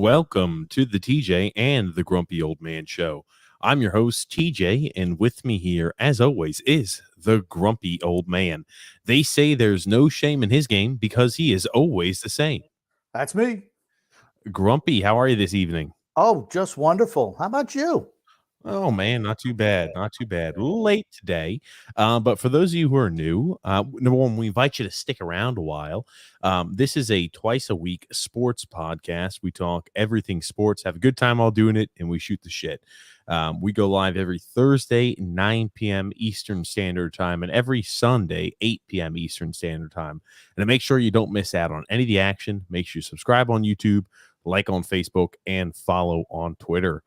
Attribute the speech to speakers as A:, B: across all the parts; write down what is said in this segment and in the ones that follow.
A: Welcome to the TJ and the Grumpy Old Man Show. I'm your host, TJ, and with me here, as always, is the Grumpy Old Man. They say there's no shame in his game because he is always the same.
B: That's me.
A: Grumpy, how are you this evening?
B: Oh, just wonderful. How about you?
A: Oh, man, not too bad. Not too bad. A little late today. But for those of you who are new, number one, we invite you to stick around a while. This is a twice-a-week sports podcast. We talk everything sports, have a good time all doing it, and we shoot the shit. We go live every Thursday, 9 p.m. Eastern Standard Time, and every Sunday, 8 p.m. Eastern Standard Time. And to make sure you don't miss out on any of the action, make sure you subscribe on YouTube, like on Facebook, and follow on Twitter.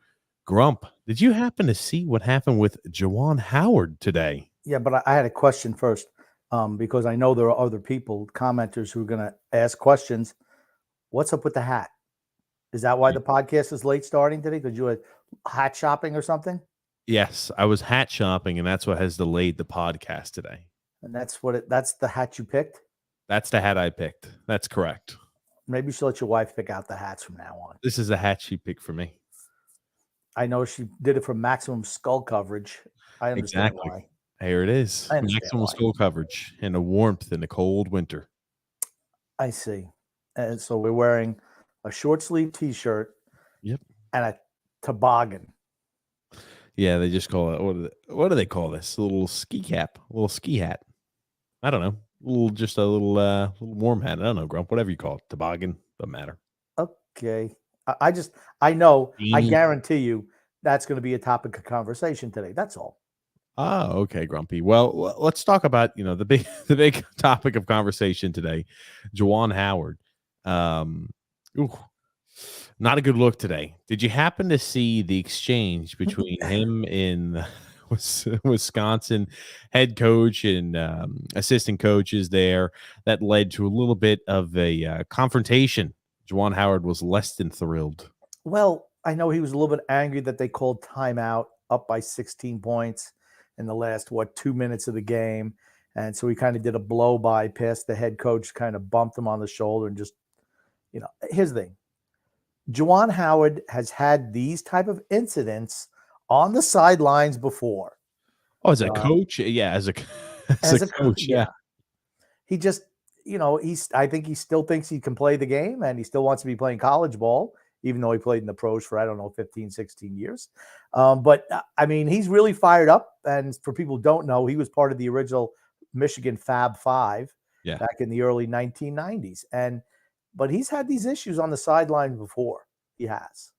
A: Grump, did you happen to see what happened with Juwan Howard today?
B: Yeah, but I had a question first because I know there are other people, commenters, who are going to ask questions. What's up with the hat? Is that why the podcast is late starting today? Because you were hat shopping or something?
A: Yes, I was hat shopping, and that's what has delayed the podcast today.
B: And that's the hat you picked?
A: That's the hat I picked. That's correct.
B: Maybe you should let your wife pick out the hats from now on.
A: This is the hat she picked for me.
B: I know she did it for maximum skull coverage. I understand why.
A: Here it is. Maximum skull coverage and a warmth in the cold winter.
B: I see. And so we're wearing a short sleeve T-shirt.
A: Yep.
B: And a toboggan.
A: Yeah, they just call it. What do they call this? A little ski cap, a little ski hat. I don't know. Just a little warm hat. I don't know, Grump. Whatever you call it, toboggan, doesn't matter.
B: Okay. I guarantee you that's going to be a topic of conversation today. That's all.
A: Oh, okay, Grumpy. Well, let's talk about, the big topic of conversation today, Juwan Howard. Not a good look today. Did you happen to see the exchange between him and Wisconsin head coach and assistant coaches there that led to a little bit of a confrontation? Juwan Howard was less than thrilled.
B: Well, I know he was a little bit angry that they called timeout up by 16 points in the last, 2 minutes of the game. And so he kind of did a blow by past the head coach, kind of bumped him on the shoulder and just, here's the thing. Juwan Howard has had these type of incidents on the sidelines before.
A: Oh, as a coach? Yeah, as a coach, yeah.
B: He just, I think he still thinks he can play the game and he still wants to be playing college ball, even though he played in the pros for, 15, 16 years. But he's really fired up. And for people who don't know, he was part of the original Michigan Fab Five back in the early 1990s. But he's had these issues on the sideline before. He has.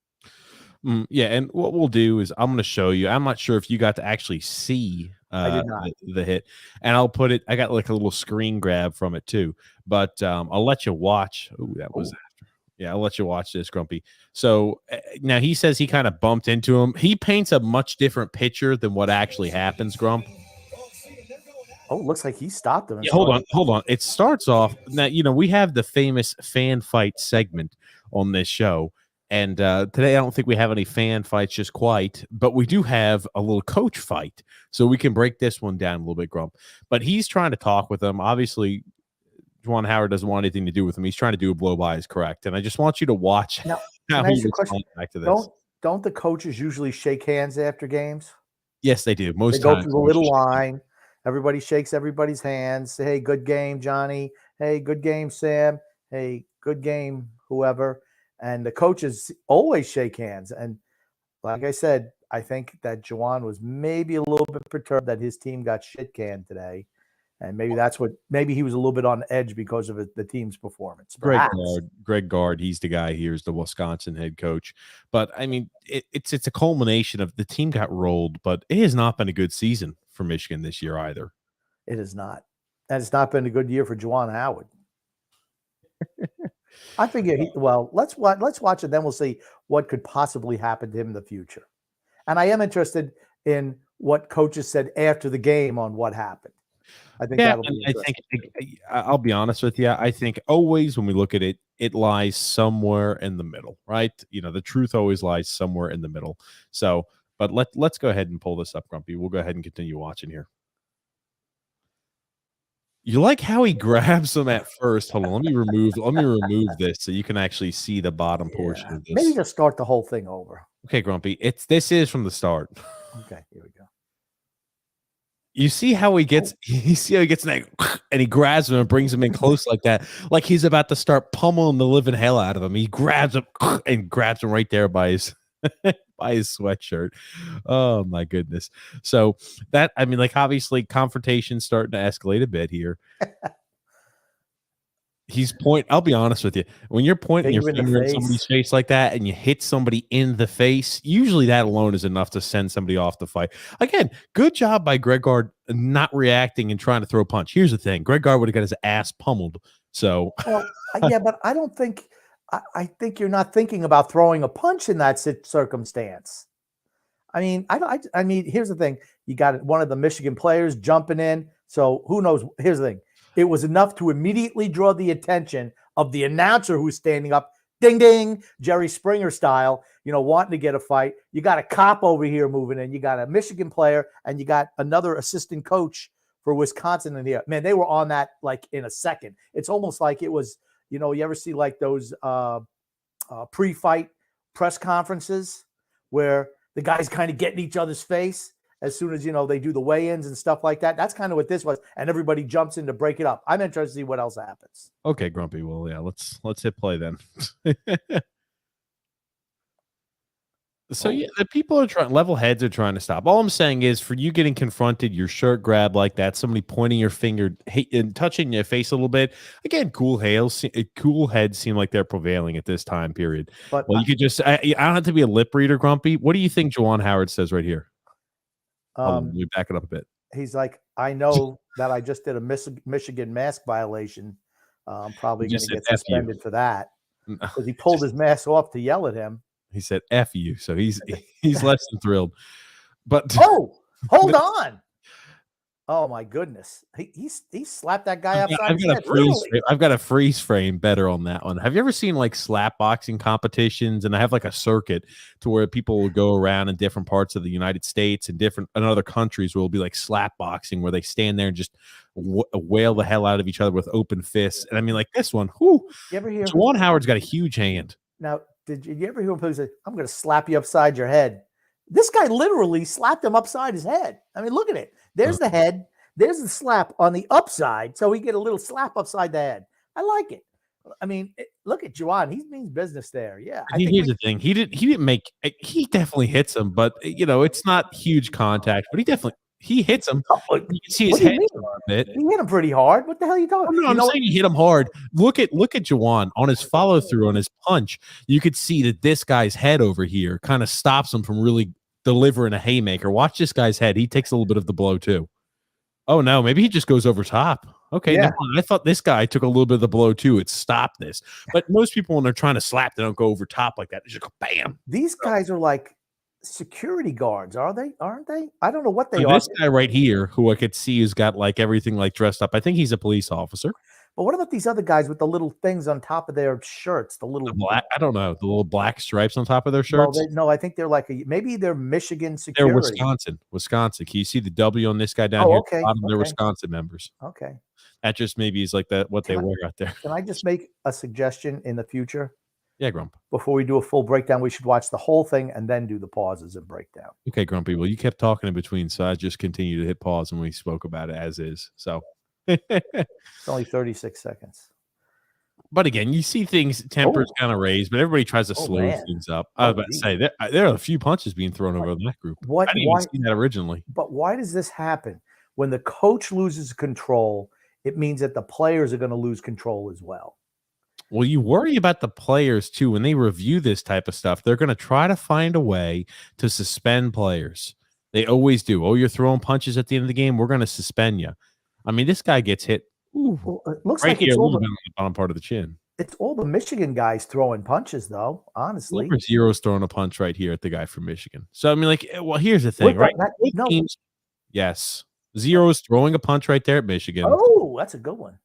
A: Yeah. And what we'll do is I'm going to show you. I'm not sure if you got to actually see the hit, and I'll put it. I got like a little screen grab from it too, but I'll let you watch. I'll let you watch this, Grumpy. So now he says he kind of bumped into him. He paints a much different picture than what actually happens, Grump.
B: Oh, it looks like he stopped him.
A: Yeah, hold on. It starts off now. We have the famous fan fight segment on this show. And today, I don't think we have any fan fights just quite, but we do have a little coach fight. So we can break this one down a little bit, Grump. But he's trying to talk with him. Obviously, Juwan Howard doesn't want anything to do with him. He's trying to do a blow by is correct. And I just want you to watch
B: now,
A: how he responds back to this.
B: Don't the coaches usually shake hands after games?
A: Yes, they do. Most
B: they go through the little line. Everybody shakes everybody's hands. Say, hey, good game, Johnny. Hey, good game, Sam. Hey, good game, whoever. And the coaches always shake hands. And like I said, I think that Juwan was maybe a little bit perturbed that his team got shit canned today. And maybe he was a little bit on edge because of the team's performance.
A: Greg Gard, he's the guy here, is the Wisconsin head coach. But, it's a culmination of the team got rolled, but it has not been a good season for Michigan this year either.
B: It is not. And it's not been a good year for Juwan Howard. I figure let's watch it, then we'll see what could possibly happen to him in the future. And I am interested in what coaches said after the game on what happened. I think that'll be interesting.
A: I'll be honest with you. I think always when we look at it, it lies somewhere in the middle, right? The truth always lies somewhere in the middle. So, but let's go ahead and pull this up, Grumpy. We'll go ahead and continue watching here. You like how he grabs him at first. Hold on, let me remove this so you can actually see the bottom portion
B: Yeah.
A: of
B: Maybe
A: this.
B: just start the whole thing over.
A: Okay, Grumpy. This is from the start.
B: Okay, here we go.
A: You see how he gets and he grabs him and brings him in close like that, like he's about to start pummeling the living hell out of him. He grabs him and grabs him right there by his by his sweatshirt. Oh my goodness. So that, I mean, like, obviously confrontation's starting to escalate a bit here. I'll be honest with you. When you're pointing your finger in somebody's face like that and you hit somebody in the face, usually that alone is enough to send somebody off the fight. Again, good job by Greg Gard not reacting and trying to throw a punch. Here's the thing. Greg Gard would have got his ass pummeled. So
B: well, yeah, but I don't think I think you're not thinking about throwing a punch in that circumstance. I mean, I mean, here's the thing. You got one of the Michigan players jumping in. So who knows? Here's the thing. It was enough to immediately draw the attention of the announcer who's standing up, ding, ding, Jerry Springer style, wanting to get a fight. You got a cop over here moving in. You got a Michigan player, and you got another assistant coach for Wisconsin in here. Man, they were on that like in a second. It's almost like it was, you ever see like those pre-fight press conferences where the guys kind of get in each other's face as soon as, they do the weigh-ins and stuff like that. That's kind of what this was. And everybody jumps in to break it up. I'm interested to see what else happens.
A: Okay, Grumpy. Well, yeah, let's hit play then. So yeah, the people are level heads are trying to stop. All I'm saying is, for you getting confronted, your shirt grabbed like that, somebody pointing your finger and touching your face a little bit. Again, cool heads seem like they're prevailing at this time period. But you could just, I don't have to be a lip reader, Grumpy. What do you think Juwan Howard says right here? Let me back it up a bit.
B: He's like, I know that I just did a Michigan mask violation. I'm probably going to get suspended for that, because he pulled his mask off to yell at him.
A: He said F you, so he's less than thrilled. But
B: hold on. Oh my goodness. He slapped that guy upside his head.
A: I've got a freeze frame better on that one. Have you ever seen like slap boxing competitions? And I have like a circuit to where people will go around in different parts of the United States and other countries where it'll be like slap boxing, where they stand there and just wail the hell out of each other with open fists. And I mean, like this one, whoo.
B: You ever hear
A: Juwan Howard's got a huge hand.
B: Now, did you ever hear him say, I'm going to slap you upside your head? This guy literally slapped him upside his head. I mean, look at it. There's the head. There's the slap on the upside. So he get a little slap upside the head. I like it. I mean, look at Juwan. He means business there. Yeah.
A: Here's the thing. He definitely hits him, but it's not huge contact, but he hits him. You can see his head a bit.
B: He hit him pretty hard. What the hell are you talking about?
A: I'm saying he hit him hard. Look at Juwan on his follow through on his punch. You could see that this guy's head over here kind of stops him from really delivering a haymaker. Watch this guy's head. He takes a little bit of the blow too. Oh no, maybe he just goes over top. Okay, yeah. I thought this guy took a little bit of the blow too. It stopped this. But most people, when they're trying to slap, they don't go over top like that. They just go bam.
B: These guys are like security guards, are they? Aren't they? I don't know what they are.
A: This guy right here, who I could see has got like everything like dressed up. I think he's a police officer.
B: But what about these other guys with the little things on top of their shirts? The black,
A: I don't know, the little black stripes on top of their shirts.
B: No, I think they're like maybe they're Michigan security.
A: They're Wisconsin. Can you see the W on this guy down here?
B: Okay.
A: They're Wisconsin members.
B: Okay.
A: That just maybe is like what they wear out there.
B: Can I just make a suggestion in the future?
A: Yeah, Grump.
B: Before we do a full breakdown, we should watch the whole thing and then do the pauses and breakdown.
A: Okay, Grumpy. Well, you kept talking in between, so I just continued to hit pause when we spoke about it as is. So
B: it's only 36 seconds.
A: But again, you see things, tempers kind of raised, but everybody tries to slow things up. I was about to say, there are a few punches being thrown over that group. I didn't even see that originally.
B: But why does this happen? When the coach loses control, it means that the players are going to lose control as well.
A: Well, you worry about the players, too. When they review this type of stuff, they're going to try to find a way to suspend players. They always do. Oh, you're throwing punches at the end of the game. We're going to suspend you. I mean, this guy gets hit.
B: Well, it looks
A: right
B: like
A: here,
B: it's
A: a little bit on the bottom part of the chin.
B: It's all the Michigan guys throwing punches, though, honestly.
A: Zero's throwing a punch right here at the guy from Michigan. So, I mean, like, well, here's the thing, right? Teams, yes. Zero's throwing a punch right there at Michigan.
B: Oh, that's a good one.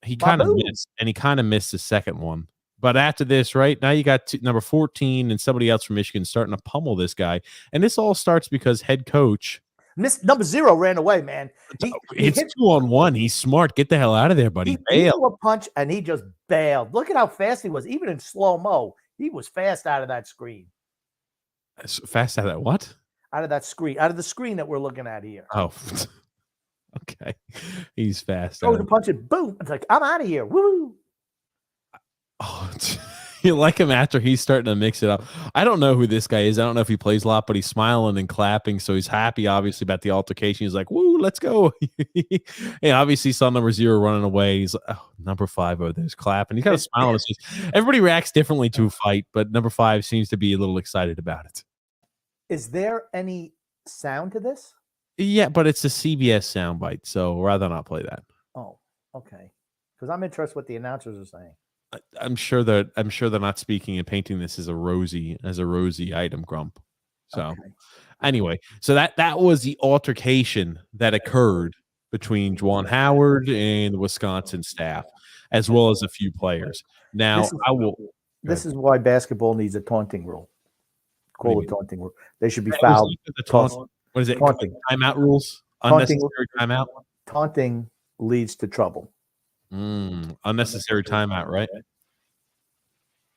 A: He kind of missed, and he kind of missed the second one. But after this, right, now you got number 14 and somebody else from Michigan starting to pummel this guy. And this all starts because head coach
B: Missed number 0 ran away, man.
A: It's 2-on-1. He's smart. Get the hell out of there, buddy.
B: He threw a punch and he just bailed. Look at how fast he was. Even in slow-mo, he was fast out of that screen.
A: Fast out of that what?
B: Out of that screen. Out of the screen that we're looking at here.
A: Oh, okay. He's fast.
B: Throws a punch and boom. It's like, I'm out of here. Woo!
A: Oh, you like him after he's starting to mix it up. I don't know who this guy is. I don't know if he plays a lot, but he's smiling and clapping. So he's happy, obviously, about the altercation. He's like, woo, let's go. And obviously saw number 0 running away. He's like, oh, number 5 over there's clapping. He's got a smile on his face. Everybody reacts differently to a fight, but number 5 seems to be a little excited about it.
B: Is there any sound to this?
A: Yeah, but it's a CBS soundbite, so rather not play that.
B: Oh, okay. Because I'm interested what the announcers are saying.
A: I'm sure they're not speaking and painting this as a rosy item, Grump. So
B: Okay.
A: anyway, so that was the altercation that occurred between Juwan Howard and the Wisconsin staff, as well as a few players. Now
B: This is why basketball needs a taunting rule. Call it taunting rule. They should be
A: That
B: fouled.
A: what is it?
B: Taunting.
A: Timeout rules?
B: Taunting.
A: Unnecessary timeout?
B: Taunting leads to trouble.
A: Unnecessary timeout, right?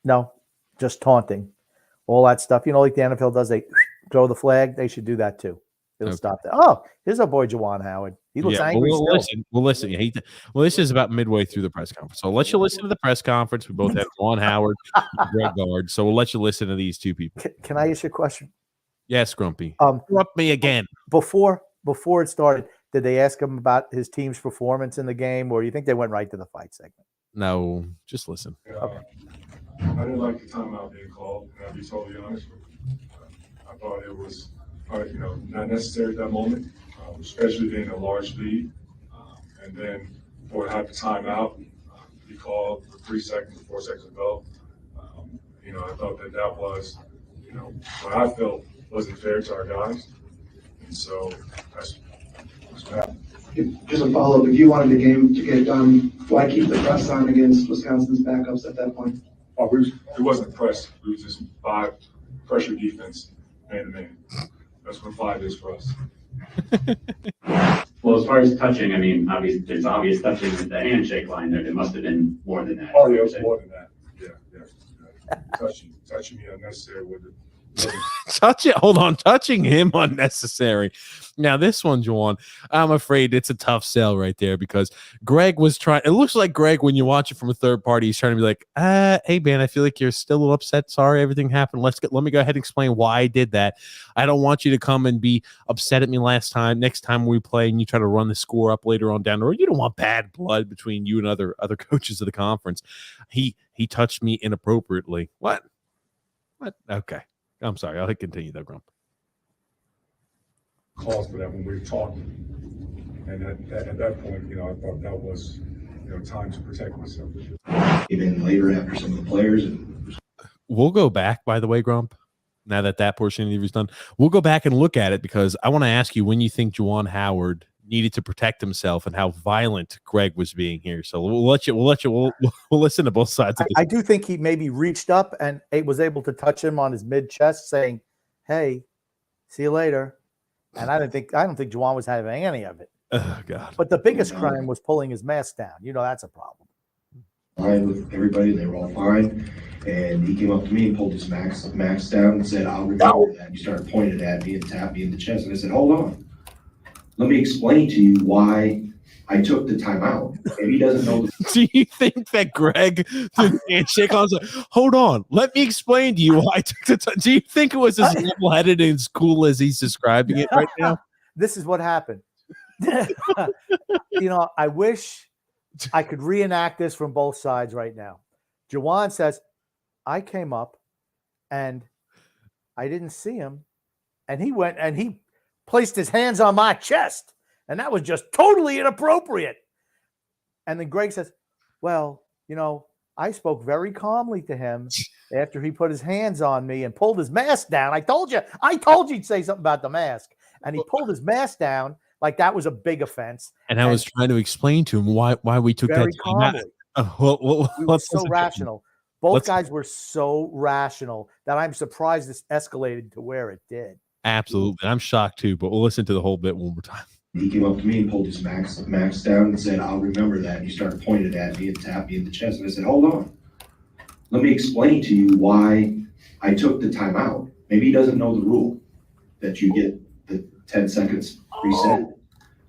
B: No, just taunting. All that stuff. You know, like the NFL does, they throw the flag. They should do that too. It'll stop that. Oh, here's our boy Juwan Howard. He looks angry.
A: We'll listen. This is about midway through the press conference. So I'll let you listen to the press conference. We both have Juwan Howard and Greg Gard. So we'll let you listen to these two people.
B: Can I ask you a question?
A: Yes, Grumpy. Grump me again.
B: Before it started, did they ask him about his team's performance in the game, or do you think they went right to the fight segment?
A: No, just listen.
C: Okay. I didn't like the timeout being called, and I'll be totally honest with you. I thought it was, not necessary at that moment, especially being a large lead. And then for to have the timeout be called for 3 seconds, 4 seconds ago, I thought that was, what I felt wasn't fair to our guys. And so that's what happened.
D: Just a follow-up, if you wanted the game to get done, why keep the press on against Wisconsin's backups at that point?
C: It wasn't press. It was just 5 pressure defense, man-to-man. That's what 5 is for us.
E: Well, as far as touching, I mean, obviously, there's obvious touching with the handshake line there. There must have been more than that.
C: Oh, yeah, it was more than that. Yeah. Touching me unnecessary with it.
A: Touching him unnecessary. Now this one, Juwan, I'm afraid it's a tough sell right there because Greg was trying. It looks like Greg, when you watch it from a third party, he's trying to be like, hey man, I feel like you're still a little upset. Sorry, everything happened. Let me go ahead and explain why I did that. I don't want you to come and be upset at me next time we play and you try to run the score up later on down the road. You don't want bad blood between you and other coaches of the conference. He touched me inappropriately. What? Okay. I'm sorry. I'll continue though, Grump.
C: Calls for that when we were talking, and at that point, I thought that was, time to protect myself.
D: Even later after some of the players.
A: We'll go back, by the way, Grump. Now that portion of the interview is done, we'll go back and look at it because I want to ask you when you think Juwan Howard needed to protect himself and how violent Greg was being here. So we'll listen to both sides of this.
B: I do think he maybe reached up and was able to touch him on his mid chest, saying, "Hey, see you later." And I don't think Juwan was having any of it.
A: Oh God!
B: But the biggest crime was pulling his mask down. That's a problem.
D: Fine with everybody, they were all fine. And he came up to me and pulled his mask down and said, "I'll remember that." He started pointing at me and tapped me in the chest, and I said, "Hold on. Let me explain to you why I took the timeout." Maybe he doesn't know.
A: Do you think that Greg did the handshake on? Hold on, let me explain to you why I took the time. Do you think it was as level-headed and as cool as he's describing it right now?
B: This is what happened. I wish I could reenact this from both sides right now. Juwan says, "I came up and I didn't see him, and he went and he placed his hands on my chest, and that was just totally inappropriate." And then Greg says, "Well, I spoke very calmly to him after he put his hands on me and pulled his mask down. I told you he'd say something about the mask." And he pulled his mask down like that was a big offense.
A: And I was trying to explain to him why we took
B: very
A: that
B: calmly. We were so rational. Both guys were so rational that I'm surprised this escalated to where it did.
A: Absolutely. I'm shocked too, but we'll listen to the whole bit one more time.
D: He came up to me and pulled his max down and said, I'll remember that. And he started pointing at me and tapped me in the chest. And I said, hold on. Let me explain to you why I took the timeout. Maybe he doesn't know the rule that you get the 10 seconds reset.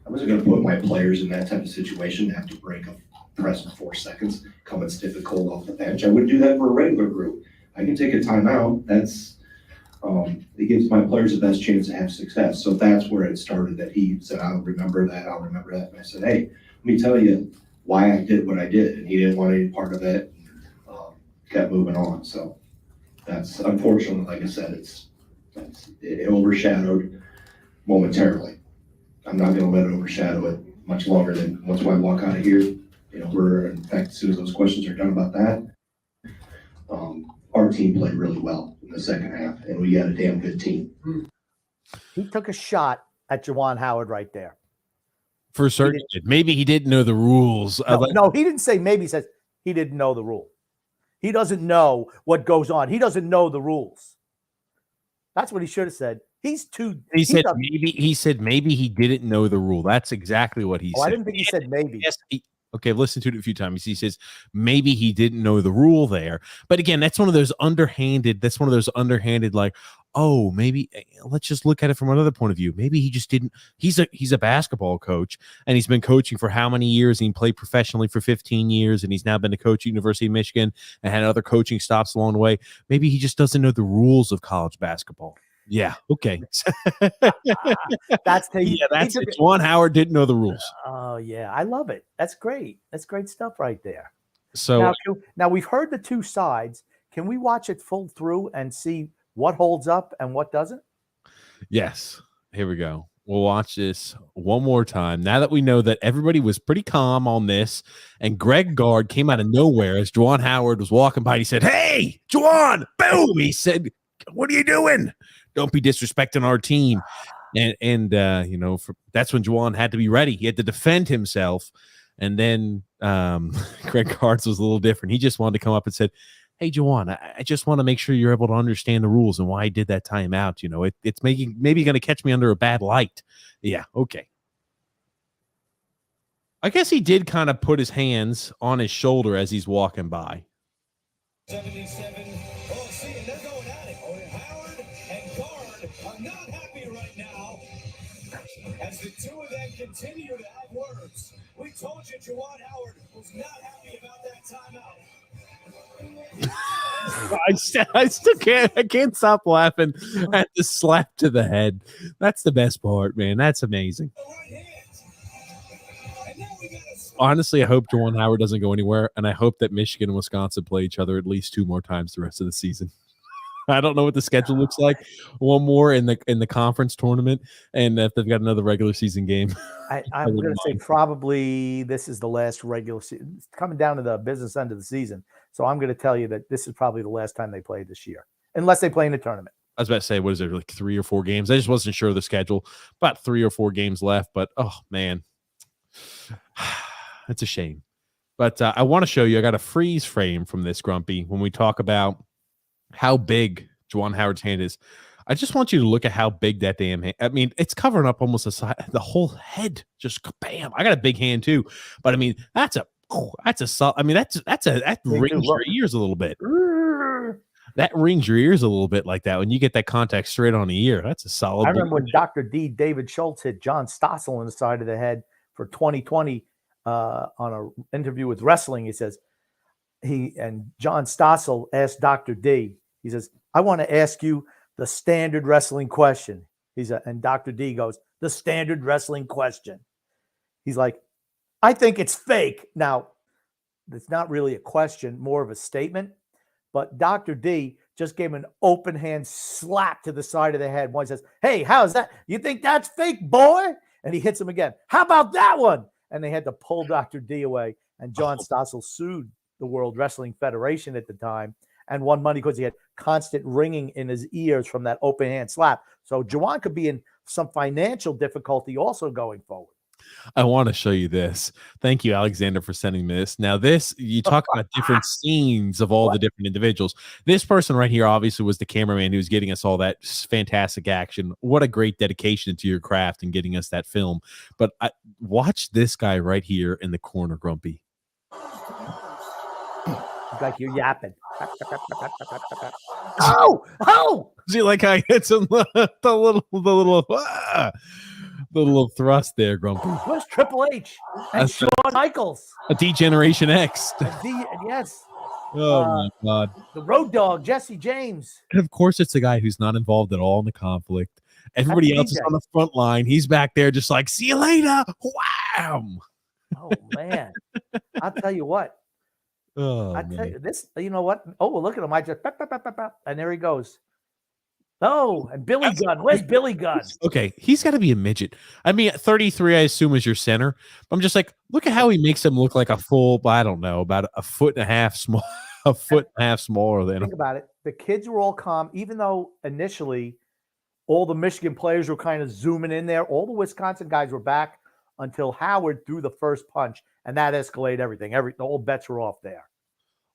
D: I wasn't going to put my players in that type of situation to have to break a press in 4 seconds, coming stiff and cold off the bench. I wouldn't do that for a regular group. I can take a timeout. It gives my players the best chance to have success. So that's where it started, that he said, I'll remember that. And I said, hey, let me tell you why I did what I did. And he didn't want any part of it. Kept moving on. So that's unfortunately, like I said, it overshadowed momentarily. I'm not going to let it overshadow it much longer than once I walk out of here. In fact, as soon as those questions are done about that, our team played really well in the second half, and we got a damn good team.
B: He took a shot at Juwan Howard right there.
A: For certain, maybe he didn't know the rules.
B: No, he didn't say maybe. He says he didn't know the rule. He doesn't know what goes on. He doesn't know the rules. That's what he should have said. He said maybe he didn't know the rule. That's exactly what he said. I didn't think he said maybe.
A: Yes, okay, I've listened to it a few times. He says maybe he didn't know the rule there. But again, that's one of those underhanded, like, oh, maybe let's just look at it from another point of view. Maybe he just didn't. He's a basketball coach, and he's been coaching for how many years? He played professionally for 15 years, and he's now been a coach at University of Michigan and had other coaching stops along the way. Maybe he just doesn't know the rules of college basketball. Yeah. Okay.
B: That's it.
A: Juwan Howard didn't know the rules.
B: Oh yeah, I love it. That's great. That's great stuff right there.
A: So
B: now we've heard the two sides. Can we watch it full through and see what holds up and what doesn't?
A: Yes. Here we go. We'll watch this one more time. Now that we know that everybody was pretty calm on this, and Greg Gard came out of nowhere as Juwan Howard was walking by. He said, "Hey, Juwan!" Boom! He said, "What are you doing? Don't be disrespecting our team." And that's when Juwan had to be ready. He had to defend himself. And then Greg Cards was a little different. He just wanted to come up and said, "Hey, Juwan, I just want to make sure you're able to understand the rules and why I did that timeout. It's maybe going to catch me under a bad light." Yeah, okay. I guess he did kind of put his hands on his shoulder as he's walking by.
F: 77. Oh, see, and they're going at it. Oh, Howard and Gard are not happy right now as the two of them continue to have words. We told you Juwan Howard was not happy about that timeout.
A: I still can't stop laughing at the slap to the head. That's the best part, man. That's amazing. Honestly, I hope Juwan Howard doesn't go anywhere, and I hope that Michigan and Wisconsin play each other at least 2 more times the rest of the season. I don't know what the schedule looks like. One more in the conference tournament, and if they've got another regular season game.
B: I'm going to say probably this is the last regular season. It's coming down to the business end of the season. So I'm going to tell you that this is probably the last time they play this year, unless they play in a tournament.
A: I was about to say, what is it, like 3 or 4 games? I just wasn't sure of the schedule. About 3 or 4 games left, but oh man, it's a shame. But I want to show you. I got a freeze frame from this, Grumpy, when we talk about how big Juwan Howard's hand is. I just want you to look at how big that damn hand. I mean, it's covering up almost the whole head. Just bam. I got a big hand too, but I mean, that rings your ears a little bit. That rings your ears a little bit like that when you get that contact straight on the ear. That's a solid.
B: I remember when Dr. D. David Schultz hit John Stossel in the side of the head for 2020 on an interview with Wrestling. He says John Stossel asked Dr. D. He says, "I want to ask you the standard wrestling question." And Dr. D goes, "The standard wrestling question." He's like, "I think it's fake." Now, it's not really a question, more of a statement. But Dr. D just gave him an open hand slap to the side of the head. One says, "Hey, how's that? You think that's fake, boy?" And he hits him again. "How about that one?" And they had to pull Dr. D away. And John Stossel sued the World Wrestling Federation at the time and won money because he had constant ringing in his ears from that open hand slap. So Juwan could be in some financial difficulty also going forward.
A: I want to show you this. Thank you, Alexander, for sending me this. Now, this, you talk about different scenes of all the different individuals. This person right here obviously was the cameraman who was getting us all that fantastic action. What a great dedication to your craft and getting us that film. But watch this guy right here in the corner, Grumpy.
B: It's like you're yapping. Oh!
A: See, like how he hits him the little thrust there, Grumpy.
B: Where's Triple H and
A: That's
B: Shawn Michaels?
A: A D-Generation X.
B: Yes.
A: Oh my God.
B: The Road Dogg, Jesse James.
A: And of course, it's a guy who's not involved at all in the conflict. Everybody else is on the front line. He's back there just like, see you later. Wham!
B: Oh, man. I'll tell you what.
A: Oh,
B: Tell you this, you know what? Oh, well, look at him. I just, and there he goes. Oh, and Billy Gunn. Where's Billy Gunn?
A: Okay, he's got to be a midget. I mean, at 33, I assume, is your center. I'm just like, look at how he makes him look like a full, I don't know, about a foot and a half small, smaller than him.
B: Think about it. The kids were all calm, even though initially all the Michigan players were kind of zooming in there. All the Wisconsin guys were back until Howard threw the first punch, and that escalated everything. The whole bets were off there.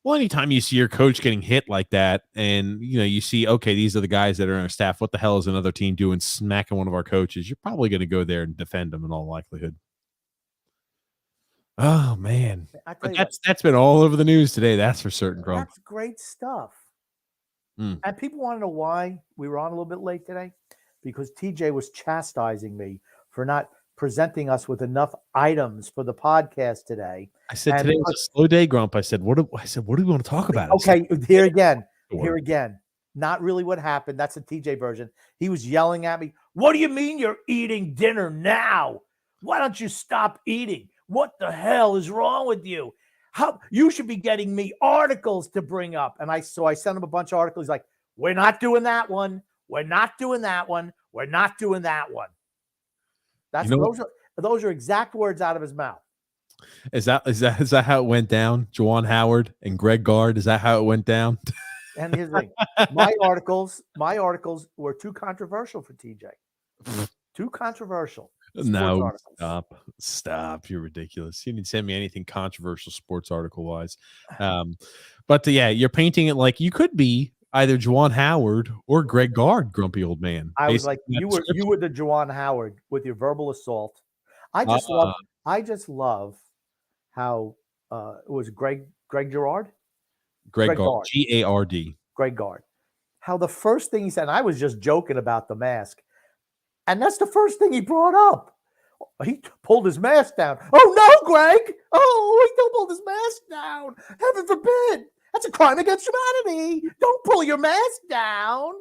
A: Well, anytime you see your coach getting hit like that, and you see, okay, these are the guys that are on our staff. What the hell is another team doing, smacking one of our coaches? You're probably going to go there and defend them in all likelihood. Oh man, but that's been all over the news today. That's for certain, Grump.
B: That's great stuff. And people want to know why we were on a little bit late today, because TJ was chastising me for not presenting us with enough items for the podcast today.
A: I said today was a slow day, Grump. I said, what do we want to talk about?
B: Okay, here again. Not really what happened. That's the TJ version. He was yelling at me. What do you mean you're eating dinner now? Why don't you stop eating? What the hell is wrong with you? How you should be getting me articles to bring up. And I sent him a bunch of articles. He's like, we're not doing that one. We're not doing that one. We're not doing that one. Those are exact words out of his mouth.
A: Is that how it went down? Juwan Howard and Greg Gard. Is that how it went down?
B: And here's the thing: my articles were too controversial for TJ. Too controversial.
A: No, stop! You're ridiculous. You didn't send me anything controversial, sports article wise. But yeah, you're painting it like you could be either Juwan Howard or Greg Gard, grumpy old man.
B: I was like, you were the Juwan Howard with your verbal assault. I just love how it was Greg Gard?
A: Greg Gard. Gard.
B: Greg Gard. How the first thing he said, and I was just joking about the mask, and that's the first thing he brought up. He pulled his mask down. Oh no, Greg! Oh, he don't pull his mask down. Heaven forbid. That's a crime against humanity. Don't pull your mask down.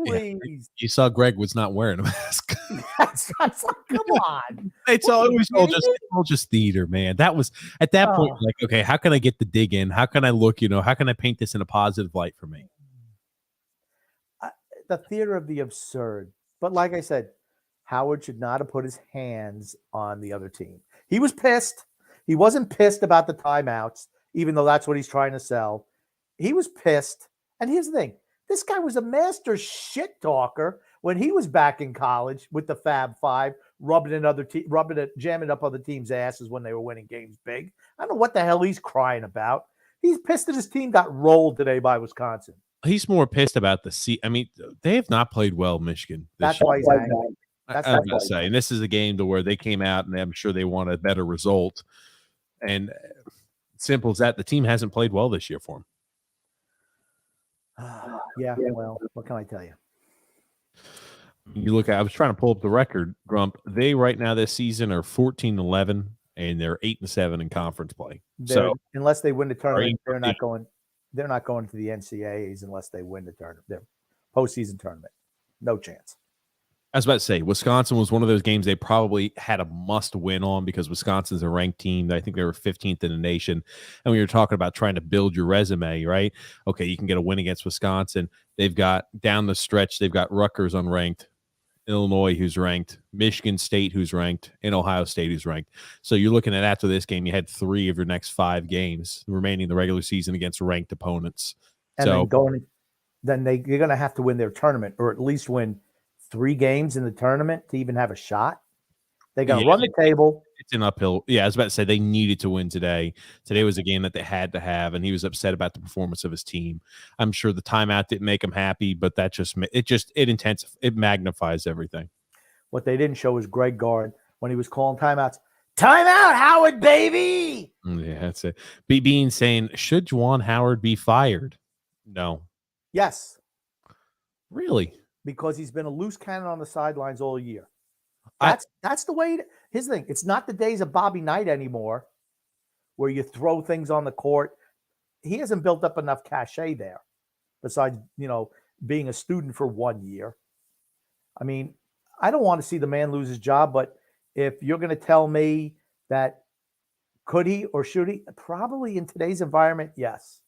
B: Please. Yeah,
A: you saw Greg was not wearing a mask.
B: That's like, come on.
A: It was all just theater, man. That was at that point, like, okay, how can I get the dig in? How can I look, how can I paint this in a positive light for me?
B: The theater of the absurd. But like I said, Howard should not have put his hands on the other team. He was pissed. He wasn't pissed about the timeouts, even though that's what he's trying to sell. He was pissed. And here's the thing. This guy was a master shit talker when he was back in college with the Fab Five, jamming up other teams' asses when they were winning games big. I don't know what the hell he's crying about. He's pissed that his team got rolled today by Wisconsin.
A: He's more pissed about the seat. I mean, they have not played well, Michigan.
B: That's why he's angry.
A: I was going to say, and this is a game to where they came out and I'm sure they want a better result. And simple as that, the team hasn't played well this year for him.
B: Yeah, well, what can I tell you?
A: You look at, I was trying to pull up the record, Grump. They right now this season are 14-11 and they're 8-7 in conference play. So
B: unless they win the tournament, they're not going to the NCAAs unless they win the tournament, their postseason tournament. No chance.
A: I was about to say, Wisconsin was one of those games they probably had a must win on because Wisconsin's a ranked team. I think they were 15th in the nation. And when you're talking about trying to build your resume, right? Okay, you can get a win against Wisconsin. They've got down the stretch, they've got Rutgers unranked, Illinois who's ranked, Michigan State who's ranked, and Ohio State who's ranked. So you're looking at after this game, you had 3 of your next 5 games remaining in the regular season against ranked opponents.
B: And you're going to have to win their tournament or at least win 3 games in the tournament to even have a shot. They got to
A: Yeah,
B: run the table.
A: it's an uphill. Yeah, I was about to say they needed to win today. Today was a game that they had to have, and he was upset about the performance of his team. I'm sure the timeout didn't make him happy, but it magnifies everything.
B: What they didn't show was Greg Gard when he was calling timeouts. Timeout, Howard, baby.
A: Yeah, that's it. Bean saying, should Juwan Howard be fired? No.
B: Yes,
A: Really?
B: because he's been a loose cannon on the sidelines all year.
A: I-
B: That's the way. His thing. It's not the days of Bobby Knight anymore, where you throw things on the court. He hasn't built up enough cachet there. Besides, being a student for 1 year. I mean, I don't want to see the man lose his job, but if you're going to tell me that could he or should he, probably in today's environment, yes.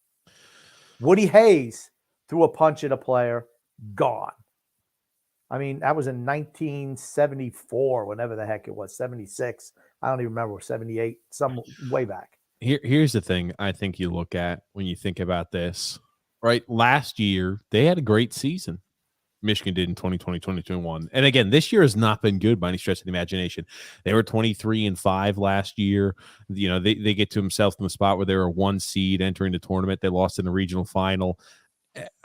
B: Woody Hayes threw a punch at a player, gone. I mean, that was in 1974, whenever the heck it was, 76. I don't even remember, 78, some way back.
A: Here's the thing I think you look at when you think about this, right? Last year, they had a great season. Michigan did in 2020, 2021. And again, this year has not been good by any stretch of the imagination. They were 23-5 last year. They get to themselves in the spot where they were 1 seed entering the tournament. They lost in the regional final.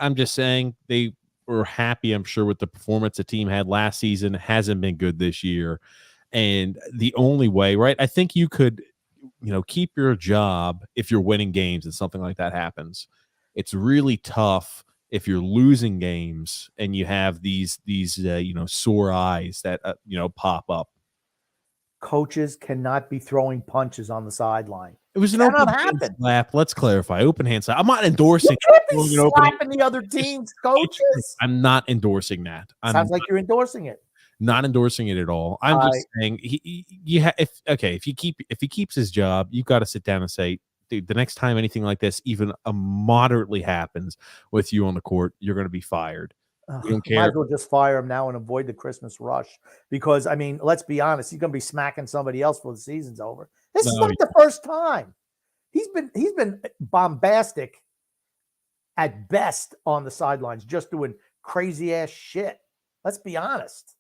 A: I'm just saying they were happy, I'm sure, with the performance the team had last season. Hasn't been good this year. And the only way, right? I think you could, keep your job if you're winning games and something like that happens. It's really tough if you're losing games and you have these sore eyes that pop up.
B: Coaches cannot be throwing punches on the sideline.
A: It was an
B: Cannot
A: open hand
B: happen.
A: slap. Let's clarify. Open hand slap. I'm not endorsing.
B: You can't be
A: an open hand-
B: slapping the other team's coaches.
A: I'm not endorsing that. I'm
B: Sounds like you're endorsing it.
A: not endorsing it at all. I'm just saying if he keeps his job, you've got to sit down and say, dude, the next time anything like this even moderately happens with you on the court, you're going to be fired. We don't care.
B: Might as well just fire him now and avoid the Christmas rush. Because, I mean, let's be honest, he's going to be smacking somebody else before the season's over. This is not the first time. He's been bombastic at best on the sidelines, just doing crazy ass shit. Let's be honest.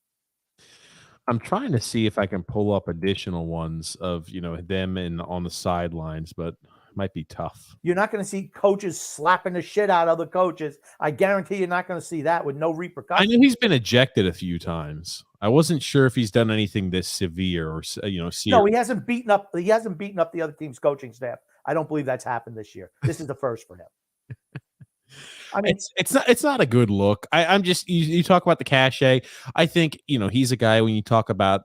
A: I'm trying to see if I can pull up additional ones of them and on the sidelines, but it might be tough.
B: You're not going to see coaches slapping the shit out of other coaches. I guarantee you're not going to see that with no repercussions.
A: I know he's been ejected a few times. I wasn't sure if he's done anything this severe or serious.
B: No, he hasn't beaten up the other team's coaching staff. I don't believe that's happened this year. This is the first for him. I mean,
A: it's not a good look. I'm just you talk about the cachet. I think he's a guy when you talk about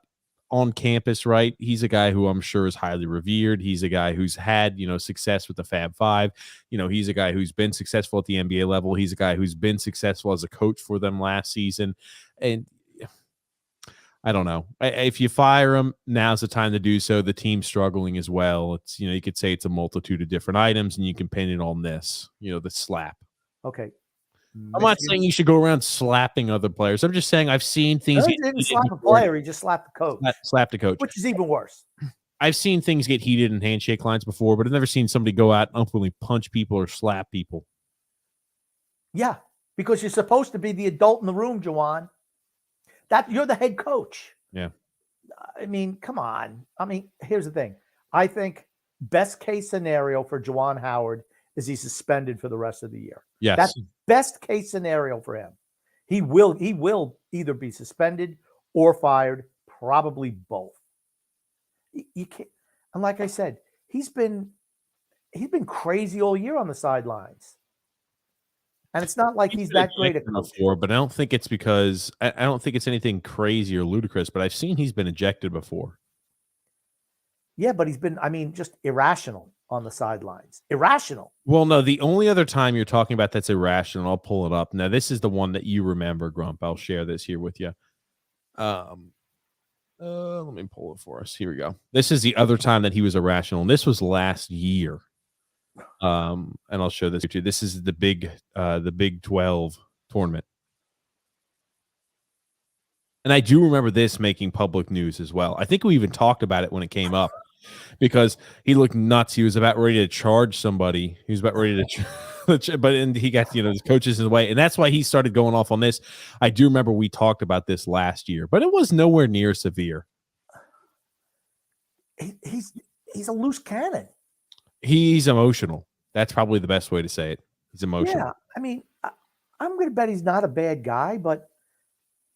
A: on campus, right? He's a guy who I'm sure is highly revered. He's a guy who's had success with the Fab Five. He's a guy who's been successful at the NBA level. He's a guy who's been successful as a coach for them last season. And I don't know. If you fire him, now's the time to do so. The team's struggling as well. It's you could say it's a multitude of different items, and you can pin it on this. The slap.
B: okay.
A: I'm not saying you should go around slapping other players. I'm just saying I've seen things.
B: He didn't slap a player. He just slapped the coach.
A: Slap the coach,
B: Which is even worse.
A: I've seen things get heated in handshake lines before, but I've never seen somebody go out and openly punch people or slap people.
B: Yeah, because you're supposed to be the adult in the room, Juwan. That you're the head coach.
A: Yeah.
B: I mean, come on. I mean, here's the thing. I think best case scenario for Juwan Howard is he's suspended for the rest of the year.
A: Yes.
B: That's best case scenario for him. He will either be suspended or fired, probably both. You can't, and like I said, he's been crazy all year on the sidelines. And it's not like he's that great a coach.
A: Before, but I don't think it's because I don't think it's anything crazy or ludicrous, but I've seen he's been ejected before.
B: Yeah, but he's been, just irrational on the sidelines. Irrational.
A: Well, no, the only other time you're talking about that's irrational, I'll pull it up. Now, this is the one that you remember, Grump. I'll share this here with you. Let me pull it for us. Here we go. This is the other time that he was irrational, and this was last year. And I'll show this to you. This is the Big 12 tournament. And I do remember this making public news as well. I think we even talked about it when it came up because he looked nuts. He was about ready to charge somebody. He was about ready to, but he got, his coaches in the way. And that's why he started going off on this. I do remember we talked about this last year, but it was nowhere near severe.
B: he's a loose cannon.
A: He's emotional. That's probably the best way to say it. He's emotional.
B: Yeah, I mean, I'm going to bet he's not a bad guy, but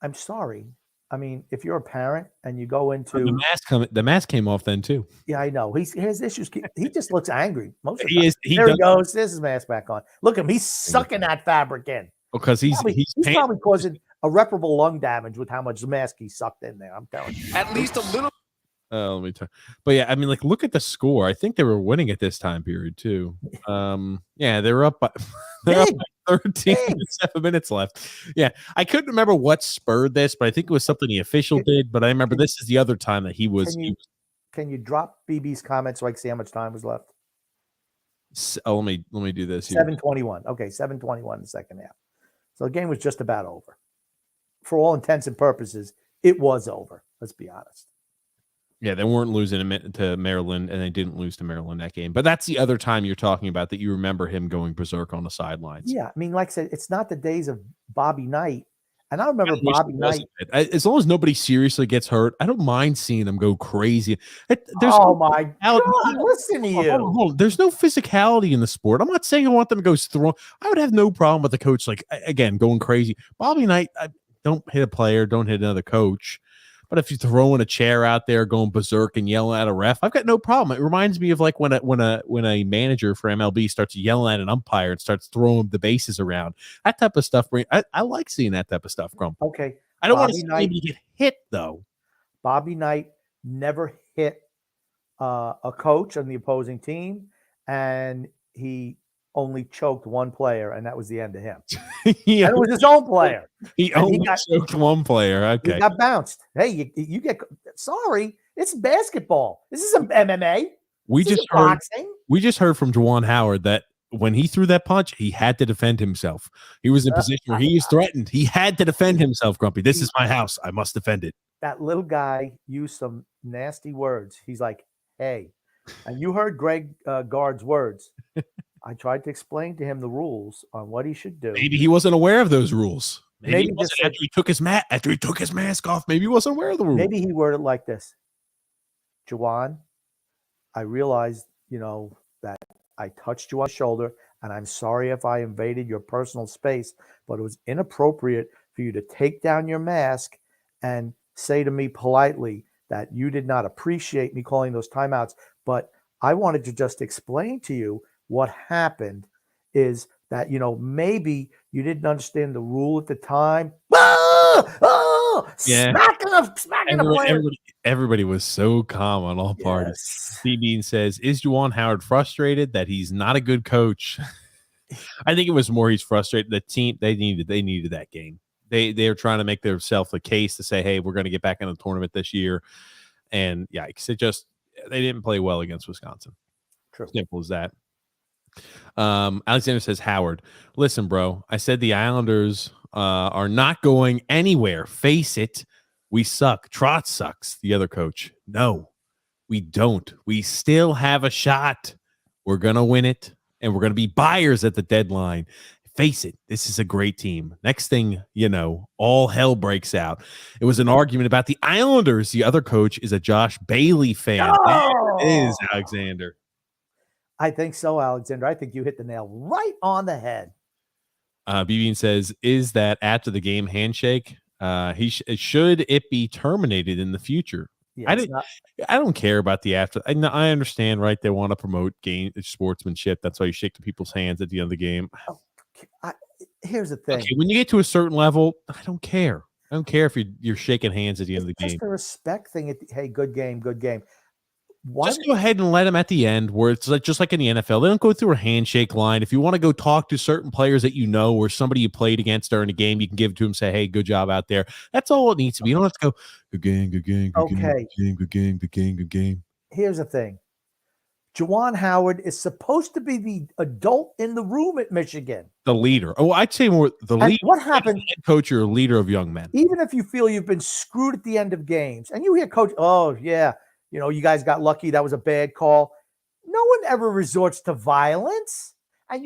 B: I'm sorry. I mean, if you're a parent and you go into
A: The mask came off then too.
B: yeah, I know he has issues. He just looks angry most of the
A: He
B: time.
A: is. He
B: There
A: does
B: he goes. There's his mask back on. Look at him. He's sucking that fabric in.
A: because he's
B: He's probably causing irreparable lung damage with how much mask he sucked in there. I'm telling you.
F: At least a little.
A: Let me tell. But yeah, I mean, like, look at the score. I think they were winning at this time period too. Yeah, they were up by, they're up by 13 with 7 minutes left. Yeah, I couldn't remember what spurred this, but I think it was something the official did. But I remember this is the other time that he was.
B: Can you drop BB's comment so I can see how much time was left?
A: Let me do this here.
B: 7:21. Okay, 7:21 in the second half. So the game was just about over. For all intents and purposes, it was over. Let's be honest.
A: Yeah, they weren't losing to Maryland, and they didn't lose to Maryland that game. But that's the other time you're talking about that you remember him going berserk on the sidelines.
B: Yeah, I mean, like I said, it's not the days of Bobby Knight. And I remember Bobby Knight.
A: As long as nobody seriously gets hurt, I don't mind seeing them go crazy.
B: My God, listen to you.
A: Hold on. There's no physicality in the sport. I'm not saying I want them to go throw. I would have no problem with the coach, like, again, going crazy. Bobby Knight, don't hit a player, don't hit another coach. But if you're throwing a chair out there, going berserk and yelling at a ref, I've got no problem. It reminds me of like when a manager for MLB starts yelling at an umpire and starts throwing the bases around. That type of stuff. I like seeing that type of stuff, Grump.
B: Okay.
A: I don't want to see anybody get hit though.
B: Bobby Knight never hit a coach on the opposing team, and he only choked one player, and that was the end of him. And it was his own player.
A: He only choked one player. Okay.
B: He got bounced. Hey, you get sorry. It's basketball. This isn't MMA. We just
A: heard from Juwan Howard that when he threw that punch, he had to defend himself. He was in a position where he was threatened. He had to defend himself, Grumpy. This is my house. I must defend it.
B: That little guy used some nasty words. He's like, hey, and you heard Greg Gard's words. I tried to explain to him the rules on what he should do.
A: Maybe he wasn't aware of those rules.
B: Maybe
A: after he took his mask off, maybe he wasn't aware of the rules.
B: Maybe he worded it like this. Juwan, I realized, that I touched you on the shoulder, and I'm sorry if I invaded your personal space, but it was inappropriate for you to take down your mask and say to me politely that you did not appreciate me calling those timeouts. But I wanted to just explain to you what happened is that, maybe you didn't understand the rule at the time.
A: Yeah.
B: Smacking the player.
A: Everybody was so calm on all parties. B-Bean says, is Juwan Howard frustrated that he's not a good coach? I think it was more he's frustrated. The team, they needed that game. They're trying to make themselves a case to say, hey, we're going to get back in the tournament this year. And yikes, they didn't play well against Wisconsin.
B: True.
A: Simple as that. Alexander says, Howard, listen, bro, I said the Islanders are not going anywhere. Face it. We suck. Trotz sucks. The other coach. No, we don't. We still have a shot. We're going to win it, and we're going to be buyers at the deadline. Face it. This is a great team. Next thing you know, all hell breaks out. It was an argument about the Islanders. The other coach is a Josh Bailey fan.
B: Oh!
A: There it is, Alexander.
B: I think so, Alexander. I think you hit the nail right on the head.
A: B-Bean says, is that after the game handshake? Should it be terminated in the future? Yeah, I don't care about the after. I understand, right? They want to promote sportsmanship. That's why you shake the people's hands at the end of the game.
B: Here's the thing.
A: Okay, when you get to a certain level, I don't care. I don't care if you're shaking hands at the end of the game.
B: It's just a respect thing. Hey, good game, good game.
A: Just go ahead and let them at the end where it's like just like in the NFL. They don't go through a handshake line. If you want to go talk to certain players that you know or somebody you played against during the game, you can give it to them, say, hey, good job out there. That's all it needs to be. You don't have to go, good game, good game, good game, good game, good game, good game.
B: Here's the thing. Juwan Howard is supposed to be the adult in the room at Michigan.
A: The leader. Oh, I'd say more the leader.
B: What happened?
A: Head coach or leader of young men.
B: Even if you feel you've been screwed at the end of games and you hear coach, oh, yeah, you guys got lucky. That was a bad call. No one ever resorts to violence. And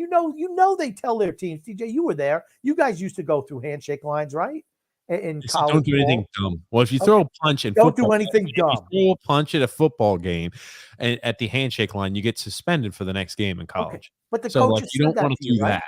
B: they tell their teams, TJ, you were there. You guys used to go through handshake lines, right? in
A: He said,
B: college
A: don't do anything
B: ball.
A: dumb. Well, if you
B: Okay.
A: throw a punch in
B: Don't do
A: football,
B: anything
A: if you
B: dumb.
A: throw a punch at a football game and at the handshake line, you get suspended for the next game in
B: Okay.
A: college.
B: But the
A: So, like,
B: coaches
A: you
B: said
A: don't
B: that
A: want
B: to
A: to
B: you,
A: do
B: right?
A: that.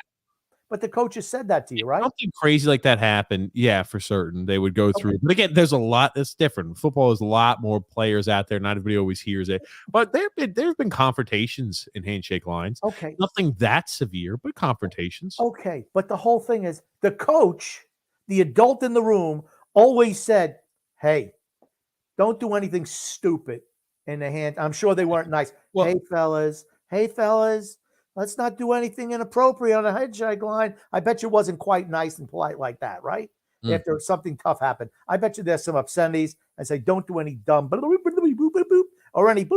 B: But the coaches said that to you, right?
A: Something crazy like that happened, yeah, for certain. They would go through. But again, there's a lot that's different. Football is a lot more players out there. Not everybody always hears it. But there've been confrontations in handshake lines.
B: Okay.
A: Nothing that severe, but confrontations.
B: Okay. But the whole thing is the coach, the adult in the room, always said, hey, don't do anything stupid in the hand. I'm sure they weren't nice.
A: Well-
B: Hey, fellas, let's not do anything inappropriate on a handshake line. I bet you wasn't quite nice and polite like that, right?
A: Mm.
B: After something tough happened. I bet you there's some obscenities and say, don't do any dumb or any.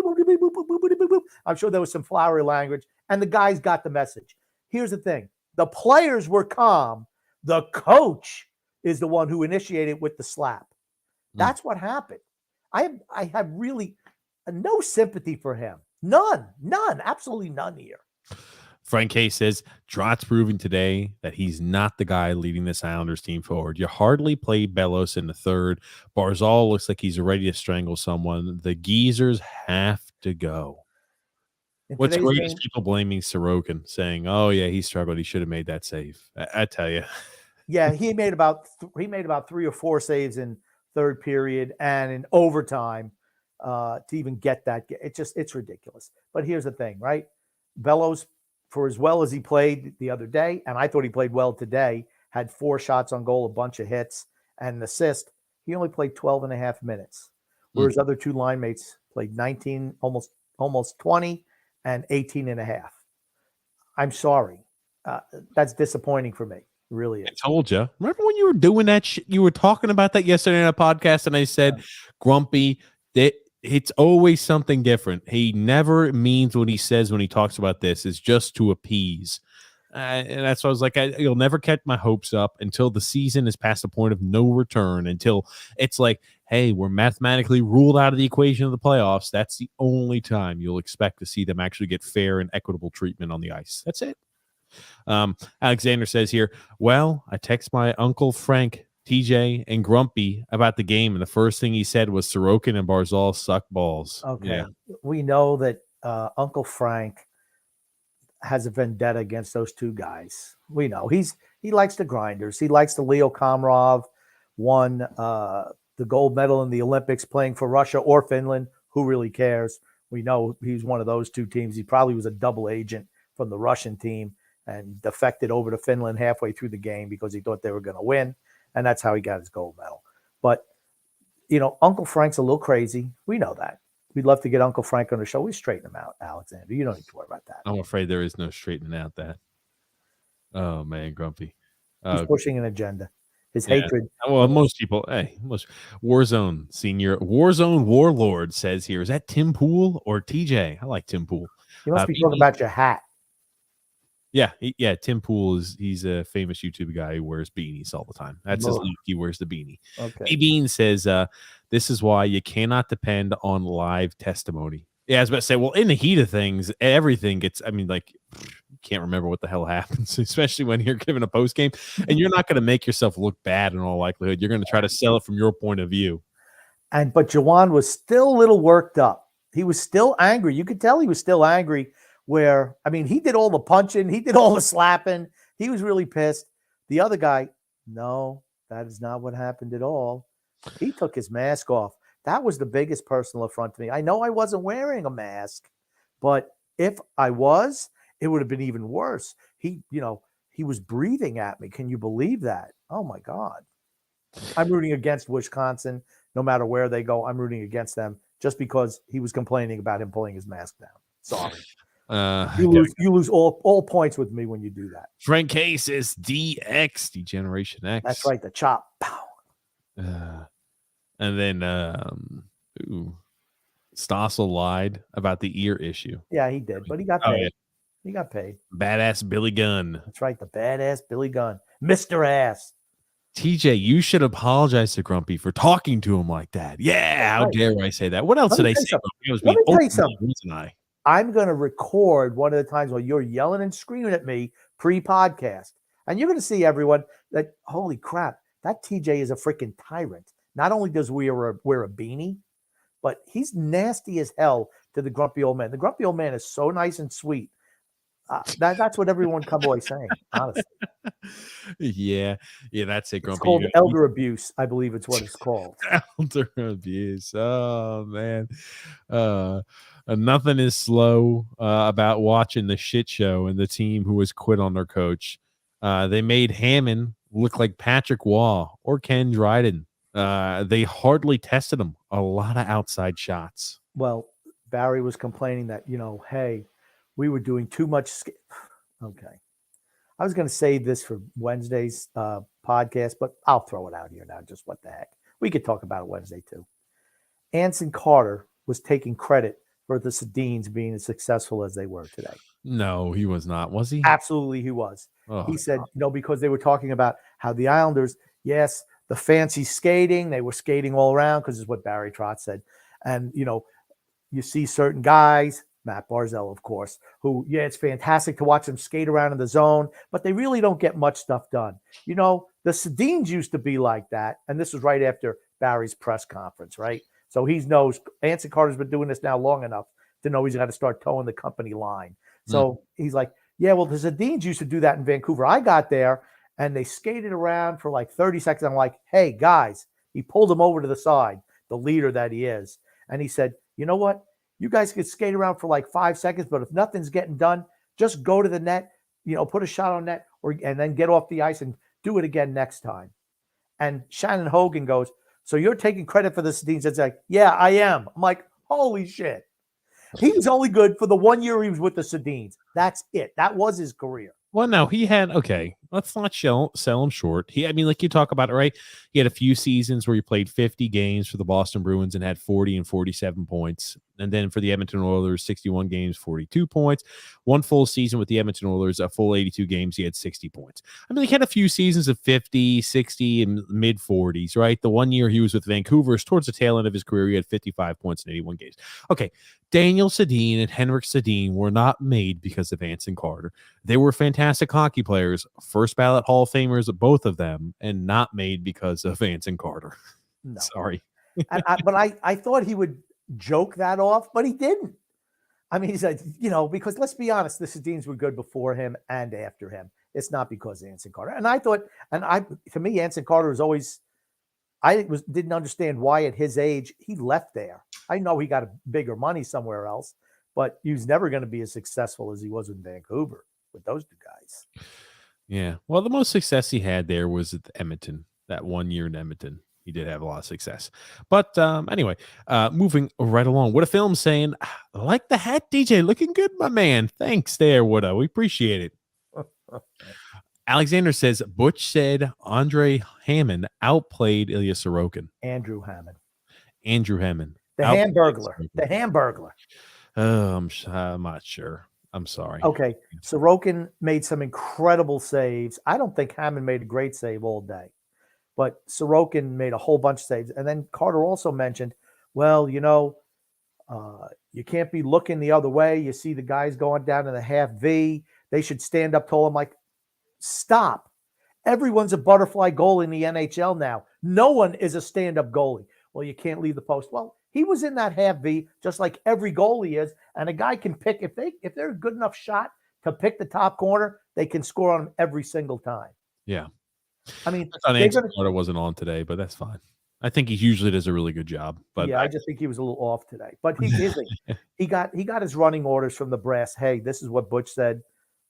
B: I'm sure there was some flowery language, and the guys got the message. Here's the thing. The players were calm. The coach is the one who initiated with the slap. That's what happened. I have really no sympathy for him. None, absolutely none here.
A: Frank K says, Trott's proving today that he's not the guy leading this Islanders team forward. You hardly played Bellows in the third. Barzal looks like he's ready to strangle someone. The geezers have to go. What's great is people blaming Sorokin, saying, oh, yeah, he struggled. He should have made that save. I tell you.
B: Yeah, he made about 3 or 4 saves in third period and in overtime to even get that. It's ridiculous. But here's the thing, right? Bellows, for as well as he played the other day, and I thought he played well today, had 4 shots on goal, a bunch of hits, and an assist. He only played 12 and a half minutes, whereas other 2 line mates played 19, almost 20, and 18 and a half. I'm sorry. That's disappointing for me. It really is.
A: I told you. Remember when you were doing that you were talking about that yesterday on a podcast, and I said, Grumpy, that it's always something different. He never means what he says when he talks about this is just to appease. And that's why I was like, you'll never catch my hopes up until the season is past the point of no return, until it's like, hey, we're mathematically ruled out of the equation of the playoffs. That's the only time you'll expect to see them actually get fair and equitable treatment on the ice. That's it. Alexander says here, well, I text my Uncle Frank, TJ, and Grumpy about the game, and the first thing he said was Sorokin and Barzal suck balls.
B: Okay.
A: Yeah.
B: We know that Uncle Frank has a vendetta against those 2 guys. We know he likes the grinders. He likes the Leo Komarov, won the gold medal in the Olympics playing for Russia or Finland. Who really cares? We know he's one of those 2 teams. He probably was a double agent from the Russian team and defected over to Finland halfway through the game because he thought they were going to win. And that's how he got his gold medal. But, Uncle Frank's a little crazy. We know that. We'd love to get Uncle Frank on the show. We straighten him out, Alexander. You don't need to worry about that.
A: I'm afraid there is no straightening out that. Oh, man, Grumpy.
B: He's pushing an agenda. His hatred.
A: Well, most people, Warzone Warlord says here, is that Tim Poole or TJ? I like Tim Poole.
B: You must be talking about your hat.
A: Yeah, Tim Poole he's a famous YouTube guy who wears beanies all the time. That's his look. He wears the beanie.
B: Okay.
A: B-Bean says, this is why you cannot depend on live testimony. Yeah, I was about to say, well, in the heat of things, everything gets, can't remember what the hell happens, especially when you're giving a post game, and you're not going to make yourself look bad in all likelihood. You're going to try to sell it from your point of view.
B: But Juwan was still a little worked up. He was still angry. You could tell he was still angry. He did all the punching, he did all the slapping. He was really pissed. The other guy, no, that is not what happened at all. He took his mask off. That was the biggest personal affront to me. I know I wasn't wearing a mask, but if I was, it would have been even worse. He was breathing at me. Can you believe that? Oh my God. I'm rooting against Wisconsin. No matter where they go, I'm rooting against them just because he was complaining about him pulling his mask down. Sorry. You lose all points with me when you do that.
A: Frank K says DX, Degeneration X.
B: That's right, the chop. Pow.
A: And then Stossel lied about the ear issue.
B: Yeah, he did, but he got paid.
A: Yeah.
B: He got paid.
A: Badass Billy Gunn.
B: That's right, the badass Billy Gunn. Mr. Ass.
A: TJ, you should apologize to Grumpy for talking to him like that. Yeah, how dare I say that? What else did I say?
B: Let me tell you something. I'm going to record one of the times while you're yelling and screaming at me pre-podcast. And you're going to see, everyone, that, holy crap, that TJ is a freaking tyrant. Not only does we wear a beanie, but he's nasty as hell to the grumpy old man. The grumpy old man is so nice and sweet. That's what everyone come away saying, honestly.
A: Yeah, that's it,
B: It's
A: Grumpy.
B: called elder abuse, I believe it's what it's called.
A: Elder abuse. Oh man, nothing is slow about watching the shit show and the team who was quit on their coach. They made Hammond look like Patrick Waugh or Ken Dryden. They hardly tested him. A lot of outside shots.
B: Well, Barry was complaining that, hey, we were doing too much. Okay. I was going to save this for Wednesday's podcast, but I'll throw it out here now. Just what the heck. We could talk about it Wednesday too. Anson Carter was taking credit for the Sedins being as successful as they were today.
A: No, he was not. Was he?
B: Absolutely, he was.
A: Oh,
B: he said, because they were talking about how the Islanders, yes, the fancy skating, they were skating all around because it's what Barry Trotz said. And, you see certain guys, Matt Barzell, of course, who, it's fantastic to watch them skate around in the zone, but they really don't get much stuff done. The Sedins used to be like that. And this was right after Barry's press conference, right? So he knows Anson Carter's been doing this now long enough to know he's got to start towing the company line. So he's like, yeah, well, the Sedins used to do that in Vancouver. I got there and they skated around for like 30 seconds. I'm like, hey, guys, he pulled him over to the side, the leader that he is. And he said, you know what? You guys could skate around for like 5 seconds, but if nothing's getting done, just go to the net, put a shot on net and then get off the ice and do it again next time. And Shannon Hogan goes, so you're taking credit for the Sedins? It's like, yeah, I am. I'm like, holy shit. He was only good for the 1 year he was with the Sedins. That's it. That was his career.
A: Well, no, he had, let's not sell him short. Like you talk about it, right? He had a few seasons where he played 50 games for the Boston Bruins and had 40 and 47 points. And then for the Edmonton Oilers, 61 games, 42 points. One full season with the Edmonton Oilers, a full 82 games, he had 60 points. He had a few seasons of 50, 60, and mid 40s, right? The 1 year he was with Vancouver, towards the tail end of his career, he had 55 points in 81 games. Okay, Daniel Sedin and Henrik Sedin were not made because of Anson Carter. They were fantastic hockey players, first ballot Hall of Famers, both of them, and not made because of Anson Carter.
B: No.
A: Sorry.
B: But I thought he would joke that off, but he didn't. He said, because let's be honest, the Sedins were good before him and after him. It's not because of Anson Carter. And I thought, to me, Anson Carter was always, didn't understand why at his age he left there. I know he got a bigger money somewhere else, but he was never going to be as successful as he was in Vancouver with those two guys.
A: Yeah. Well, the most success he had there was at Edmonton, that 1 year in Edmonton. He did have a lot of success. But anyway, moving right along. What a film saying, I like the hat, DJ. Looking good, my man. Thanks there, Woody. We appreciate it. Alexander says, Butch said Andre Hammond outplayed Ilya Sorokin.
B: Andrew Hammond.
A: The
B: Hamburglar.
A: Oh, I'm not sure. I'm sorry.
B: Okay. Sorokin made some incredible saves. I don't think Hammond made a great save all day, but Sorokin made a whole bunch of saves. And then Carter also mentioned, well, you can't be looking the other way. You see the guys going down in the half V. They should stand up tall. I'm like, stop. Everyone's a butterfly goal in the NHL now. No one is a stand-up goalie. Well, you can't leave the post. Well, he was in that half V, just like every goalie is. And a guy can pick, if they're a good enough shot to pick the top corner, they can score on him every single time.
A: Yeah.
B: Carter
A: wasn't on today, but that's fine. I think he usually does a really good job. But
B: yeah, I just think he was a little off today. But he isn't. He got his running orders from the brass. Hey, this is what Butch said.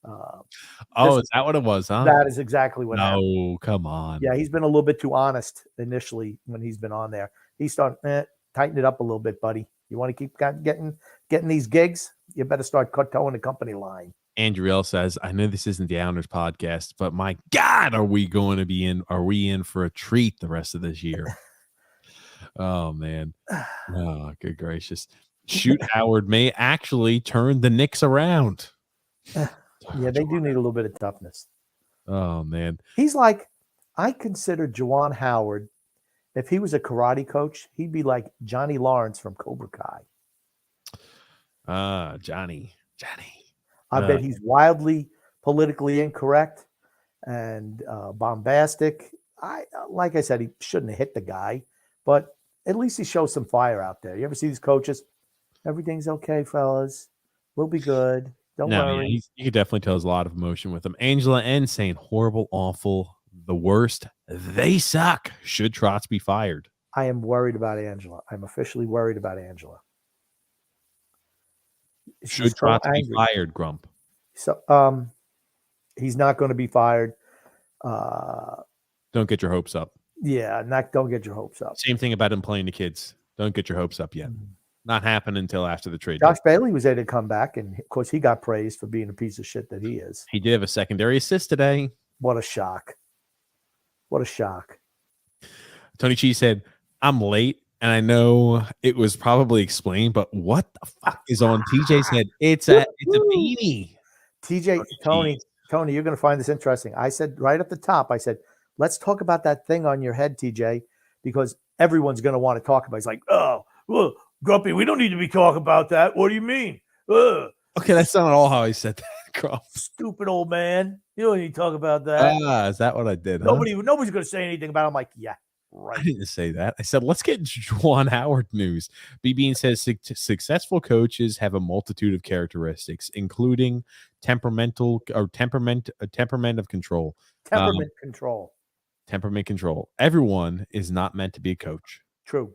A: Is that what it was, huh?
B: That is exactly what happened.
A: No, come on.
B: Yeah, he's been a little bit too honest initially when he's been on there. He's starting tighten it up a little bit, buddy. You want to keep getting these gigs? You better start towing the company line.
A: Andrew L says, I know this isn't the Owners podcast, but my God, are we in for a treat the rest of this year? Oh, man. Oh, good gracious. Shoot Howard may actually turn the Knicks around.
B: Yeah, they do need a little bit of toughness.
A: Oh, man.
B: He's like, I consider Juwan Howard, if he was a karate coach, he'd be like Johnny Lawrence from Cobra Kai.
A: Johnny.
B: I bet he's wildly politically incorrect and bombastic. like I said, he shouldn't have hit the guy, but at least he shows some fire out there. You ever see these coaches? Everything's okay, fellas. We'll be good. Don't worry.
A: Yeah, you could definitely tell there's a lot of emotion with him. Angela N saying horrible, awful, the worst. They suck. Should Trotz be fired?
B: I am worried about Angela. I'm officially worried about Angela.
A: Should
B: so
A: Trotz be
B: angry.
A: fired, Grump?
B: So, he's not going to be fired.
A: Don't get your hopes up.
B: Yeah, don't get your hopes up.
A: Same thing about him playing the kids. Don't get your hopes up yet. Not happen until after the trade.
B: Josh Bailey was able to come back, and of course, he got praised for being a piece of shit that he is.
A: He did have a secondary assist today.
B: What a shock. What a shock.
A: Tony Chi said, I'm late, and I know it was probably explained, but what the fuck is on TJ's head? It's a beanie.
B: TJ, Tony, you're going to find this interesting. I said right at the top, I said, let's talk about that thing on your head, TJ, because everyone's going to want to talk about it. He's like, oh, well, Grumpy, we don't need to be talking about that. What do you mean?
A: Okay, that's not at all how I said that, Grump.
B: Stupid old man. You don't need to talk about that.
A: Is that what I did?
B: Nobody's going to say anything about it. I'm like, yeah, right.
A: I didn't say that. I said, let's get Juwan Howard news. B-Bean says successful coaches have a multitude of characteristics, including temperament of control. Temperament control. Everyone is not meant to be a coach.
B: True.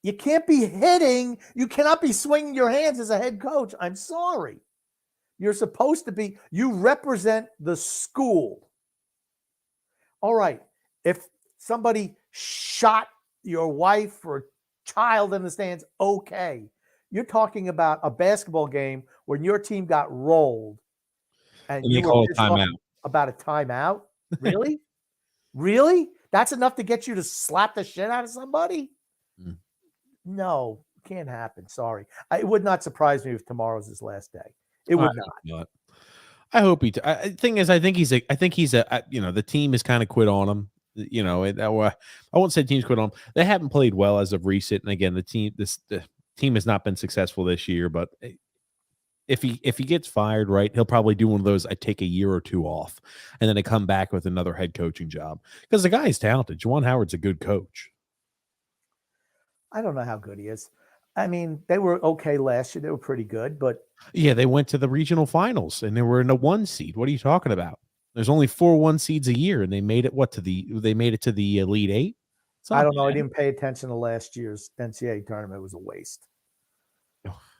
B: You can't be hitting. You cannot be swinging your hands as a head coach. I'm sorry. You're supposed to be. You represent the school. All right. If somebody shot your wife or child in the stands, okay. You're talking about a basketball game when your team got rolled and you
A: call
B: were
A: a timeout.
B: About a timeout? Really? Really? That's enough to get you to slap the shit out of somebody? No, can't happen. Sorry. It would not surprise me if tomorrow's his last day. It would not.
A: I hope he. Thing is, I think he's a. The team has kind of quit on him. I won't say teams quit on him. They haven't played well as of recent. And again, the team has not been successful this year. But if he gets fired, right, he'll probably do one of those. I take a year or two off, and then I come back with another head coaching job because the guy is talented. Juwan Howard's a good coach.
B: I don't know how good he is. I mean, they were okay last year. They were pretty good, but
A: yeah, they went to the regional finals and they were in a 1 seed. What are you talking about? There's only 4 1 seeds a year, and they made it to the Elite 8.
B: I don't know. I didn't pay attention to last year's NCAA tournament. It was a waste.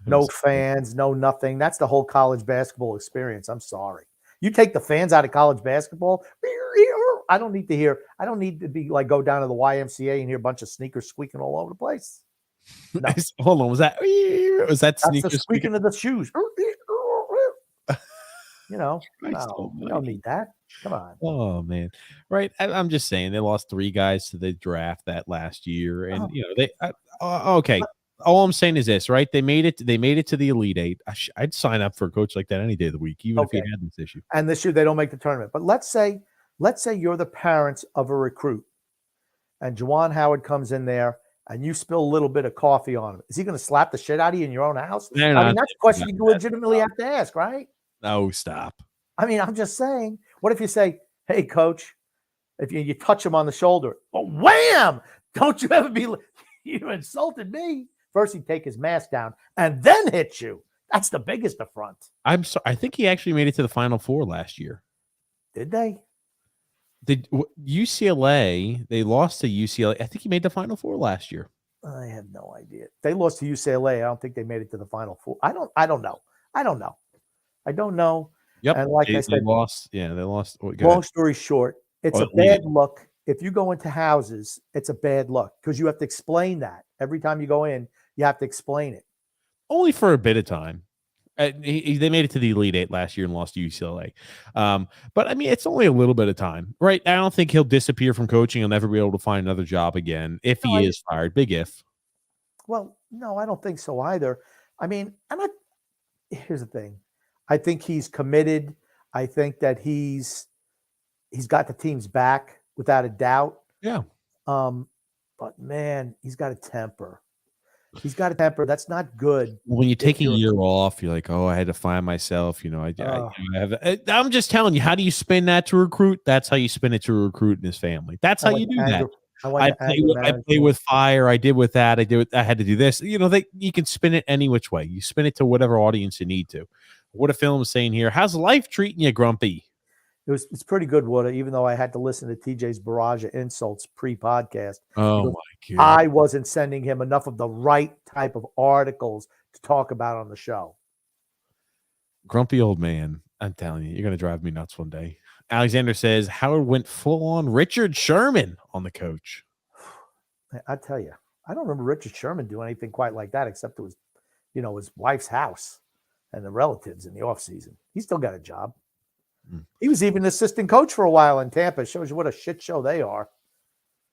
B: No fans, no nothing. That's the whole college basketball experience. I'm sorry. You take the fans out of college basketball. I don't need to be like go down to the YMCA and hear a bunch of sneakers squeaking all over the place. No.
A: Hold on, was that
B: sneakers the squeaking of the shoes? No, we don't need that. Come on.
A: Oh man, right? I'm just saying they lost 3 guys to the draft that last year, and okay. All I'm saying is this, right? They made it to the Elite 8. I'd sign up for a coach like that any day of the week, even if he had this issue.
B: And this year they don't make the tournament. But let's say you're the parents of a recruit, and Juwan Howard comes in there, and you spill a little bit of coffee on him. Is he going to slap the shit out of you in your own house? I mean, that's a question you legitimately have to ask, right?
A: No, stop.
B: I mean, I'm just saying. What if you say, "Hey, coach," if you touch him on the shoulder, wham! Don't you ever be? You insulted me. First, he'd take his mask down and then hit you. That's the biggest affront.
A: I'm sorry. I think he actually made it to the Final Four last year.
B: Did they?
A: UCLA, they lost to UCLA. I think he made the Final Four last year.
B: I have no idea. They lost to UCLA. I don't think they made it to the Final Four. I don't know. I don't know.
A: Yep.
B: And like I said,
A: they lost. Yeah, they lost.
B: Long story short, it's a bad look. If you go into houses, it's a bad look because you have to explain that. Every time you go in, you have to explain it.
A: Only for a bit of time. They made it to the Elite 8 last year and lost to UCLA. But, I mean, it's only a little bit of time, right? I don't think he'll disappear from coaching. He'll never be able to find another job again if he is fired. Big if.
B: Well, no, I don't think so either. I mean, here's the thing. I think he's committed. I think that he's got the team's back without a doubt.
A: Yeah.
B: But, man, he's got a temper. He's got a temper. That's not good.
A: When you take a
B: you're-
A: year off, you're like, oh, I had to find myself. You know, I
B: Oh.
A: I'm just telling you, how do you spin that to recruit? That's how you spin it to recruit in his family. That's how
B: I
A: you
B: went
A: do
B: to
A: that.
B: anger- I went to anger
A: I play
B: management.
A: with fire. I did with that. I had to do this. You know, you can spin it any which way. You spin it to whatever audience you need to. What a film is saying here. How's life treating you, Grumpy?
B: It's pretty good, Wood, even though I had to listen to TJ's barrage of insults pre-podcast.
A: Oh
B: because
A: my God.
B: I wasn't sending him enough of the right type of articles to talk about on the show.
A: Grumpy old man. I'm telling you, you're going to drive me nuts one day. Alexander says Howard went full on Richard Sherman on the coach.
B: I tell you, I don't remember Richard Sherman doing anything quite like that, except it was, his wife's house and the relatives in the offseason. He still got a job. He was even assistant coach for a while in Tampa. Shows you what a shit show they are.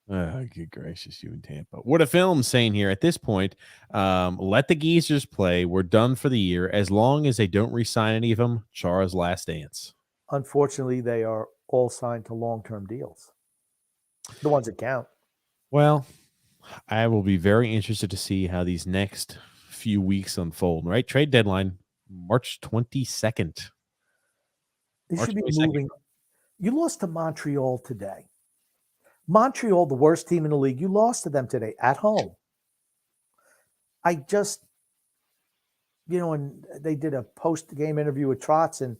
A: Oh, good gracious, you in Tampa. What a film saying here at this point. Let the geezers play. We're done for the year. As long as they don't re-sign any of them, Chara's last dance.
B: Unfortunately, they are all signed to long-term deals. The ones that count.
A: Well, I will be very interested to see how these next few weeks unfold, right? Trade deadline, March 22nd.
B: They
A: March
B: should be
A: 22nd.
B: moving. You lost to Montreal today. Montreal, the worst team in the league. You lost to them today at home. I just, and they did a post-game interview with Trotz, and,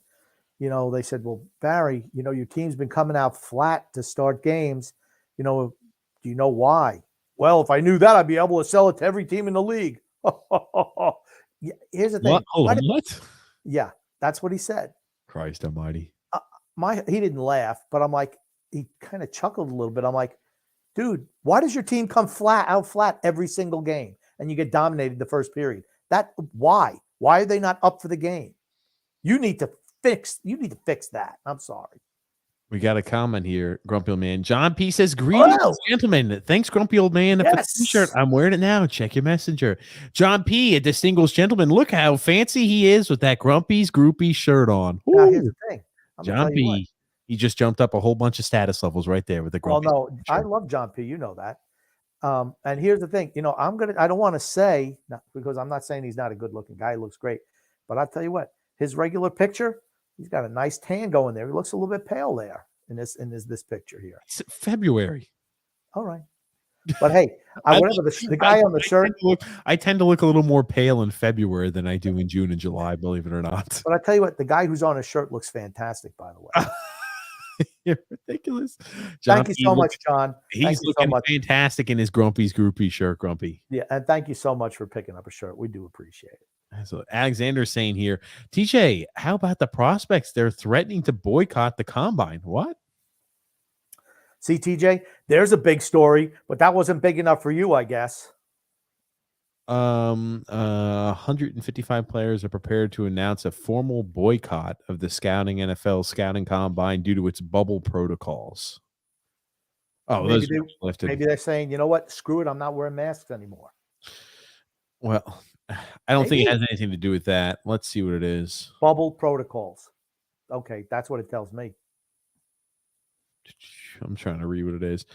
B: they said, well, Barry, your team's been coming out flat to start games. Do you know why? Well, if I knew that, I'd be able to sell it to every team in the league. Yeah, here's the thing.
A: What? Hold on, what?
B: Yeah, that's what he said.
A: Christ almighty.
B: He didn't laugh, but I'm like, he kind of chuckled a little bit. I'm like, dude, why does your team come out flat every single game and you get dominated the first period? Why are they not up for the game? You need to fix that. I'm sorry.
A: We got a comment here, Grumpy Old Man. John P says, greetings, gentlemen. Thanks, Grumpy Old Man. For the t-shirt. I'm wearing it now. Check your messenger. John P, a distinguished gentleman. Look how fancy he is with that Grumpy's Groupie shirt on.
B: Now, here's the thing.
A: John P, he just jumped up a whole bunch of status levels right there with the Grumpy.
B: Oh, no, I love John P. You know that. And here's the thing. I don't want to say, because I'm not saying he's not a good-looking guy. He looks great. But I'll tell you what, his regular picture, he's got a nice tan going there. He looks a little bit pale there in this picture here.
A: It's February.
B: All right. But hey, whatever the guy on the shirt.
A: I tend to look a little more pale in February than I do in June and July, believe it or not.
B: But I tell you what, the guy who's on his shirt looks fantastic, by the way.
A: You're ridiculous. John,
B: thank you so much, John.
A: He's looking fantastic in his Grumpy's Groupie shirt, Grumpy.
B: Yeah, and thank you so much for picking up a shirt. We do appreciate it.
A: So Alexander's saying here, TJ, how about the prospects? They're threatening to boycott the combine. What?
B: See, TJ, there's a big story, but that wasn't big enough for you, I guess.
A: 155 players are prepared to announce a formal boycott of the NFL scouting combine due to its bubble protocols. Oh,
B: maybe they're saying, you know what? Screw it. I'm not wearing masks anymore.
A: Well, I don't think it has anything to do with that. Let's see what it is.
B: Bubble protocols. Okay, that's what it tells me.
A: I'm trying to read what it is.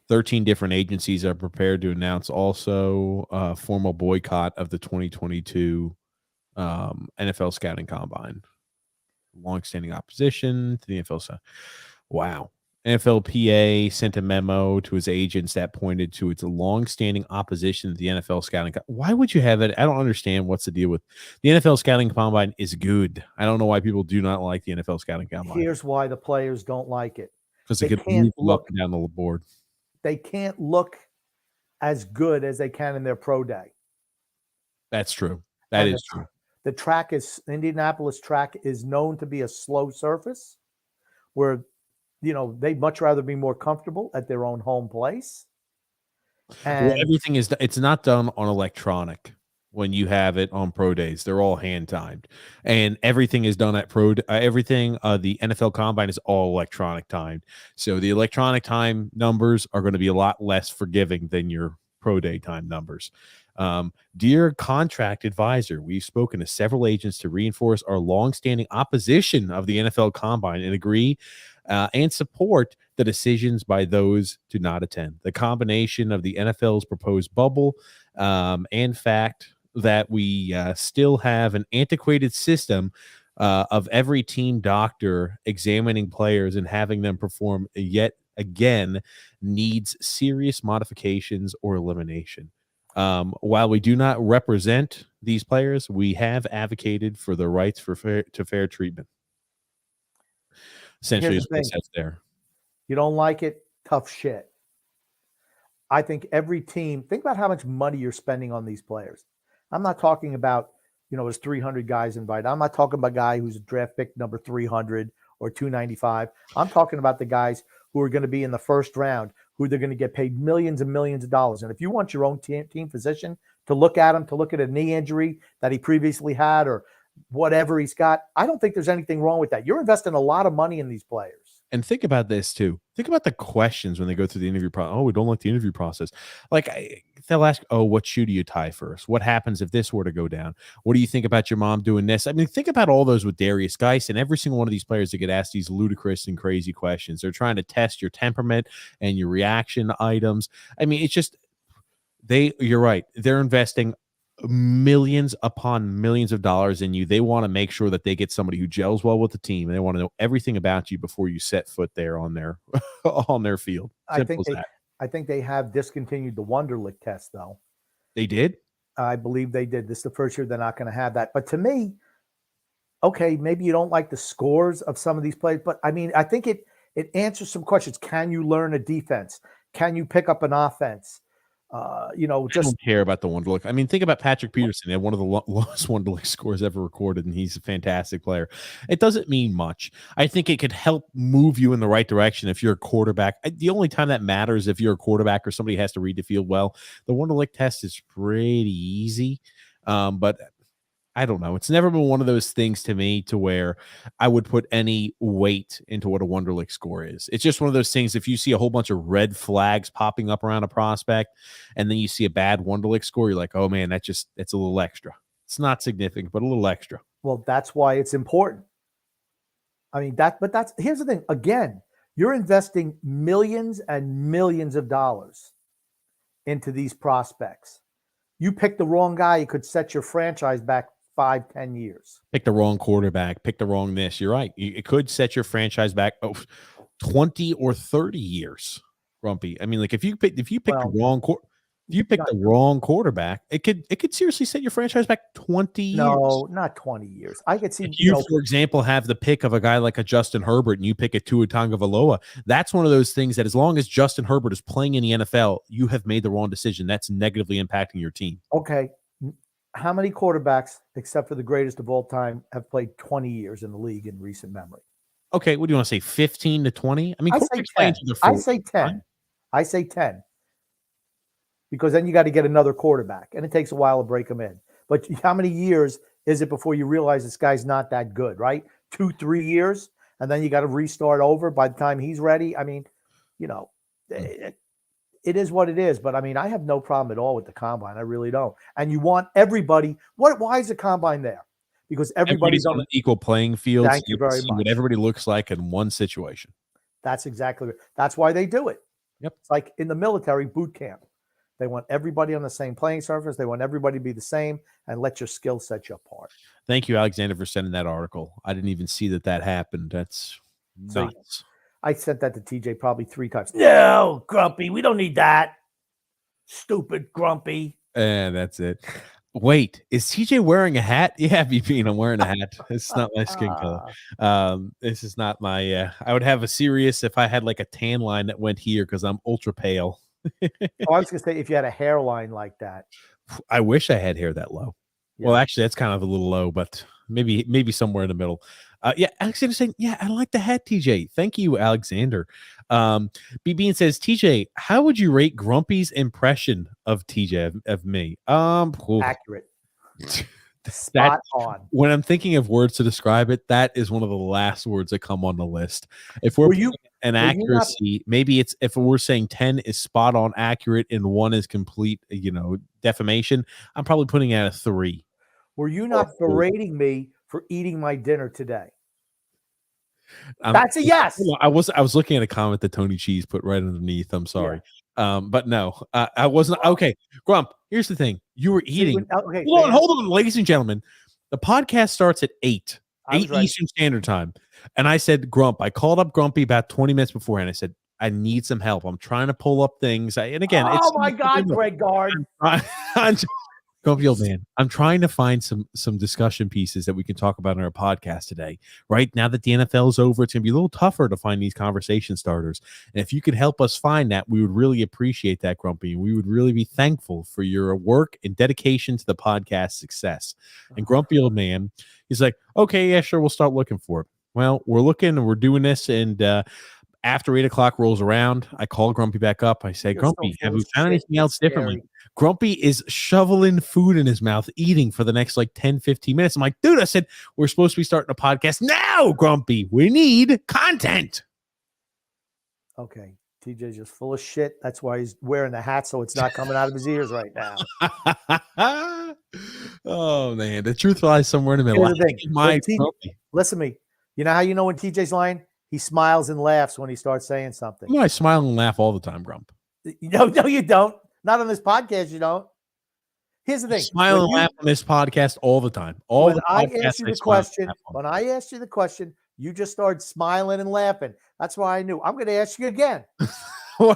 A: 13 different agencies are prepared to announce also a formal boycott of the 2022 NFL scouting combine. Longstanding opposition to the NFL. Wow. NFLPA sent a memo to his agents that pointed to its longstanding opposition to the NFL scouting. Why would you have it? I don't understand what's the deal with the NFL scouting combine is good. I don't know why people do not like the NFL scouting combine.
B: Here's why the players don't like it.
A: Because they could move up and down the board.
B: They can't look as good as they can in their pro day.
A: That's true. That is true.
B: The track Indianapolis track is known to be a slow surface where, they'd much rather be more comfortable at their own home place. And
A: everything it's not done on electronic. When you have it on pro days, they're all hand timed, and everything is done at everything. The NFL combine is all electronic timed, so the electronic time numbers are going to be a lot less forgiving than your pro day time numbers. Dear contract advisor, we've spoken to several agents to reinforce our longstanding opposition of the NFL combine and agree and support the decisions by those to not attend. The combination of the NFL's proposed bubble and fact that we still have an antiquated system of every team doctor examining players and having them perform yet again needs serious modifications or elimination. While we do not represent these players, we have advocated for the rights for fair treatment. Essentially,
B: Here's
A: is
B: the
A: what it
B: thing.
A: says there.
B: You don't like it? Tough shit. I think every team, think about how much money you're spending on these players. I'm not talking about, there's 300 guys invited. I'm not talking about a guy who's a draft pick number 300 or 295. I'm talking about the guys who are going to be in the first round, who they're going to get paid millions and millions of dollars. And if you want your own team physician to look at him, to look at a knee injury that he previously had or whatever he's got, I don't think there's anything wrong with that. You're investing a lot of money in these players.
A: And think about this too. Think about the questions when they go through the interview process. Oh, we don't like the interview process. Like they'll ask, "Oh, what shoe do you tie first? What happens if this were to go down? What do you think about your mom doing this?" I mean, think about all those with Darius Geis and every single one of these players that get asked these ludicrous and crazy questions. They're trying to test your temperament and your reaction items. I mean, it's just you're right. They're investing millions upon millions of dollars in you. They want to make sure that they get somebody who gels well with the team. And they want to know everything about you before you set foot there on their on their field.
B: I think they have discontinued the Wonderlic test, though.
A: They did?
B: I believe they did. This is the first year they're not going to have that. But to me, okay, maybe you don't like the scores of some of these plays, but I mean, I think it answers some questions. Can you learn a defense? Can you pick up an offense?
A: I don't care about the Wonderlic. I mean, think about Patrick Peterson. He had one of the lowest Wonderlic scores ever recorded, and he's a fantastic player. It doesn't mean much. I think it could help move you in the right direction if you're a quarterback. The only time that matters if you're a quarterback or somebody has to read the field well. The Wonderlic test is pretty easy, but I don't know. It's never been one of those things to me to where I would put any weight into what a Wonderlic score is. It's just one of those things. If you see a whole bunch of red flags popping up around a prospect and then you see a bad Wonderlic score, you're like, oh man, it's a little extra. It's not significant, but a little extra.
B: Well, that's why it's important. I mean, here's the thing. Again, you're investing millions and millions of dollars into these prospects. You pick the wrong guy, it could set your franchise back 5-10 years.
A: Pick the wrong quarterback, pick the wrong this. You're right. It could set your franchise back 20 or 30 years, Grumpy. I mean, like if you pick the wrong quarterback, it could seriously set your franchise back 20 years.
B: No, not 20 years. I could see
A: if you for example, have the pick of a guy like a Justin Herbert and you pick a Tua Tagovailoa. That's one of those things that as long as Justin Herbert is playing in the NFL, you have made the wrong decision. That's negatively impacting your team.
B: Okay. How many quarterbacks, except for the greatest of all time, have played 20 years in the league in recent memory?
A: Okay, what do you want to say, 15 to 20? I mean,
B: I say 10. I say 10. Because then you got to get another quarterback, and it takes a while to break them in. But how many years is it before you realize this guy's not that good, right? 2-3 years, and then you got to restart over by the time he's ready. I mean, it is what it is. But, I mean, I have no problem at all with the combine. I really don't. And you want everybody – why is the combine there? Because everybody's on
A: an equal playing field.
B: Thank you very much.
A: What everybody looks like in one situation.
B: That's exactly – that's why they do it.
A: Yep.
B: It's like in the military boot camp. They want everybody on the same playing surface. They want everybody to be the same and let your skill set you apart.
A: Thank you, Alexander, for sending that article. I didn't even see that happened. That's nuts.
B: I sent that to TJ probably 3 times. No, Grumpy, we don't need that. Stupid Grumpy.
A: That's it. Wait, is TJ wearing a hat? Yeah, BP, I'm wearing a hat. It's not my skin color. This is not my I would have a serious if I had like a tan line that went here because I'm ultra pale.
B: I was going to say, if you had a hairline like that.
A: I wish I had hair that low. Yeah. Well, actually, that's kind of a little low, but maybe somewhere in the middle. Alexander saying, yeah, I like the hat, TJ. Thank you, Alexander. BB says, TJ, how would you rate Grumpy's impression of TJ of me?
B: Accurate. Spot on.
A: When I'm thinking of words to describe it, that is one of the last words that come on the list. If we're an accuracy, maybe it's if we're saying 10 is spot on accurate and 1 is complete, defamation, I'm probably putting it at a 3.
B: Were you not berating me for eating my dinner today? That's a yes.
A: I was looking at a comment that Tony Cheese put right underneath. I'm sorry. But no, I wasn't. Okay, Grump, here's the thing. You were eating.
B: Okay,
A: Hold on, ladies and gentlemen. The podcast starts at 8 Eastern Standard Time. And I said, Grump, I called up Grumpy about 20 minutes beforehand. I said, I need some help. I'm trying to pull up things. And again,
B: oh my God, Greg Gard.
A: Grumpy old man, I'm trying to find some discussion pieces that we can talk about on our podcast today. Right now that the NFL is over, it's going to be a little tougher to find these conversation starters. And if you could help us find that, we would really appreciate that, Grumpy. And we would really be thankful for your work and dedication to the podcast success. And Grumpy old man, he's like, okay, yeah, sure, we'll start looking for it. Well, we're looking and we're doing this, and after 8 o'clock rolls around, I call Grumpy back up. I say, Grumpy, have we found anything else differently? Grumpy is shoveling food in his mouth, eating for the next like 10, 15 minutes. I'm like, dude, I said, we're supposed to be starting a podcast now, Grumpy. We need content.
B: Okay. TJ's just full of shit. That's why he's wearing the hat, so it's not coming out of his ears right now.
A: Oh, man. The truth lies somewhere in the middle.
B: Listen to me. You know how you know when TJ's lying? He smiles and laughs when he starts saying something.
A: I smile and laugh all the time, Grump.
B: No, you don't. Not on this podcast, you don't. Here's the thing.
A: Smile and laugh on this podcast all the time.
B: When I asked you the question, you just started smiling and laughing. That's why I knew. I'm going to ask you again.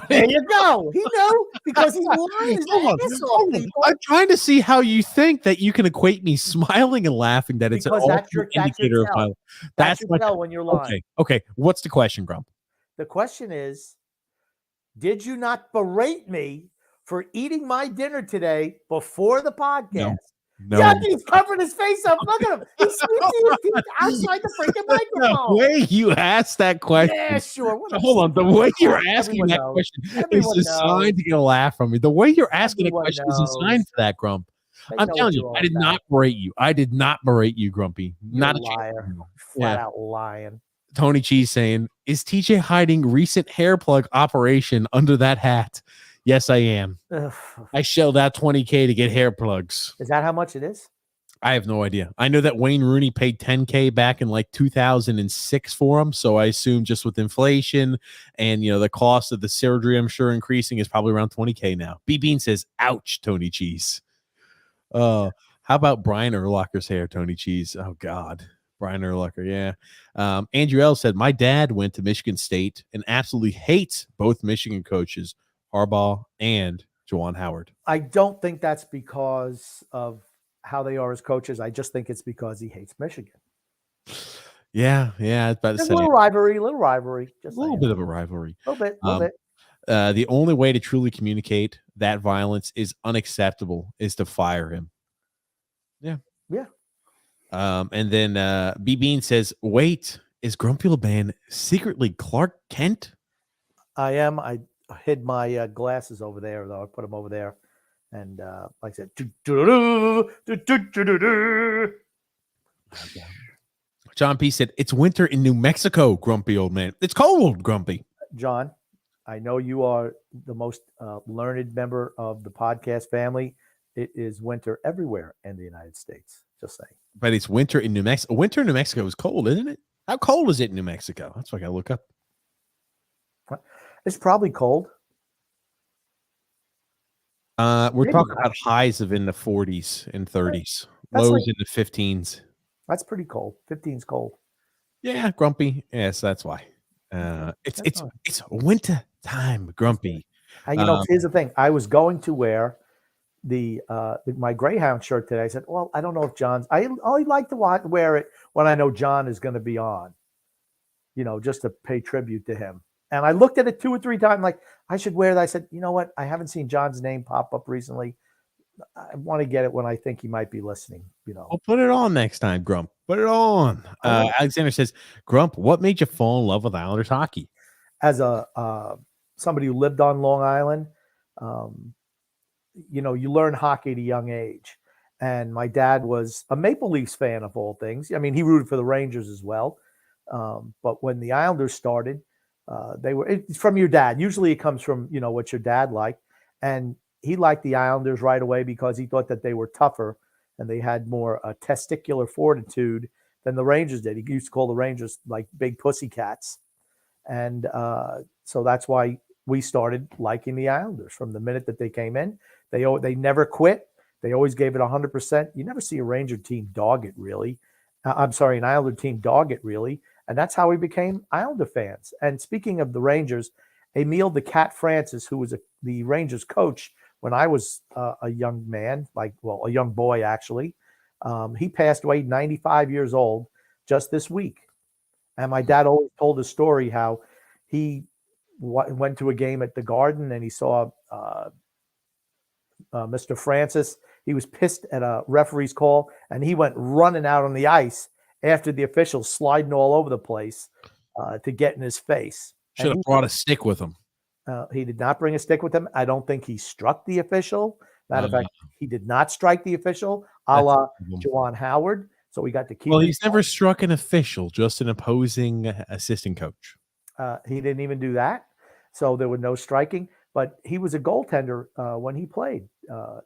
B: There you go. He knew because he's lying his ass off, people.
A: I'm trying to see how you think that you can equate me smiling and laughing. That it's
B: because
A: an
B: that's your
A: indicator of my.
B: That's your tell when you're lying.
A: Okay. What's the question, Grump?
B: The question is, did you not berate me for eating my dinner today before the podcast?
A: No.
B: Yeah, he's covering his face up. Look at him. He's squeezing his teeth outside the freaking microphone.
A: The way you asked that question.
B: Yeah, sure.
A: Hold on. The way you're asking that question is designed to get a laugh from me. The way you're asking that question is designed for that, Grump. I'm telling you, I did not berate you. I did not berate you, Grumpy. Not a
B: liar. Flat out lying.
A: Tony Cheese saying, is TJ hiding recent hair plug operation under that hat? Yes, I am.
B: Ugh.
A: I shelled out $20K to get hair plugs.
B: Is that how much it is?
A: I have no idea. I know that Wayne Rooney paid $10K back in like 2006 for them. So I assume just with inflation and, the cost of the surgery, I'm sure increasing is probably around $20K now. B Bean says, ouch, Tony Cheese. How about Brian Urlacher's hair, Tony Cheese? Oh, God. Brian Urlacher, yeah. Andrew L. said, my dad went to Michigan State and absolutely hates both Michigan coaches, Harbaugh and Juwan Howard.
B: I don't think that's because of how they are as coaches. I just think it's because he hates Michigan.
A: Yeah. It's about
B: a little rivalry. Just
A: a little bit of a rivalry.
B: A little bit.
A: The only way to truly communicate that violence is unacceptable is to fire him. Yeah. And then B Bean says, wait, is Grumpy Old Man secretly Clark Kent?
B: I am. I hid my glasses over there, though. I put them over there. And like I said,
A: John P. said, it's winter in New Mexico, Grumpy Old Man. It's cold, Grumpy.
B: John, I know you are the most learned member of the podcast family. It is winter everywhere in the United States. Just saying.
A: But it's winter in New Mexico. Winter in New Mexico is cold, isn't it? How cold is it in New Mexico? That's what I got to look up.
B: It's probably cold.
A: We're talking about highs of in the 40s and 30s, lows in the 15s.
B: That's pretty cold. 15's cold.
A: Yeah, Grumpy. Yes, that's why. It's winter time, Grumpy.
B: Here's the thing. I was going to wear my Greyhound shirt today. I said, well, I don't know if John's. I like to wear it when I know John is going to be on. Just to pay tribute to him. And I looked at it 2 or 3 times, like, I should wear that. I said, you know what? I haven't seen John's name pop up recently. I want to get it when I think he might be listening.
A: I'll put it on next time, Grump. Put it on. Alexander says, Grump, what made you fall in love with Islanders hockey?
B: As somebody who lived on Long Island, you learn hockey at a young age. And my dad was a Maple Leafs fan of all things. I mean, he rooted for the Rangers as well. But when the Islanders started, it's from your dad. Usually it comes from, what your dad liked. And he liked the Islanders right away because he thought that they were tougher and they had more testicular fortitude than the Rangers did. He used to call the Rangers like big pussycats. And so that's why we started liking the Islanders from the minute that they came in. They never quit. They always gave it 100%. You never see a Ranger team dog it, really. I'm sorry, an Islander team dog it, really. And that's how we became Islander fans. And speaking of the Rangers, Emil the Cat Francis, who was the Rangers coach when I was a young man, a young boy, actually, he passed away 95 years old just this week. And my dad always told a story how he went to a game at the Garden and he saw Mr. Francis. He was pissed at a referee's call, and he went running out on the ice after the officials, sliding all over the place to get in his face.
A: Should have brought a stick with him.
B: He did not bring a stick with him. I don't think he struck the official. Matter of fact, he did not strike the official, a la Juwan Howard. So we got to keep.
A: Well, he's never struck an official, just an opposing assistant coach.
B: He didn't even do that. So there was no striking. But he was a goaltender when he played,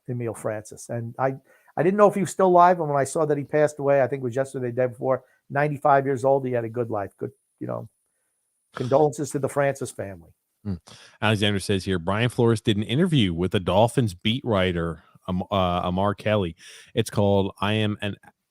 B: Emil Francis. And I didn't know if he was still alive. And when I saw that he passed away, I think it was yesterday, the day before, 95 years old. He had a good life. Good, condolences to the Francis family.
A: Alexander says here, Brian Flores did an interview with the Dolphins beat writer, Amar Kelly. It's called I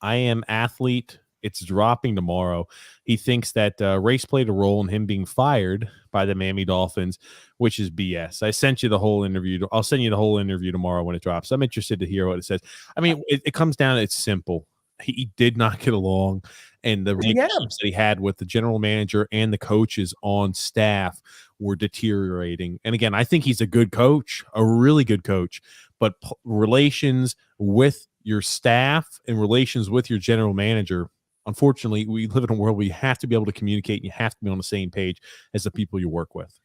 A: Am Athlete. It's dropping tomorrow. He thinks that race played a role in him being fired by the Miami Dolphins, which is BS. I sent you the whole interview. I'll send you the whole interview tomorrow when it drops. I'm interested to hear what it says. I mean, it comes down, it's simple. He did not get along, and the relationships that he had with the general manager and the coaches on staff were deteriorating. And again, I think he's a good coach, a really good coach, but relations with your staff and relations with your general manager, unfortunately, we live in a world where you have to be able to communicate and you have to be on the same page as the people you work with.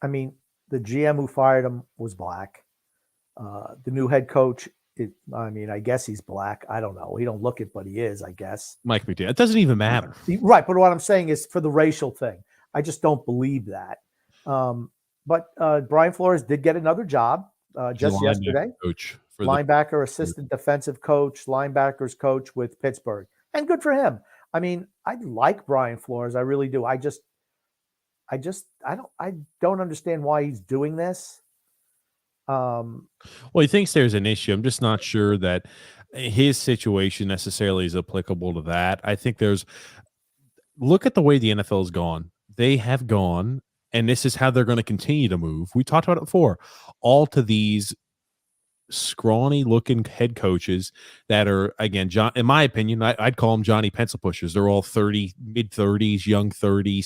B: I mean, the GM who fired him was black. The new head coach, I guess he's black. I don't know. He don't look it, but he is, I guess.
A: Mike McDaniel. It doesn't even matter.
B: Right. But what I'm saying is for the racial thing, I just don't believe that. But Brian Flores did get another job just yesterday.
A: Coach for
B: linebacker, assistant defensive coach, linebackers coach with Pittsburgh. And good for him. I mean, I like Brian Flores. I really do. I don't understand why he's doing this.
A: Well, he thinks there's an issue. I'm just not sure that his situation necessarily is applicable to that. I think look at the way the NFL has gone. They have gone, and this is how they're going to continue to move. We talked about it before, all to these scrawny looking head coaches that are, again, John, in my opinion, I'd call them Johnny pencil pushers. They're all 30, mid 30s, young 30s,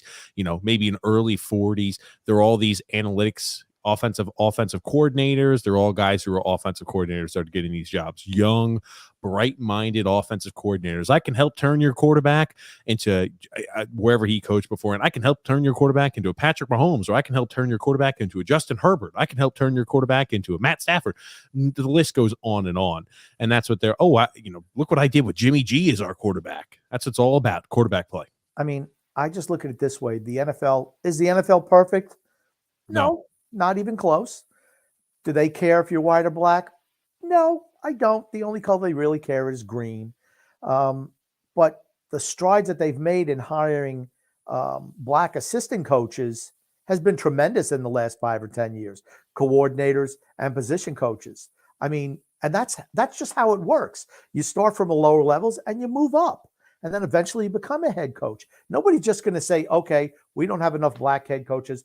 A: maybe in early 40s. They're all these analytics offensive coordinators. They're all guys who are offensive coordinators that are getting these jobs. Young, bright-minded offensive coordinators. I can help turn your quarterback into wherever he coached before, and I can help turn your quarterback into a Patrick Mahomes, or I can help turn your quarterback into a Justin Herbert. I can help turn your quarterback into a Matt Stafford. The list goes on, and that's what they're. Look what I did with Jimmy G as our quarterback. That's what it's all about, quarterback play.
B: I mean, I just look at it this way: the NFL perfect? No. Not even close. Do they care if you're white or black? No, I don't. The only color they really care is green. But the strides that they've made in hiring black assistant coaches has been tremendous in the last 5 or 10 years. Coordinators and position coaches. I mean, and that's just how it works. You start from the lower levels and you move up. And then eventually you become a head coach. Nobody's just going to say, okay, we don't have enough black head coaches.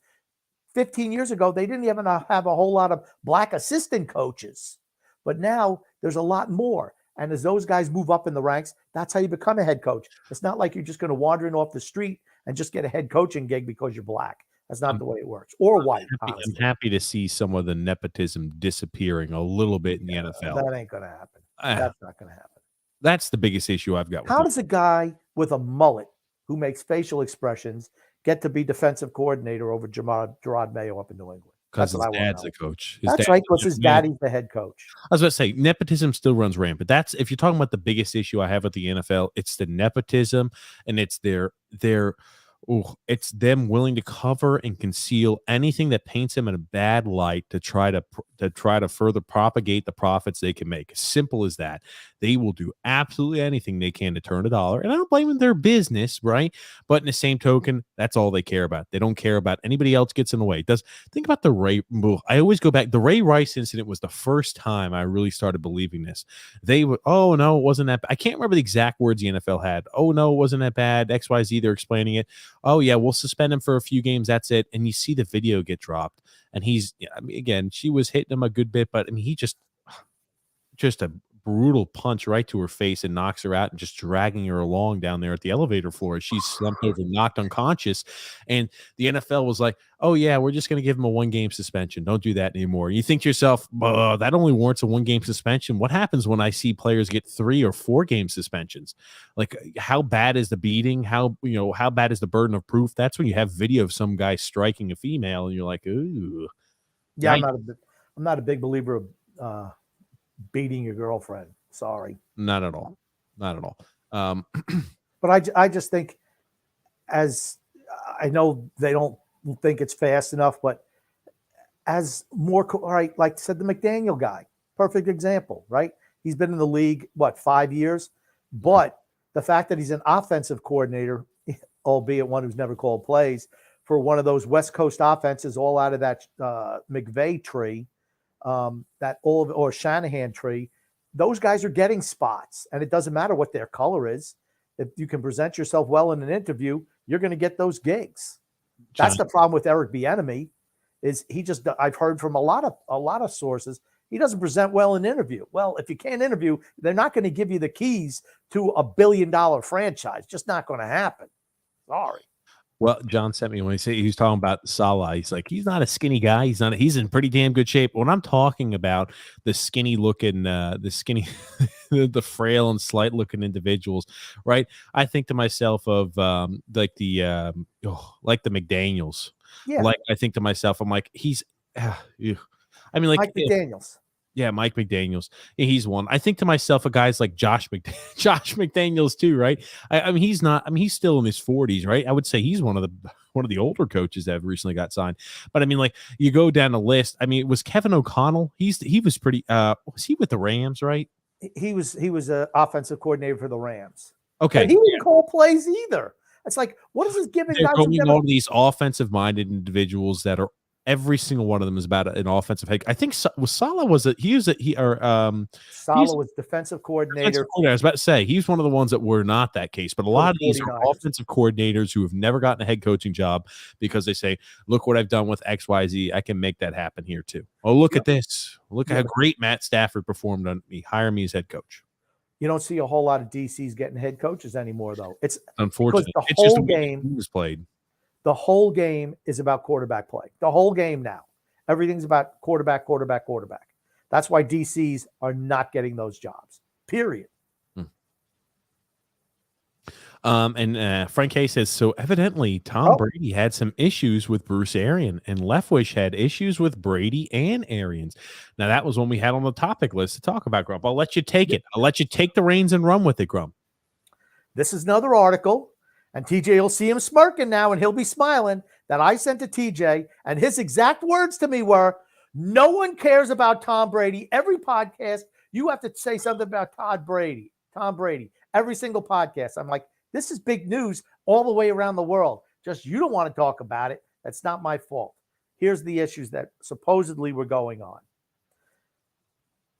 B: 15 years ago, they didn't even have a whole lot of black assistant coaches. But now there's a lot more. And as those guys move up in the ranks, that's how you become a head coach. It's not like you're just going to wander in off the street and just get a head coaching gig because you're black. That's not the way it works. Or white.
A: I'm happy to see some of the nepotism disappearing a little bit in the NFL.
B: That ain't going to happen. That's not going to happen.
A: That's the biggest issue I've got.
B: How does a guy with a mullet who makes facial expressions get to be defensive coordinator over Gerard Mayo up in New England?
A: Because his dad's the coach.
B: That's right, because his daddy's the head coach.
A: I was about to say, nepotism still runs rampant. That's, if you're talking about the biggest issue I have with the NFL, it's the nepotism, and it's their Ooh, it's them willing to cover and conceal anything that paints them in a bad light to try to further propagate the profits they can make. Simple as that. They will do absolutely anything they can to turn a dollar, and I don't blame them. Their business, right? But in the same token, that's all they care about. They don't care about anybody else gets in the way. Think about the Ray? I always go back. The Ray Rice incident was the first time I really started believing this. They would, oh no, it wasn't that. I can't remember the exact words the NFL had. Oh no, it wasn't that bad. XYZ. They're explaining it. Oh yeah, we'll suspend him for a few games. That's it. And you see the video get dropped, and again, she was hitting him a good bit, but I mean, he just a brutal punch right to her face and knocks her out and just dragging her along down there at the elevator floor as she's slumped over, knocked unconscious. And the NFL was like, oh yeah, we're just going to give him a 1-game suspension. Don't do that anymore. You think to yourself, that only warrants a 1-game suspension. What happens when I see players get 3 or 4-game suspensions? Like, how bad is the beating? How bad is the burden of proof? That's when you have video of some guy striking a female and you're like, ooh.
B: Yeah, I'm not a big believer of beating your girlfriend. Sorry.
A: Not at all.
B: But I just think, as I know they don't think it's fast enough, but as more, right, like said the McDaniel guy, perfect example, right? He's been in the league, 5 years? But the fact that he's an offensive coordinator, albeit one who's never called plays, for one of those West Coast offenses all out of that McVay tree, or Shanahan tree, those guys are getting spots, and it doesn't matter what their color is. If you can present yourself well in an interview, you're going to get those gigs. That's the problem with Eric Bieniemy, is I've heard from a lot of sources, he doesn't present well in interview. Well, if you can't interview, they're not going to give you the keys to a $1 billion franchise. Just not going to happen. Sorry.
A: Well, John sent me when he was talking about Salah. He's like, he's not a skinny guy. He's in pretty damn good shape. When I'm talking about the skinny looking, the frail and slight looking individuals, right? I think to myself of like the McDaniels.
B: Yeah.
A: Like, I think to myself, I'm like, I mean, like
B: Mike McDaniels.
A: Yeah, Mike McDaniels. He's one. I think to myself of guys like Josh McDaniels too, right? I mean, he's still in his 40s, right? I would say he's one of the older coaches that have recently got signed. But I mean, like, you go down the list. I mean, it was Kevin O'Connell. He was pretty. Was he with the Rams, right?
B: He was an offensive coordinator for the Rams.
A: Okay,
B: and he didn't call plays either. It's like, what is this giving
A: They're
B: guys?
A: going all these offensive-minded individuals that are. Every single one of them is about an offensive head. I think Salah Salah was
B: defensive coordinator.
A: I was about to say he's one of the ones that were not that case, but a lot of these are offensive coordinators who have never gotten a head coaching job because they say, "Look what I've done with XYZ. I can make that happen here too." Oh, look at this! Look at how great Matt Stafford performed on me. Hire me as head coach.
B: You don't see a whole lot of DCs getting head coaches anymore, though. It's
A: unfortunate.
B: The whole game
A: was played.
B: The whole game is about quarterback play. The whole game now. Everything's about quarterback. That's why DCs are not getting those jobs, period.
A: And Frank Hay says, so evidently Tom Brady had some issues with Bruce Arians, and Leftwich had issues with Brady and Arians. Now, that was one we had on the topic list to talk about, Grump. I'll let you take it. I'll let you take the reins and run with it, Grump.
B: This is another article. And TJ will see him smirking now, and he'll be smiling, that I sent to TJ. And his exact words to me were, no one cares about Tom Brady. Every podcast, you have to say something about Tom Brady. Every single podcast. I'm like, this is big news all the way around the world. Just you don't want to talk about it. That's not my fault. Here's the issues that supposedly were going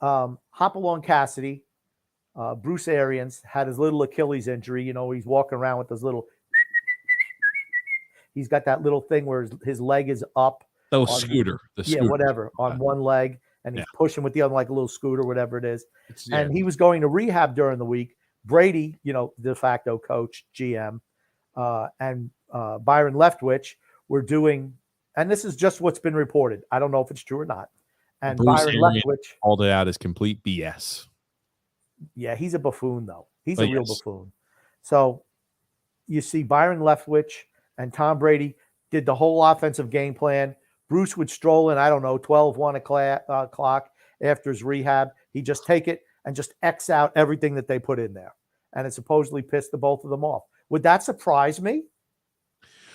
B: on. Hopalong Cassidy. Bruce Arians had his little Achilles injury. You know, he's walking around with his he's got that little thing where his leg is up.
A: The scooter.
B: Whatever, on one leg. And he's pushing with the other like a little scooter, whatever it is. And he was going to rehab during the week. Brady, de facto coach, GM, and Byron Leftwich were doing, and this is just what's been reported. I don't know if it's true or not. And
A: Bruce
B: Byron Leftwich
A: called it out as complete BS.
B: Yeah, he's a buffoon, though. He's a real buffoon. So you see Byron Leftwich and Tom Brady did the whole offensive game plan. Bruce would stroll in, 1 o'clock after his rehab. He'd just take it and just X out everything that they put in there. And it supposedly pissed the both of them off. Would that surprise me?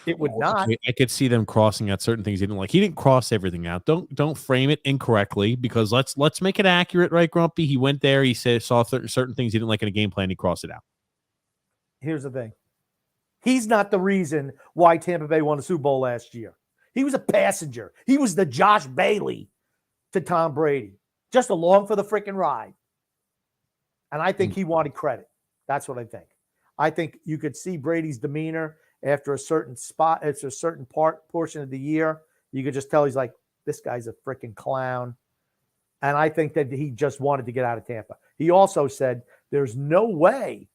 B: It would not.
A: I could see them crossing out certain things he didn't like. He didn't cross everything out. Don't frame it incorrectly, because let's make it accurate, right, Grumpy? He went there. He saw certain things he didn't like in a game plan. He crossed it out.
B: Here's the thing. He's not the reason why Tampa Bay won the Super Bowl last year. He was a passenger. He was the Josh Bailey to Tom Brady, just along for the freaking ride. And I think he wanted credit. That's what I think. I think you could see Brady's demeanor after a certain spot, after a certain portion of the year. You could just tell he's like, this guy's a freaking clown. And I think that he just wanted to get out of Tampa. He also said there's no way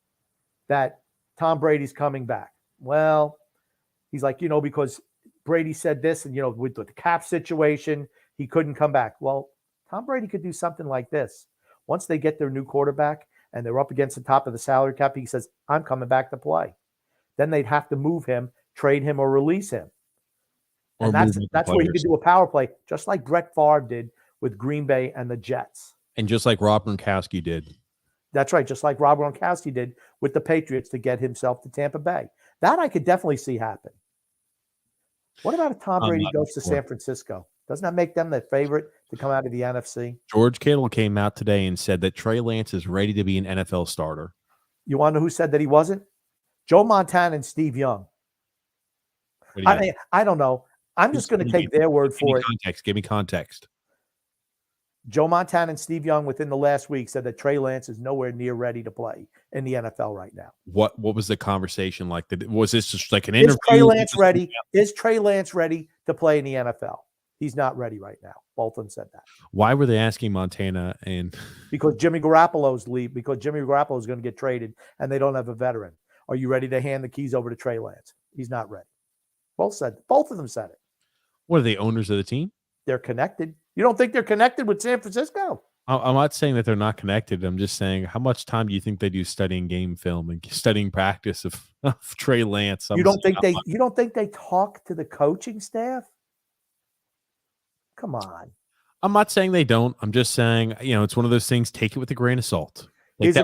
B: that Tom Brady's coming back. Well, he's like, because Brady said this, and, with the cap situation, he couldn't come back. Well, Tom Brady could do something like this. Once they get their new quarterback and they're up against the top of the salary cap, he says, I'm coming back to play. Then they'd have to move him, trade him, or release him. And that's where he could do a power play, just like Brett Favre did with Green Bay and the Jets.
A: And just like Rob Gronkowski did.
B: That's right, just like Rob Gronkowski did with the Patriots to get himself to Tampa Bay. That I could definitely see happen. What about if Tom Brady goes to San Francisco? Doesn't that make them the favorite to come out of the NFC?
A: George Kittle came out today and said that Trey Lance is ready to be an NFL starter.
B: You want to know who said that he wasn't? Joe Montana and Steve Young. I don't know. I'm just going to take their word for it.
A: Give me context.
B: Joe Montana and Steve Young within the last week said that Trey Lance is nowhere near ready to play in the NFL right now.
A: What was the conversation like? Was this just like an interview?
B: Is Trey Lance ready? Is Trey Lance ready to play in the NFL? He's not ready right now. Both of them said that.
A: Why were they asking Montana? And
B: because Jimmy Garoppolo's leave, because Jimmy Garoppolo is going to get traded and they don't have a veteran. Are you ready to hand the keys over to Trey Lance? He's not ready. Both of them said it.
A: What are they, owners of the team?
B: They're connected. You don't think they're connected with San Francisco?
A: I'm not saying that they're not connected. I'm just saying, how much time do you think they do studying game film and studying practice of Trey Lance?
B: You don't think they talk to the coaching staff? Come on.
A: I'm not saying they don't. I'm just saying, it's one of those things. Take it with a grain of salt.
B: This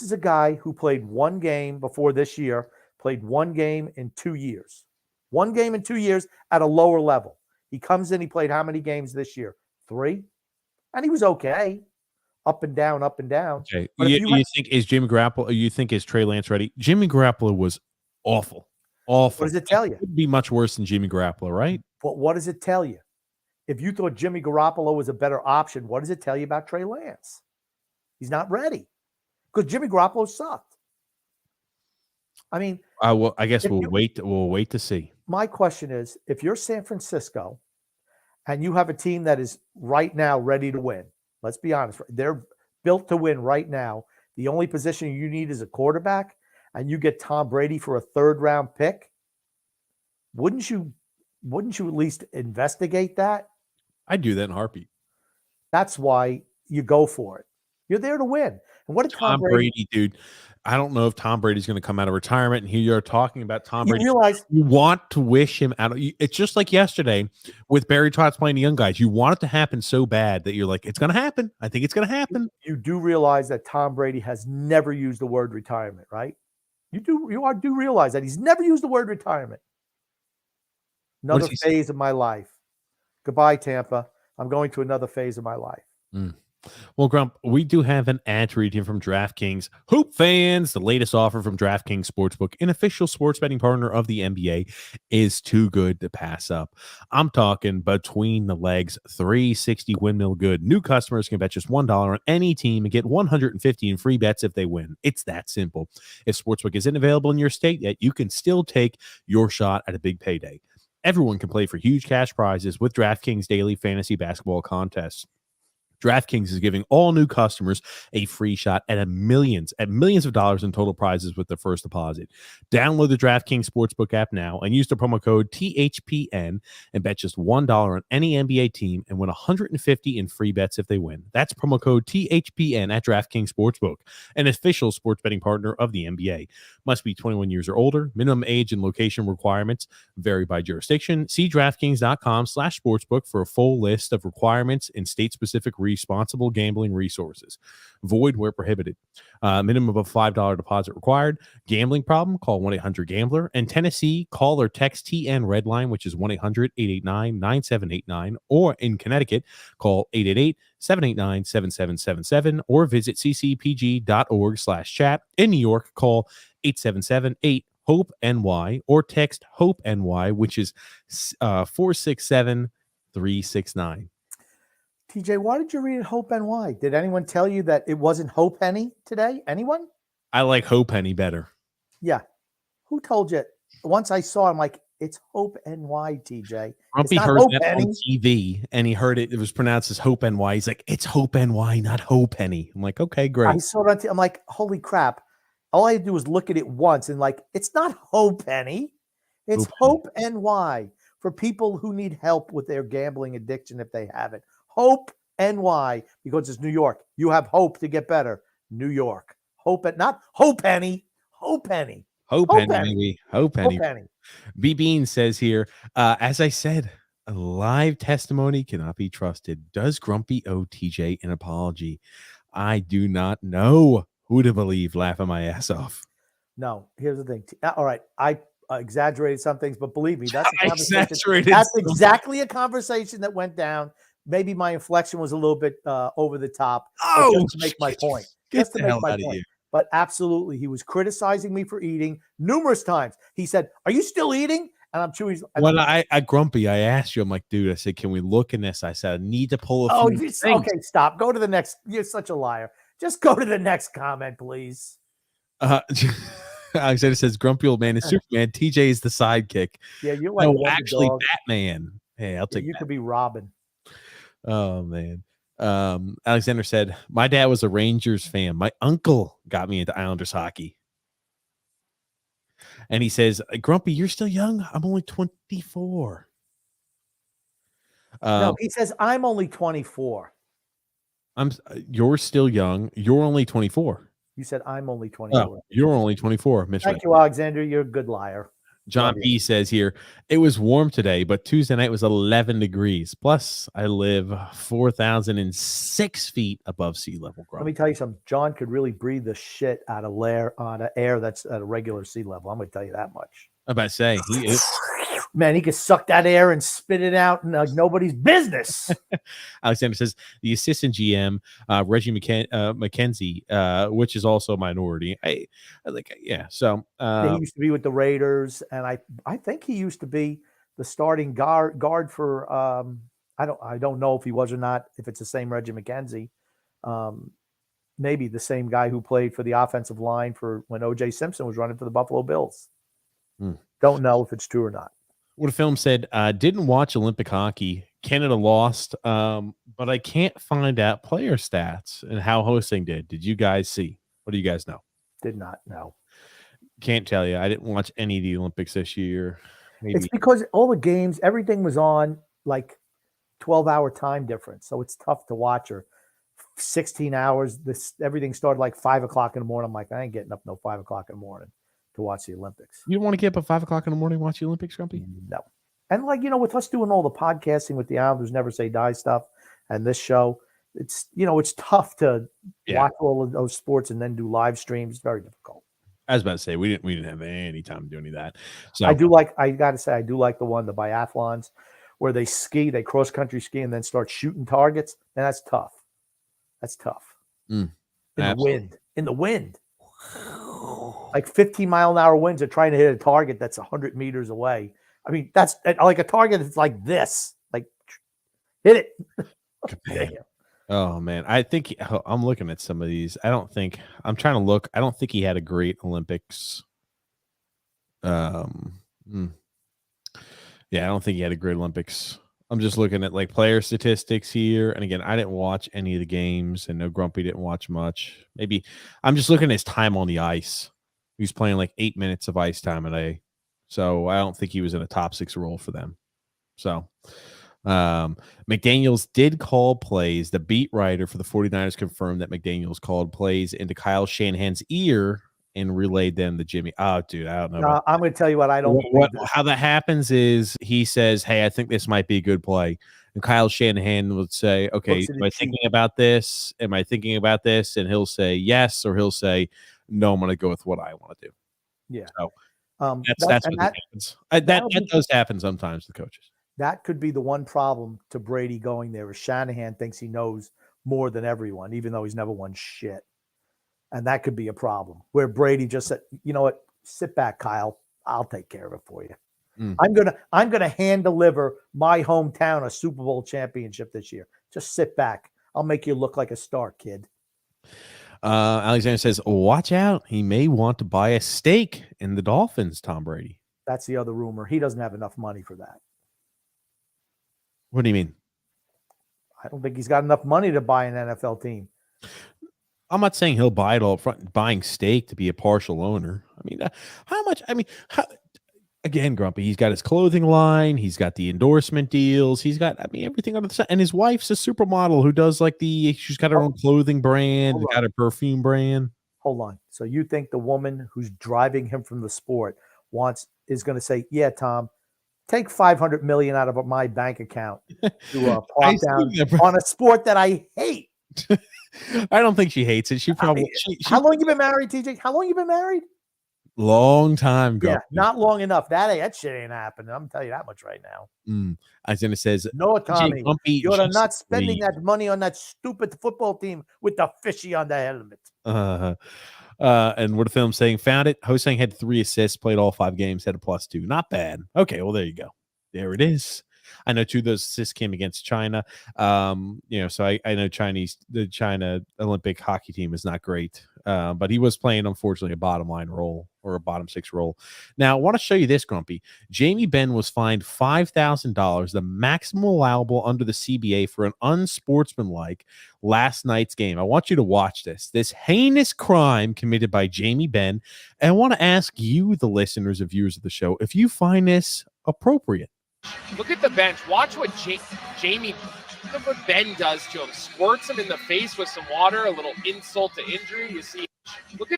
B: is a guy who played one game before this year, played one game in 2 years. 1 game in 2 years at a lower level. He comes in, he played how many games this year? 3? And he was okay. Up and down, up and down.
A: Okay. You think is Trey Lance ready? Jimmy Garoppolo was awful. Awful.
B: What does it tell you?
A: It would be much worse than Jimmy Garoppolo, right?
B: But what does it tell you? If you thought Jimmy Garoppolo was a better option, what does it tell you about Trey Lance? He's not ready. Because Jimmy Garoppolo sucked. I mean,
A: I guess we'll wait to see.
B: My question is, if you're San Francisco and you have a team that is right now ready to win, let's be honest, they're built to win right now. The only position you need is a quarterback, and you get Tom Brady for a 3rd-round pick. Wouldn't you at least investigate that?
A: I'd do that in a heartbeat.
B: That's why you go for it. You're there to win. And what did Tom Brady,
A: dude? I don't know if Tom Brady's going to come out of retirement, and here you're talking about Tom Brady.
B: You realize
A: you want to wish him out. It's just like yesterday with Barry Trotz playing the young guys. You want it to happen so bad that you're like, it's going to happen. I think it's going to happen.
B: You do realize that Tom Brady has never used the word retirement, right? You do realize that he's never used the word retirement. Another phase of my life. Goodbye, Tampa. I'm going to another phase of my life.
A: Well, Grump, we do have an ad to read here from DraftKings. Hoop fans, the latest offer from DraftKings Sportsbook, an official sports betting partner of the NBA, is too good to pass up. I'm talking between the legs, 360 windmill good. New customers can bet just $1 on any team and get $150 in free bets if they win. It's that simple. If Sportsbook isn't available in your state yet, you can still take your shot at a big payday. Everyone can play for huge cash prizes with DraftKings daily fantasy basketball contests. DraftKings is giving all new customers a free shot at millions of dollars in total prizes with their first deposit. Download the DraftKings Sportsbook app now and use the promo code THPN and bet just $1 on any NBA team and win $150 in free bets if they win. That's promo code THPN at DraftKings Sportsbook, an official sports betting partner of the NBA. Must be 21 years or older. Minimum age and location requirements vary by jurisdiction. See DraftKings.com/sportsbook for a full list of requirements and state-specific reasons responsible gambling resources. Void where prohibited. Minimum of $5 deposit required. Gambling problem? Call 1-800-GAMBLER. In Tennessee, call or text TN Redline, which is 1-800-889-9789. Or in Connecticut, call 888-789-7777 or visit ccpg.org/chat. In New York, call 877-8-HOPE-NY or text HOPE-NY, which is 467-369.
B: TJ, why did you read it Hope NY? Did anyone tell you that it wasn't Hope Penny today? Anyone?
A: I like Hope Penny better.
B: Yeah. Who told you? Once I saw it, I'm like, it's Hope NY, TJ.
A: Grumpy
B: not
A: heard
B: Hope
A: that
B: Penny.
A: on TV, and he heard it. It was pronounced as Hope NY. He's like, it's Hope NY, not Hope Penny. I'm like, okay,
B: I
A: great.
B: saw it on I'm like, holy crap. All I had to do was look at it once and like, it's not Hope Penny. It's
A: Hope
B: Hope NY for people who need help with their gambling addiction if they have it. Hope NY, because it's New York. You have hope to get better. New York. Hope it, not Hope Penny. Hope Penny.
A: Hope
B: Hope
A: Penny,
B: Penny.
A: maybe. Hope Penny.
B: Hope Penny.
A: B Bean says here, as I said, a live testimony cannot be trusted. Does Grumpy owe TJ an apology? I do not know who to believe. Laughing my ass off.
B: No, here's the thing. All right. I exaggerated some things, but believe me, that's a
A: I
B: conversation.
A: exaggerated
B: That's
A: some-
B: exactly a conversation that went down. Maybe my inflection was a little bit over the top. But
A: Oh,
B: just to make my point.
A: Get
B: Just to
A: the
B: make
A: hell
B: my
A: out of
B: point.
A: here.
B: But absolutely, he was criticizing me for eating numerous times. He said, "Are you still eating?" And I'm chewing.
A: When I Grumpy, I asked you, I'm like, dude, I said, can we look in this? I said, I need to pull a
B: Oh,
A: few things.
B: okay, stop. Go to the next. You're such a liar. Just go to the next comment, please.
A: Alexander says, Grumpy old man is Superman. TJ is the sidekick.
B: Yeah, you're like
A: No,
B: Wonder
A: actually,
B: Dog.
A: Batman. Hey, I'll
B: Yeah,
A: take
B: you
A: that.
B: could be Robin.
A: Oh, man. Alexander said, my dad was a Rangers fan. My uncle got me into Islanders hockey. And he says, Grumpy, you're still young. I'm only 24.
B: No, he says I'm only 24.
A: You're still young. You're only 24.
B: You said I'm only 24.
A: Oh, you're only 24.
B: Thank you, Alexander. You're a good liar.
A: John P says here, it was warm today, but Tuesday night was 11 degrees. Plus, I live 4,006 feet above sea level.
B: Let me tell you something. John could really breathe the shit out of air that's at a regular sea level. I'm going to tell you that much.
A: I'm about to say, he is.
B: Man, he could suck that air and spit it out and nobody's business.
A: Alexander says the assistant GM, Reggie McKenzie, which is also a minority. I like, yeah. So
B: he used to be with the Raiders, and I think he used to be the starting guard for. I don't know if he was or not. If it's the same Reggie McKenzie, maybe the same guy who played for the offensive line for when O.J. Simpson was running for the Buffalo Bills. Don't know if it's true or not.
A: What a film said, didn't watch Olympic hockey. Canada lost, but I can't find out player stats and how hosting did. Did you guys see? What do you guys know?
B: Did not know.
A: Can't tell you. I didn't watch any of the Olympics this year. Maybe.
B: It's because all the games, everything was on like 12-hour time difference. So it's tough to watch, or 16 hours. Everything started like 5 o'clock in the morning. I'm like, I ain't getting up no 5 o'clock in the morning to watch the Olympics.
A: You don't want to get up at 5 o'clock in the morning and watch the Olympics, Grumpy?
B: No. And like, with us doing all the podcasting with the Islanders Never Say Die stuff and this show, it's, it's tough to watch all of those sports and then do live streams. It's very difficult.
A: I was about to say, we didn't have any time to do any of that. So
B: I got to say, I do like the biathlons where they cross country ski and then start shooting targets. And that's tough. That's tough. In the wind. Like 15-mile-an-hour winds are trying to hit a target that's 100 meters away. I mean, that's like a target that's like this. Like, hit it.
A: Oh, man. I think I'm looking at some of these. I'm trying to look. I don't think he had a great Olympics. Yeah, I don't think he had a great Olympics. I'm just looking at like player statistics here. And again, I didn't watch any of the games, and no, Grumpy didn't watch much. Maybe I'm just looking at his time on the ice. He's playing like 8 minutes of ice time a day. So I don't think he was in a top 6 role for them. So McDaniels did call plays. The beat writer for the 49ers confirmed that McDaniels called plays into Kyle Shanahan's ear and relayed them to Jimmy. Oh, dude, I don't know.
B: I'm going to tell you what I don't.
A: How that happens is he says, hey, I think this might be a good play. And Kyle Shanahan would say, okay,
B: Looks at
A: am I
B: the cheat.
A: thinking about this? Am I thinking about this? And he'll say yes, or he'll say, no, I'm going to go with what I want to do.
B: Yeah.
A: So
B: That
A: that's what happens. That does happen sometimes to coaches.
B: That could be the one problem to Brady going there is Shanahan thinks he knows more than everyone, even though he's never won shit. And that could be a problem where Brady just said, you know what, sit back, Kyle. I'll take care of it for you. I'm gonna hand deliver my hometown a Super Bowl championship this year. Just sit back. I'll make you look like a star, kid.
A: Alexander says, watch out. He may want to buy a stake in the Dolphins, Tom Brady.
B: That's the other rumor. He doesn't have enough money for that.
A: What do you mean?
B: I don't think he's got enough money to buy an NFL team.
A: I'm not saying he'll buy it all up front, buying stake to be a partial owner. I mean, how much? I mean, again, Grumpy, he's got his clothing line. He's got the endorsement deals. He's got, I mean, everything under the sun. And his wife's a supermodel who does like she's got her own clothing brand, got a perfume brand.
B: Hold on. So you think the woman who's driving him from the sport is going to say, yeah, Tom, take $500 million out of my bank account to plop down on a sport that I hate.
A: I don't think she hates it. She probably.
B: How long you been married, TJ? How long you been married?
A: Long time ago.
B: Yeah, not long enough. That shit ain't happening. I'm telling you that much right now.
A: Isaiah says,
B: no, Tommy, you're not spending that money on that stupid football team with the fishy on the helmet.
A: And what the film saying? Found it. Hosang had 3 assists, played all 5 games, had a +2. Not bad. Okay, well there you go. There it is. I know 2 of those assists came against China. So I know the China Olympic hockey team is not great. But he was playing, unfortunately, a bottom line role or a bottom 6 role. Now, I want to show you this, Grumpy. Jamie Benn was fined $5,000, the maximum allowable under the CBA for an unsportsmanlike last night's game. I want you to watch this heinous crime committed by Jamie Benn. And I want to ask you, the listeners and viewers of the show, if you find this appropriate.
G: Look at the bench. Watch what Jamie, look at what Ben does to him. Squirts him in the face with some water, a little insult to injury. You see, look at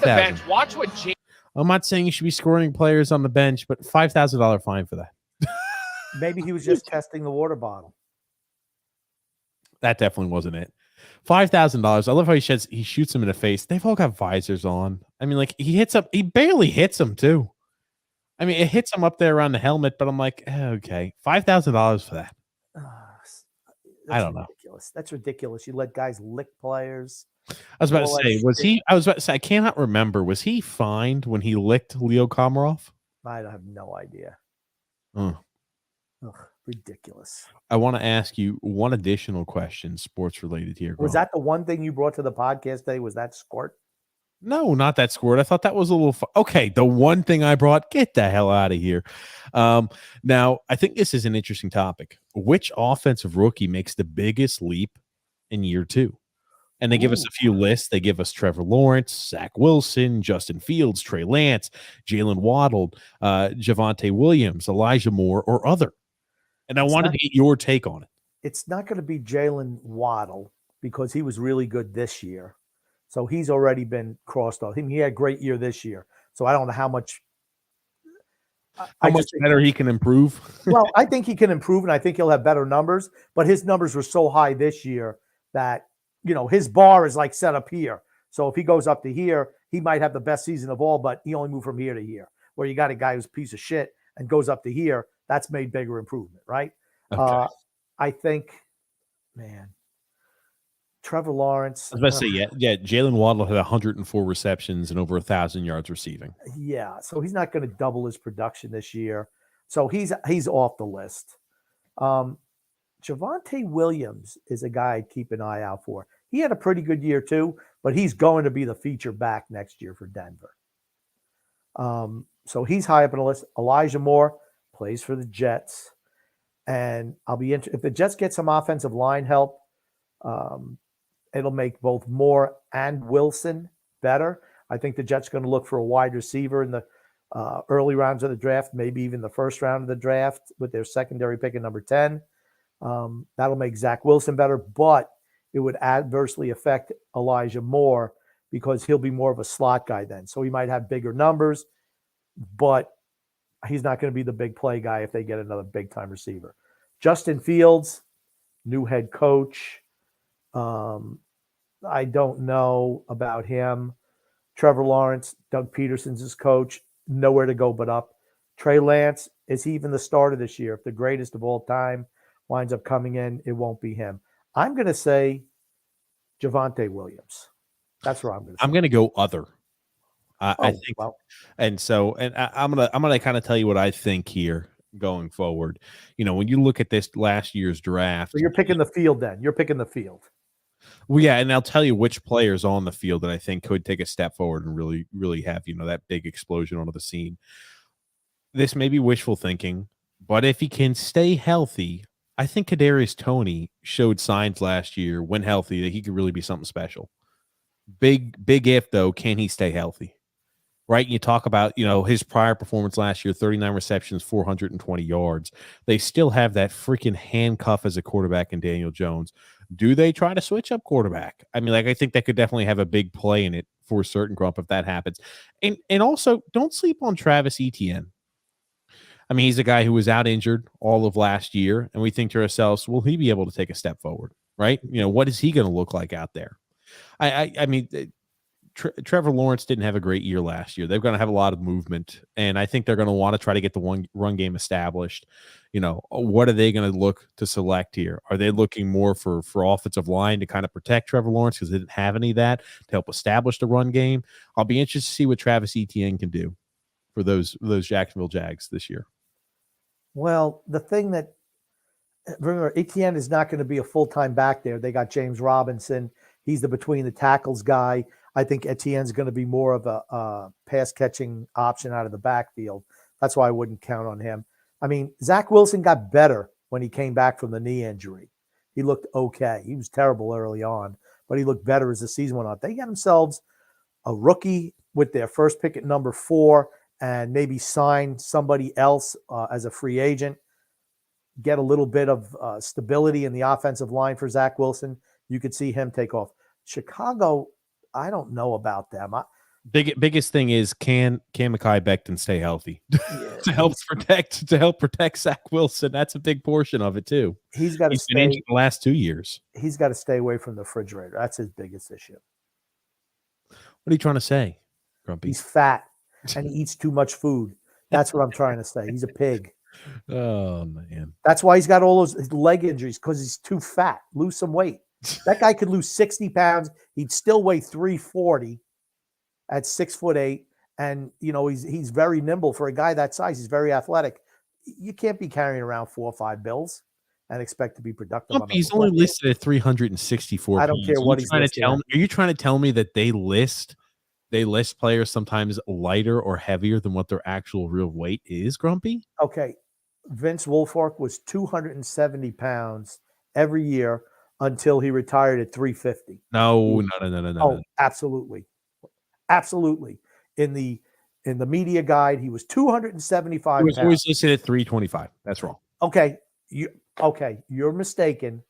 G: the bench. Watch what Jamie.
A: I'm not saying you should be scoring players on the bench, but $5,000 fine for that.
B: Maybe he was just testing the water bottle.
A: That definitely wasn't it. $5,000. I love how he shoots him in the face. They've all got visors on. I mean, like he barely hits him too. I mean, it hits him up there around the helmet, but I'm like, okay, $5,000 for that. I don't know.
B: That's ridiculous. You let guys lick players.
A: I was about to say, I cannot remember. Was he fined when he licked Leo Komarov?
B: I have no idea. Ridiculous.
A: I want to ask you one additional question, sports related here.
B: Was that the one thing you brought to the podcast today? Was that squirt?
A: No, not that squirt. I thought that was a little okay. The one thing I brought, get the hell out of here. Now, I think this is an interesting topic. Which offensive rookie makes the biggest leap in year 2? And they give us a few lists. They give us Trevor Lawrence, Zach Wilson, Justin Fields, Trey Lance, Jalen Waddle, Javonte Williams, Elijah Moore, or other. And I wanted to get your take on it.
B: It's not going to be Jalen Waddle because he was really good this year. So he's already been crossed off. He had a great year this year. So I don't know how much.
A: How much better he can improve?
B: Well, I think he can improve, and I think he'll have better numbers. But his numbers were so high this year that, his bar is like set up here. So if he goes up to here, he might have the best season of all, but he only moved from here to here. Where you got a guy who's a piece of shit and goes up to here, that's made bigger improvement, right? Okay. I think, man, Trevor Lawrence.
A: I was about to say, yeah. Jalen Waddle had 104 receptions and over 1,000 yards receiving.
B: Yeah, so he's not going to double his production this year. So he's off the list. Javonte Williams is a guy I'd keep an eye out for. He had a pretty good year too, but he's going to be the feature back next year for Denver. So he's high up on the list. Elijah Moore plays for the Jets. And I'll be interested if the Jets get some offensive line help. It'll make both Moore and Wilson better. I think the Jets are going to look for a wide receiver in the early rounds of the draft, maybe even the first round of the draft with their secondary pick at number 10. That'll make Zach Wilson better, but it would adversely affect Elijah Moore because he'll be more of a slot guy then. So he might have bigger numbers, but he's not going to be the big play guy if they get another big-time receiver. Justin Fields, new head coach. I don't know about him. Trevor Lawrence, Doug Peterson's his coach, nowhere to go but up. Trey Lance, is he even the starter this year? If the greatest of all time winds up coming in, it won't be him. I'm going to say Javonte Williams. That's what I'm going to say.
A: I'm going to go other. I think,
B: well,
A: and I'm gonna kind of tell you what I think here going forward. You know, when you look at this last year's draft,
B: so you're picking the field. Then you're picking the field.
A: Well, yeah, and I'll tell you which players on the field that I think could take a step forward and really have, you know, that big explosion onto the scene. This may be wishful thinking, but if he can stay healthy, I think Kadarius Toney showed signs last year when healthy that he could really be something special. Big if, though, can he stay healthy? Right? You talk about, you know, his prior performance last year, 39 receptions, 420 yards. They still have that freaking handcuff as a quarterback in Daniel Jones. Do they try to switch up quarterback? I mean, like, I think that could definitely have a big play in it for certain, Grump, if that happens. And also, don't sleep on Travis Etienne. I mean, he's a guy who was out injured all of last year, and we think to ourselves, will he be able to take a step forward, right? You know, what is he going to look like out there? I mean, Trevor Lawrence didn't have a great year last year. They're going to have a lot of movement, and I think they're going to want to try to get the run game established. You know, what are they going to look to select here? Are they looking more for offensive line to kind of protect Trevor Lawrence because they didn't have any of that to help establish the run game? I'll be interested to see what Travis Etienne can do for those Jacksonville Jags this year.
B: Well, the thing that, remember, Etienne is not going to be a full-time back there. They got James Robinson. He's the between the tackles guy. I think Etienne's going to be more of a pass-catching option out of the backfield. That's why I wouldn't count on him. I mean, Zach Wilson got better when he came back from the knee injury. He looked okay. He was terrible early on, but he looked better as the season went on. They got themselves a rookie with their first pick at number 4 and maybe sign somebody else as a free agent, get a little bit of stability in the offensive line for Zach Wilson. You could see him take off. Chicago, I don't know about them.
A: Biggest thing is can Mekhi Becton stay healthy to help protect Zach Wilson? That's a big portion of it too.
B: He's been
A: injured the last 2 years.
B: He's got to stay away from the refrigerator. That's his biggest issue.
A: What are you trying to say, Grumpy?
B: He's fat and he eats too much food. That's what I'm trying to say. He's a pig.
A: Oh man,
B: that's why he's got all those leg injuries, because he's too fat. Lose some weight. That guy could lose 60 pounds. He'd still weigh 340 at 6'8", and you know he's very nimble for a guy that size. He's very athletic. You can't be carrying around 4 or 5 bills and expect to be productive.
A: He's only listed at 364.
B: I don't care what he's
A: trying to tell me. Are you trying to tell me that they list players sometimes lighter or heavier than what their actual real weight is, Grumpy?
B: Okay. Vince Wilfork was 270 pounds every year until he retired at 350.
A: No.
B: Oh, absolutely. Absolutely. In the media guide, he was 275
A: He was
B: pounds.
A: always listed at 325. That's wrong.
B: Okay. You're mistaken.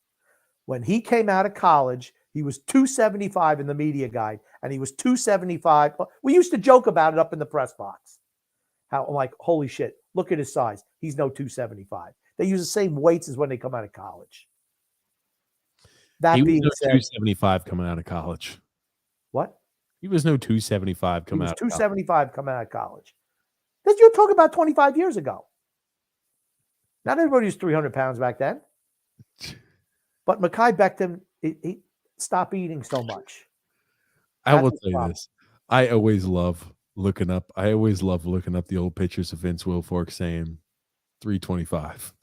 B: When he came out of college, he was 275 in the media guide, and he was 275. We used to joke about it up in the press box. How I'm like, holy shit, look at his size. He's no 275. They use the same weights as when they come out of college. That being said,
A: 275 coming out of college.
B: What?
A: He was no 275 coming out.
B: 275 coming out of college. You're talking about 25 years ago. Not everybody was 300 pounds back then. But Mekhi Becton, he stopped eating so much.
A: I will tell you this. I always love looking up the old pictures of Vince Wilfork saying 325.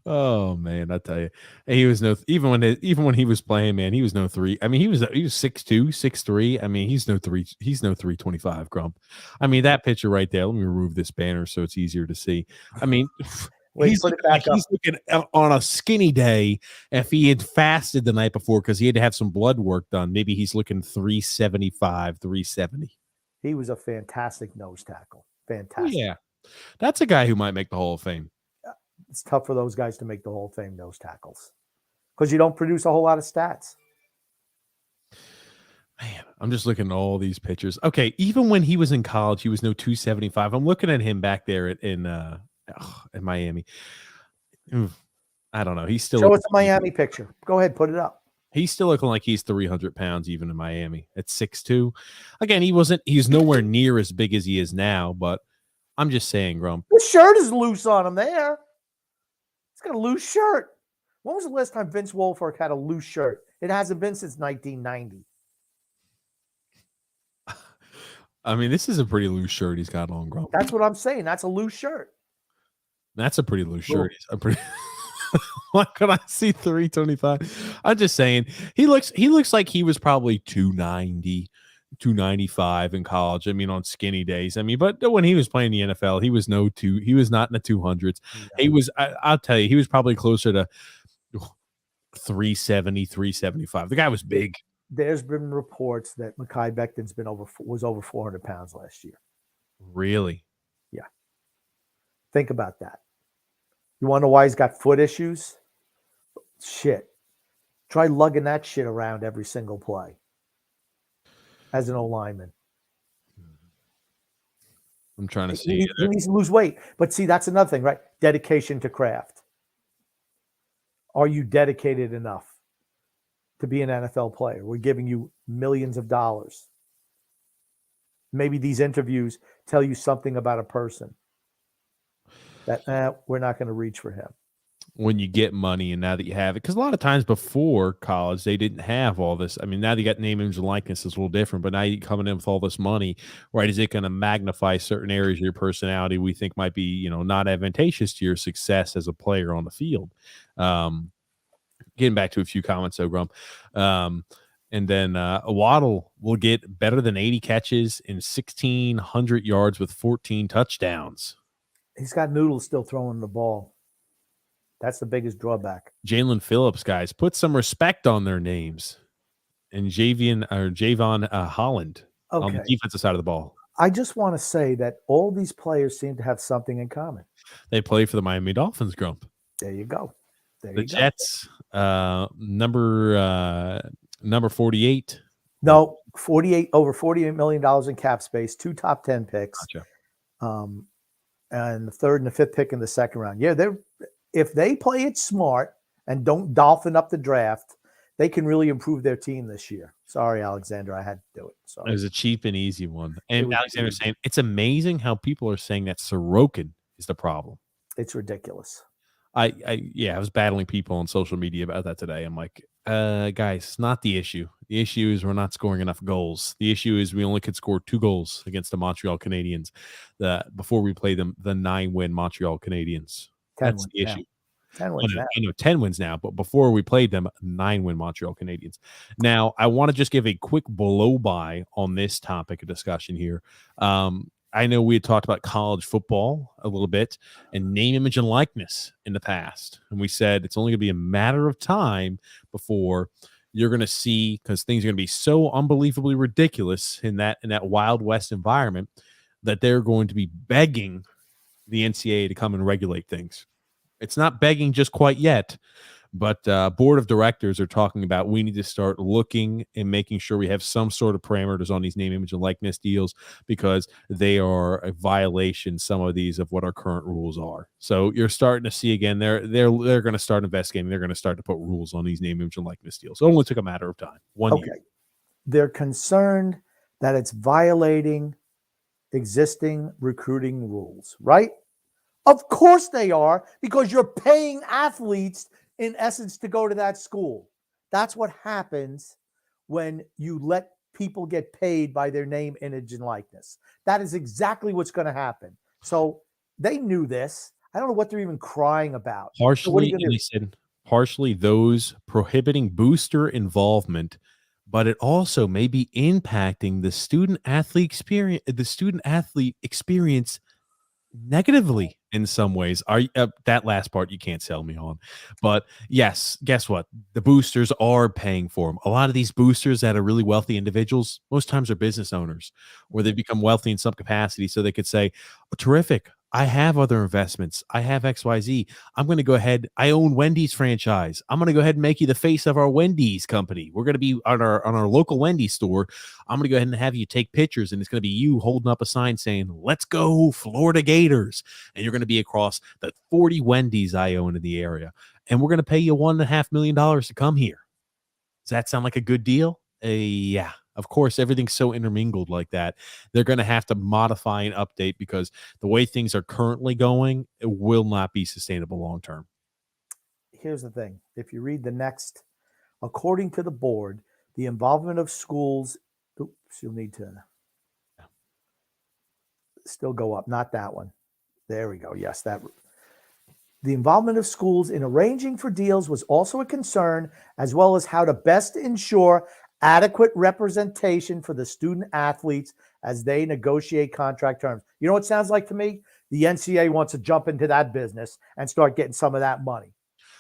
A: Oh man, I tell you, he was even when he was playing, man, he was no 3. I mean, he was 6'2", 6'3". I mean, he's no 325, Grump. I mean, that picture right there. Let me remove this banner so it's easier to see. I mean, he's looking on a skinny day. If he had fasted the night before because he had to have some blood work done, maybe he's looking 375, 370.
B: He was a fantastic nose tackle. Fantastic.
A: Yeah, that's a guy who might make the Hall of Fame.
B: It's tough for those guys to make the Hall of Fame nose tackles because you don't produce a whole lot of stats.
A: Man, I'm just looking at all these pictures. Okay, even when he was in college, he was no 275. I'm looking at him back there in in Miami. I don't know. He's still
B: Show us a Miami picture. Go ahead, put it up.
A: He's still looking like he's 300 pounds even in Miami at 6'2". Again, he's nowhere near as big as he is now, but I'm just saying, Grump.
B: The shirt is loose on him there. He's got a loose shirt. When was the last time Vince Wilfork had a loose shirt? It hasn't been since 1990.
A: I mean, this is a pretty loose shirt he's got on, Grump.
B: That's what I'm saying. That's a loose shirt.
A: That's a pretty loose shirt. He's a pretty. Why could I see 325? I'm just saying he looks like he was probably 290, 295 in college. I mean, on skinny days. I mean, but when he was playing the NFL, he was he was not in the 200s. No. He was, I'll tell you, he was probably closer to 370, 375. The guy was big.
B: There's been reports that Mekhi Becton's was over 400 pounds last year.
A: Really?
B: Yeah. Think about that. You want to know why he's got foot issues? Shit. Try lugging that shit around every single play as an O-lineman.
A: I'm trying to see.
B: He needs to lose weight. But see, that's another thing, right? Dedication to craft. Are you dedicated enough to be an NFL player? We're giving you millions of dollars. Maybe these interviews tell you something about a person that we're not going to reach for him.
A: When you get money and now that you have it, because a lot of times before college, they didn't have all this. I mean, now that you got name, image, and likeness, it's a little different, but now you're coming in with all this money, right? Is it going to magnify certain areas of your personality we think might be, not advantageous to your success as a player on the field? Getting back to a few comments, though, Grump. And then Waddle will get better than 80 catches in 1,600 yards with 14 touchdowns.
B: He's got Noodles still throwing the ball. That's the biggest drawback.
A: Jalen Phillips, guys, put some respect on their names. And Javon Holland on the defensive side of the ball.
B: I just want to say that all these players seem to have something in common.
A: They play for the Miami Dolphins, Grump.
B: There you go.
A: The Jets, number 48.
B: No, 48 over $48 million in cap space, 2 top 10 picks.
A: Gotcha.
B: And the 3rd and the 5th pick in the 2nd round. Yeah, if they play it smart and don't dolphin up the draft, they can really improve their team this year. Sorry, Alexander, I had to do it. Sorry.
A: It was a cheap and easy one. And Alexander's saying it's amazing how people are saying that Sorokin is the problem.
B: It's ridiculous.
A: I was battling people on social media about that today. I'm like, guys, it's not the issue. The issue is we're not scoring enough goals. The issue is we only could score 2 goals against the Montreal Canadiens before we play them, the 9-win Montreal Canadiens. That's the issue.
B: 10 wins now.
A: 10 wins now, but before we played them, 9-win Montreal Canadiens. Now, I want to just give a quick blow-by on this topic of discussion here. I know we had talked about college football a little bit and name, image, and likeness in the past. And we said it's only going to be a matter of time before you're going to see, because things are going to be so unbelievably ridiculous in that Wild West environment, that they're going to be begging the NCAA to come and regulate things. It's not begging just quite yet, but board of directors are talking about we need to start looking and making sure we have some sort of parameters on these name, image, and likeness deals, because they are a violation, some of these, of what our current rules are. So you're starting to see again, they're going to start investigating. They're going to start to put rules on these name, image, and likeness deals. So it only took a matter of time. 1 year.
B: They're concerned that it's violating existing recruiting rules, right? Of course they are, because you're paying athletes in essence to go to that school. That's what happens when you let people get paid by their name, image, and likeness. That is exactly what's going to happen. So they knew this. I don't know what they're even crying about.
A: Partially those prohibiting booster involvement, but it also may be impacting the student athlete experience negatively in some ways. That last part you can't sell me on, but yes, guess what? The boosters are paying for them. A lot of these boosters that are really wealthy individuals, most times are business owners, or they become wealthy in some capacity, so they could say, oh, terrific, I have other investments. I have XYZ. I'm going to go ahead. I own Wendy's franchise. I'm going to go ahead and make you the face of our Wendy's company. We're going to be on our local Wendy's store. I'm going to go ahead and have you take pictures, and it's going to be you holding up a sign saying, "Let's go Florida Gators." And you're going to be across the 40 Wendy's I own in the area. And we're going to pay you $1.5 million to come here. Does that sound like a good deal? Yeah. Of course, everything's so intermingled like that. They're going to have to modify and update because the way things are currently going, it will not be sustainable long term.
B: Here's the thing. If you read the next, according to the board, the involvement of schools, oops, you'll need to still go up. Not that one. There we go. Yes, that. The involvement of schools in arranging for deals was also a concern, as well as how to best ensure adequate representation for the student athletes as they negotiate contract terms. You know what it sounds like to me? The NCAA wants to jump into that business and start getting some of that money.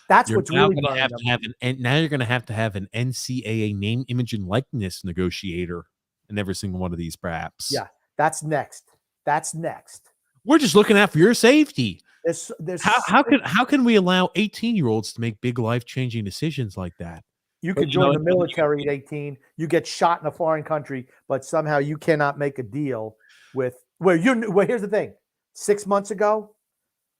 B: That's what's really
A: going to have to have now you're going to have an NCAA name, image, and likeness negotiator in every single one of these, perhaps.
B: Yeah, that's next. That's next.
A: We're just looking out for your safety.
B: There's
A: how can we allow 18-year-olds to make big life-changing deciessions like that?
B: You could join the military at 18. You get shot in a foreign country, but somehow you cannot make a deal with where here's the thing. 6 months ago,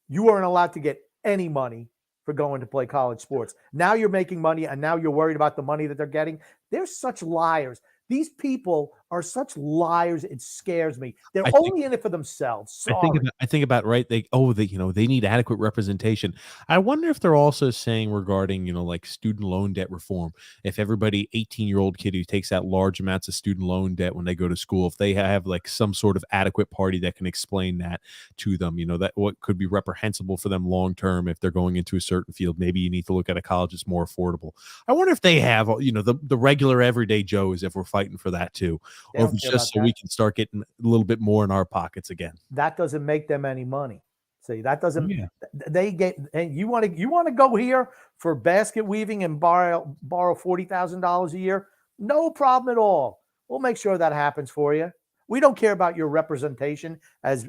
B: you weren't allowed to get any money for going to play college sports. Now you're making money, and now you're worried about the money that they're getting. They're such liars. These people are such liars. It scares me. They're only in it for themselves. Sorry.
A: I think about right. They need adequate representation. I wonder if they're also saying regarding, like student loan debt reform, if everybody 18-year-old kid who takes out large amounts of student loan debt when they go to school, if they have like some sort of adequate party that can explain that to them, that what could be reprehensible for them long term if they're going into a certain field. Maybe you need to look at a college that's more affordable. I wonder if they have, the regular everyday Joes, if we're fighting for that too, or if it's just so we can start getting a little bit more in our pockets again.
B: That doesn't make them any money. See, that doesn't. Yeah. They get. And you want to go here for basket weaving and borrow $40,000 a year? No problem at all. We'll make sure that happens for you. We don't care about your representation as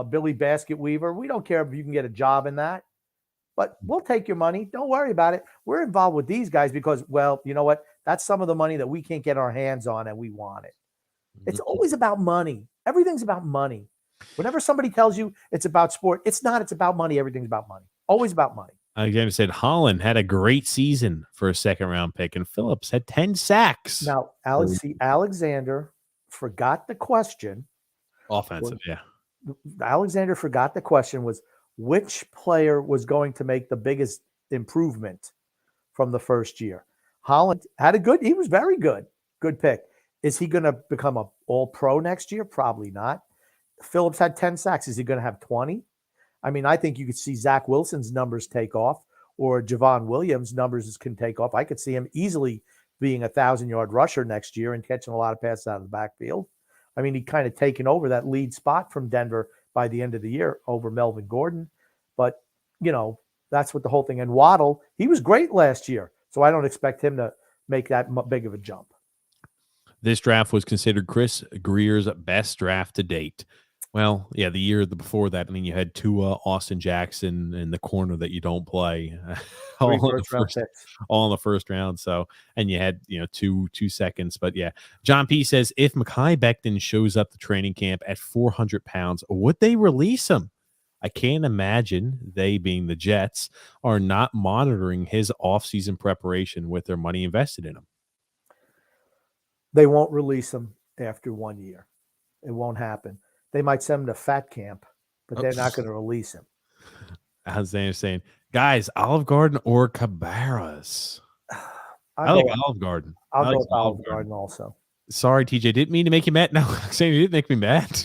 B: Billy Basket Weaver. We don't care if you can get a job in that. But we'll take your money. Don't worry about it. We're involved with these guys because, well, you know what? That's some of the money that we can't get our hands on, and we want it. It's always about money. Everything's about money. Whenever somebody tells you it's about sport, it's not. It's about money. Everything's about money. Always about money.
A: Again, said Holland had a great season for a second-round pick, and Phillips had 10 sacks.
B: Now, Alexander forgot the question.
A: Offensive, yeah.
B: Alexander forgot the question was, which player was going to make the biggest improvement from the first year? Holland had he was very good. Good pick. Is he going to become an all-pro next year? Probably not. Phillips had 10 sacks. Is he going to have 20? I mean, I think you could see Zach Wilson's numbers take off, or Javon Williams' numbers can take off. I could see him easily being a 1,000-yard rusher next year and catching a lot of passes out of the backfield. I mean, he kind of taken over that lead spot from Denver by the end of the year over Melvin Gordon. But, that's what the whole thing. And Waddle, he was great last year. So I don't expect him to make that big of a jump.
A: This draft was considered Chris Greer's best draft to date. Well, yeah, the year before that, I mean, you had Tua, Austin Jackson, and the corner that you don't play, all in the first round. So, and you had 2 seconds. But yeah, John P says if Mekhi Becton shows up to training camp at 400 pounds, would they release him? I can't imagine they, being the Jets, are not monitoring his offseason preparation with their money invested in him.
B: They won't release him after 1 year. It won't happen. They might send him to fat camp, but they're not going to release him.
A: As they're saying, guys, Olive Garden or Cabarrus? I like Olive Garden.
B: I'll go with Olive Garden also.
A: Sorry, TJ. Didn't mean to make you mad. No, I'm saying you didn't make me mad.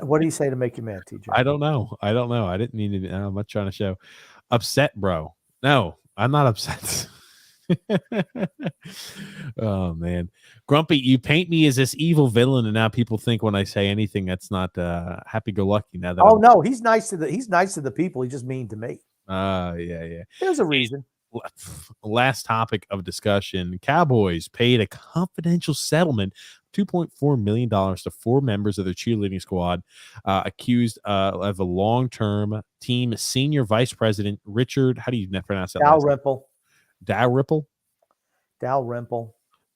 B: What do you say to make you mad, TJ?
A: I don't know. I didn't mean to. I'm not trying to show upset, bro. No, I'm not upset. Oh man, Grumpy, you paint me as this evil villain, and now people think when I say anything that's not happy-go-lucky. Now that
B: no, he's nice to the people. He's just mean to me.
A: Yeah.
B: There's a reason.
A: last topic of discussion. Cowboys paid a confidential settlement, $2.4 million to 4 members of their cheerleading squad, accused of a long-term team senior vice president, Richard. How do you pronounce that?
B: Dalrymple.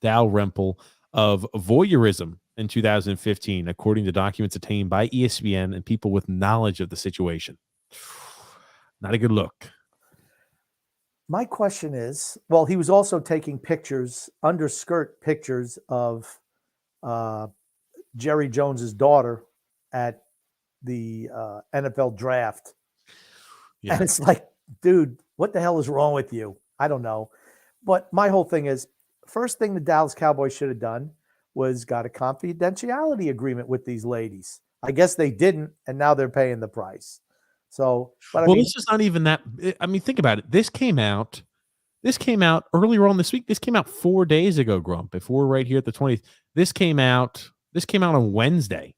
A: Dalrymple of voyeurism in 2015, according to documents obtained by ESPN and people with knowledge of the situation. Not a good look.
B: My question is, well, he was also taking pictures, underskirt pictures of Jerry Jones's daughter at the NFL draft.
A: Yeah.
B: And it's like, dude, what the hell is wrong with you? I don't know. But my whole thing is, first thing the Dallas Cowboys should have done was got a confidentiality agreement with these ladies. I guess they didn't, and now they're paying the price. So, but
A: well, this is not even that. I mean, think about it. This came out earlier on this week. This came out 4 days ago, Grump. If we're right here at the 20th, this came out on Wednesday.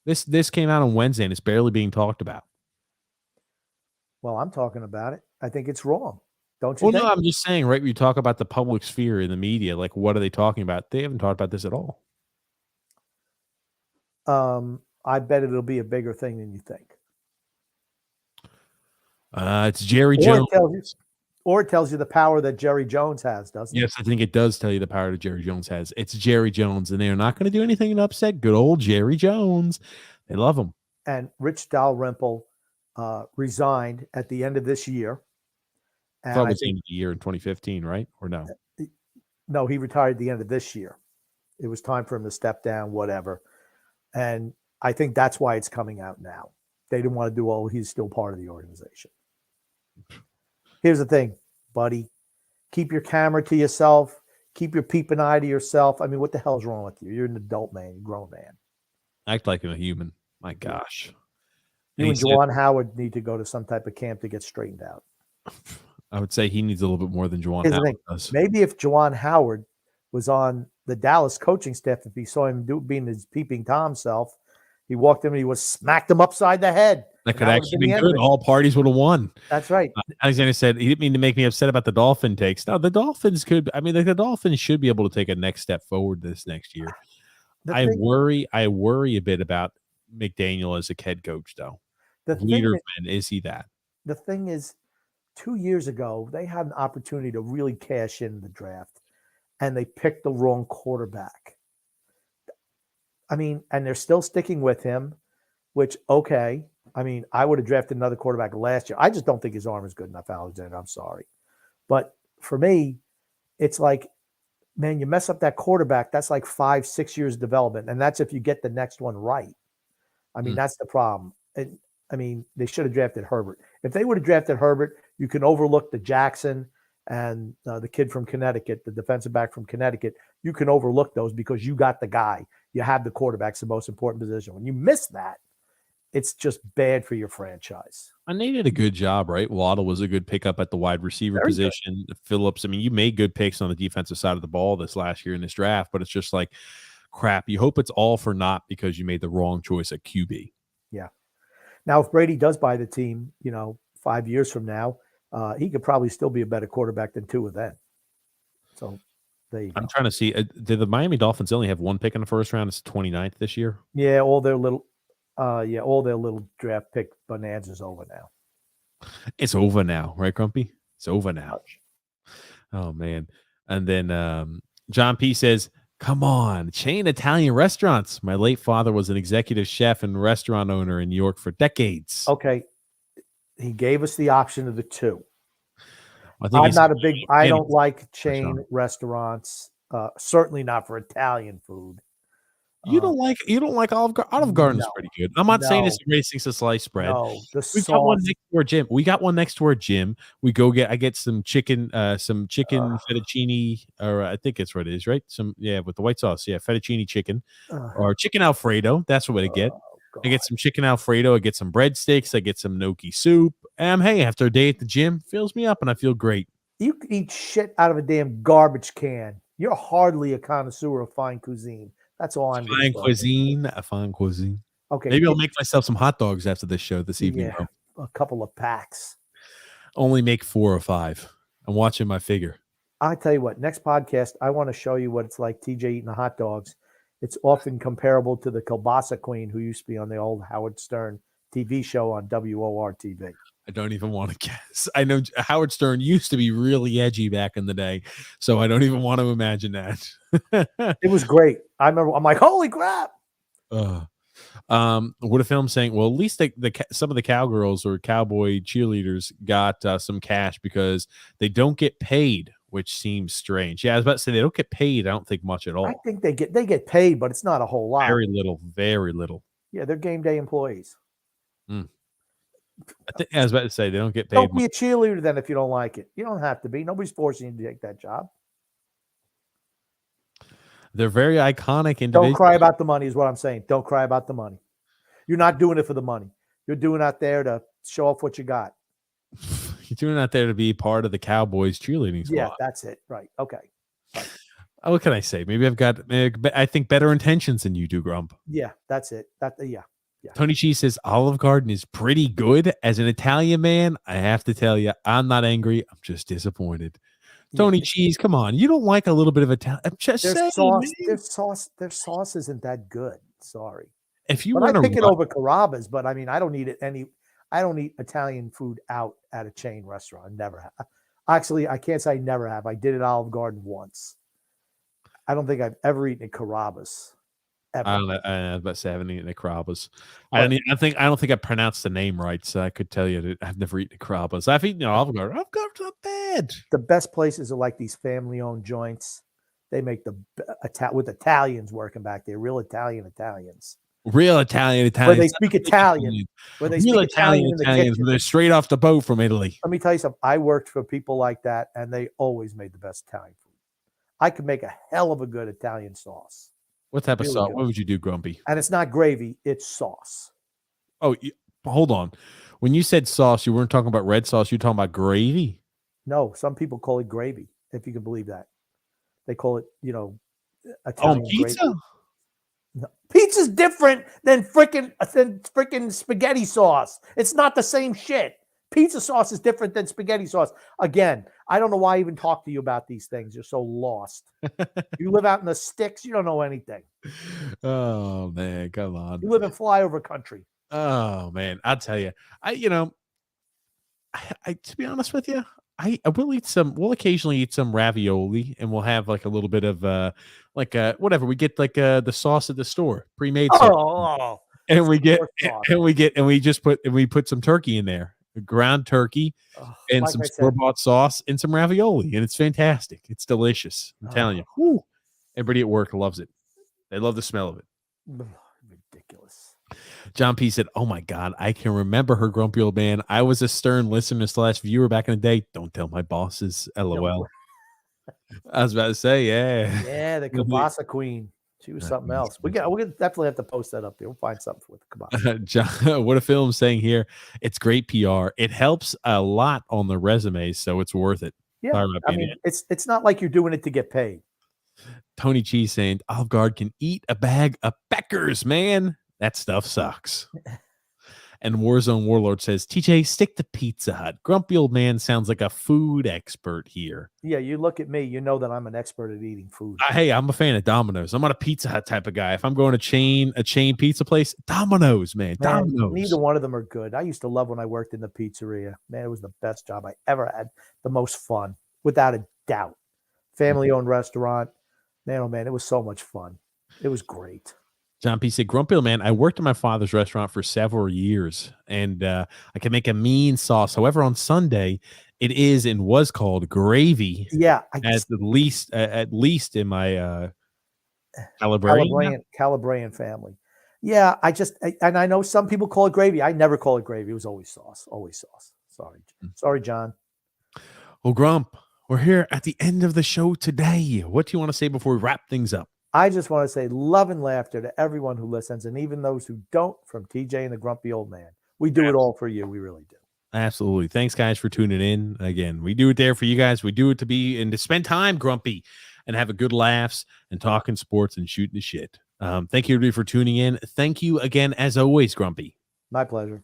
A: This came out on Wednesday, and it's barely being talked about.
B: Well, I'm talking about it. I think it's wrong. Don't you?
A: Well,
B: think?
A: no, I'm just saying, right? You talk about the public sphere in the media, like what are they talking about? They haven't talked about this at all.
B: I bet it'll be a bigger thing than you think.
A: It's Jerry Jones.
B: It tells you the power that Jerry Jones has, doesn't it?
A: Yes, I think it does tell you the power that Jerry Jones has. It's Jerry Jones, and they're not going to do anything to upset good old Jerry Jones. They love him.
B: And Rich Dalrymple resigned at the end of this year. And
A: I thought it was the end of the year in 2015, right? Or no?
B: No, he retired at the end of this year. It was time for him to step down, whatever. And I think that's why it's coming out now. They didn't want to do all. He's still part of the organization. Here's the thing, buddy. Keep your camera to yourself. Keep your peeping eye to yourself. I mean, what the hell is wrong with you? You're an adult man, you're a grown man.
A: Act like a human. My gosh.
B: You and Juwan Howard need to go to some type of camp to get straightened out.
A: I would say he needs a little bit more than Juwan Howard does.
B: Maybe if Juwan Howard was on the Dallas coaching staff, if he saw him being his peeping Tom self, he walked him and he was smacked him upside the head.
A: That could actually be good. All parties would have won.
B: That's right.
A: Alexander said he didn't mean to make me upset about the Dolphin takes. No, the Dolphins could. I mean, the Dolphins should be able to take a next step forward this next year. I worry a bit about McDaniel as a head coach, though. Leader of men, is he that?
B: The thing is, 2 years ago, they had an opportunity to really cash in the draft, and they picked the wrong quarterback. I mean, and they're still sticking with him, which, okay. I mean, I would have drafted another quarterback last year. I just don't think his arm is good enough, Alexander. I'm sorry. But for me, it's like, man, you mess up that quarterback, that's like 5-6 years of development. And that's if you get the next one right. I mean, that's the problem. I mean, they should have drafted Herbert. If they would have drafted Herbert, you can overlook the Jackson and the kid from Connecticut, the defensive back from Connecticut. You can overlook those because you got the guy. You have the quarterback's the most important position. When you miss that, it's just bad for your franchise.
A: And they did a good job, right? Waddle was a good pickup at the wide receiver position. Phillips, I mean, you made good picks on the defensive side of the ball this last year in this draft, but it's just like, crap. You hope it's all for naught because you made the wrong choice at QB.
B: Yeah. Now, if Brady does buy the team, 5 years from now, he could probably still be a better quarterback than Tua then. So there you go.
A: I'm trying to see. Did the Miami Dolphins only have one pick in the first round? It's 29th this year.
B: Yeah, all their little draft pick bonanza's over now.
A: It's over now, right, Grumpy? It's over now. Oh man. And then John P says, come on, chain Italian restaurants. My late father was an executive chef and restaurant owner in New York for decades.
B: Okay. He gave us the option of the two. I don't like chain restaurants. Certainly not for Italian food.
A: You don't like Olive Garden's pretty good. I'm not saying it's the greatest thing since sliced bread.
B: No,
A: we got one next to our gym. We I get some chicken fettuccine, or I think it's what it is, right? With the white sauce. Yeah, fettuccine chicken or chicken Alfredo. That's what I get. I get some chicken Alfredo. I get some breadsticks. I get some gnocchi soup. And hey, after a day at the gym, fills me up and I feel great.
B: You can eat shit out of a damn garbage can. You're hardly a connoisseur of fine cuisine. That's all I'm
A: fine cuisine.
B: Okay.
A: Maybe I'll make myself some hot dogs after this show this evening.
B: Yeah, a couple of packs.
A: Only make 4 or 5. I'm watching my figure.
B: I tell you what, next podcast, I want to show you what it's like TJ eating the hot dogs. It's often comparable to the kielbasa queen who used to be on the old Howard Stern TV show on WOR TV.
A: I don't even want to guess. I know Howard Stern used to be really edgy back in the day, so I don't even want to imagine that.
B: It was great. I remember, I'm like, holy crap.
A: What a film saying, well, at least some of the cowgirls or cowboy cheerleaders got some cash because they don't get paid, which seems strange. Yeah, I was about to say they don't get paid. I don't think much at all.
B: I think they get paid, but it's not a whole lot.
A: Very little, very little.
B: Yeah, they're game day employees.
A: I was about to say they don't get paid.
B: Don't be a cheerleader then if you don't like it. You don't have to be. Nobody's forcing you to take that job.
A: They're very iconic individuals.
B: Don't cry about the money is what I'm saying. Don't cry about the money. You're not doing it for the money. You're doing it out there to show off what you got.
A: You're doing it out there to be part of the Cowboys cheerleading squad.
B: Yeah, that's it. Right. Okay. Right.
A: What can I say? Maybe I've got, I think, better intentions than you do, Grump.
B: Yeah, that's it. Yeah.
A: Tony Cheese says Olive Garden is pretty good. As an Italian man, I have to tell you, I'm not angry. I'm just disappointed. Tony Cheese, come on. You don't like a little bit of Italian?
B: Their sauce isn't that good. Sorry.
A: If you
B: I
A: want to
B: pick it over Carrabba's, but I mean, I don't eat Italian food out at a chain restaurant. Never have. Actually, I can't say I never have. I did at Olive Garden once. I don't think I've ever eaten at Carrabba's.
A: I was about to say I haven't eaten at Carrabba's. I don't think I pronounced the name right, so I could tell you that I've never eaten at Carrabba's. I've eaten Olive Garden. Olive Garden's not bad.
B: The best places are like these family-owned joints. They make with Italians working back there, real Italians.
A: Real Italian.
B: Where they speak Italian.
A: Real Italians where they're straight off the boat from Italy.
B: Let me tell you something. I worked for people like that, and they always made the best Italian food. I could make a hell of a good Italian sauce.
A: What type of sauce? What would you do, Grumpy?
B: And it's not gravy, it's sauce.
A: Oh, hold on. When you said sauce, you weren't talking about red sauce. You're talking about gravy?
B: No, some people call it gravy, if you can believe that. They call it, Italian
A: pizza?
B: Gravy. No. Pizza's different than freaking spaghetti sauce. It's not the same shit. Pizza sauce is different than spaghetti sauce. Again, I don't know why I even talk to you about these things. You're so lost. You live out in the sticks. You don't know anything.
A: Oh, man. Come on.
B: You live in flyover country.
A: Oh, man. I'll tell you. I to be honest with you, I will we'll occasionally eat some ravioli, and we'll have like a little bit of whatever. We get like the sauce at the store, pre-made sauce. And we put some turkey in there. Ground turkey and some store-bought sauce and some ravioli, and it's fantastic. It's delicious. I'm telling you. Whew. Everybody at work loves it. They love the smell of it.
B: Ridiculous.
A: John P. said, "Oh my God, I can remember her, grumpy old man. I was a stern listener / viewer back in the day. Don't tell my bosses. LOL." I was about to say,
B: yeah, the kielbasa queen. She was something else. We'll definitely have to post that up there. We'll find something with the kielbasa.
A: John, what a film saying here. It's great PR. It helps a lot on the resumes, so it's worth it.
B: Yeah, I mean, it's not like you're doing it to get paid.
A: Tony Cheese saying Olive Garden can eat a bag of peckers, man. That stuff sucks. And Warzone Warlord says, TJ, stick to Pizza Hut. Grumpy old man sounds like a food expert here.
B: Yeah, you look at me, you know that I'm an expert at eating food.
A: Hey, I'm a fan of Domino's. I'm not a Pizza Hut type of guy. If I'm going to a chain pizza place, Domino's, man. Domino's.
B: Neither one of them are good. I used to love when I worked in the pizzeria. Man, it was the best job I ever had. The most fun, without a doubt. Family-owned restaurant. Man, oh man, it was so much fun. It was great.
A: John P. said, Grumpy old man, I worked in my father's restaurant for several years, and I can make a mean sauce. However, on Sunday, it is and was called gravy.
B: Yeah.
A: At least in my
B: Calabrian family. Yeah, and I know some people call it gravy. I never call it gravy. It was always sauce. Always sauce. Sorry, John.
A: Well, Grump, we're here at the end of the show today. What do you want to say before we wrap things up?
B: I just want to say love and laughter to everyone who listens, and even those who don't, from TJ and the Grumpy Old Man. We do it all for you. We really do.
A: Absolutely. Thanks, guys, for tuning in. Again, we do it there for you guys. We do it to spend time, Grumpy, and have a good laughs and talking sports and shooting the shit. Thank you, everybody, for tuning in. Thank you again, as always, Grumpy.
B: My pleasure.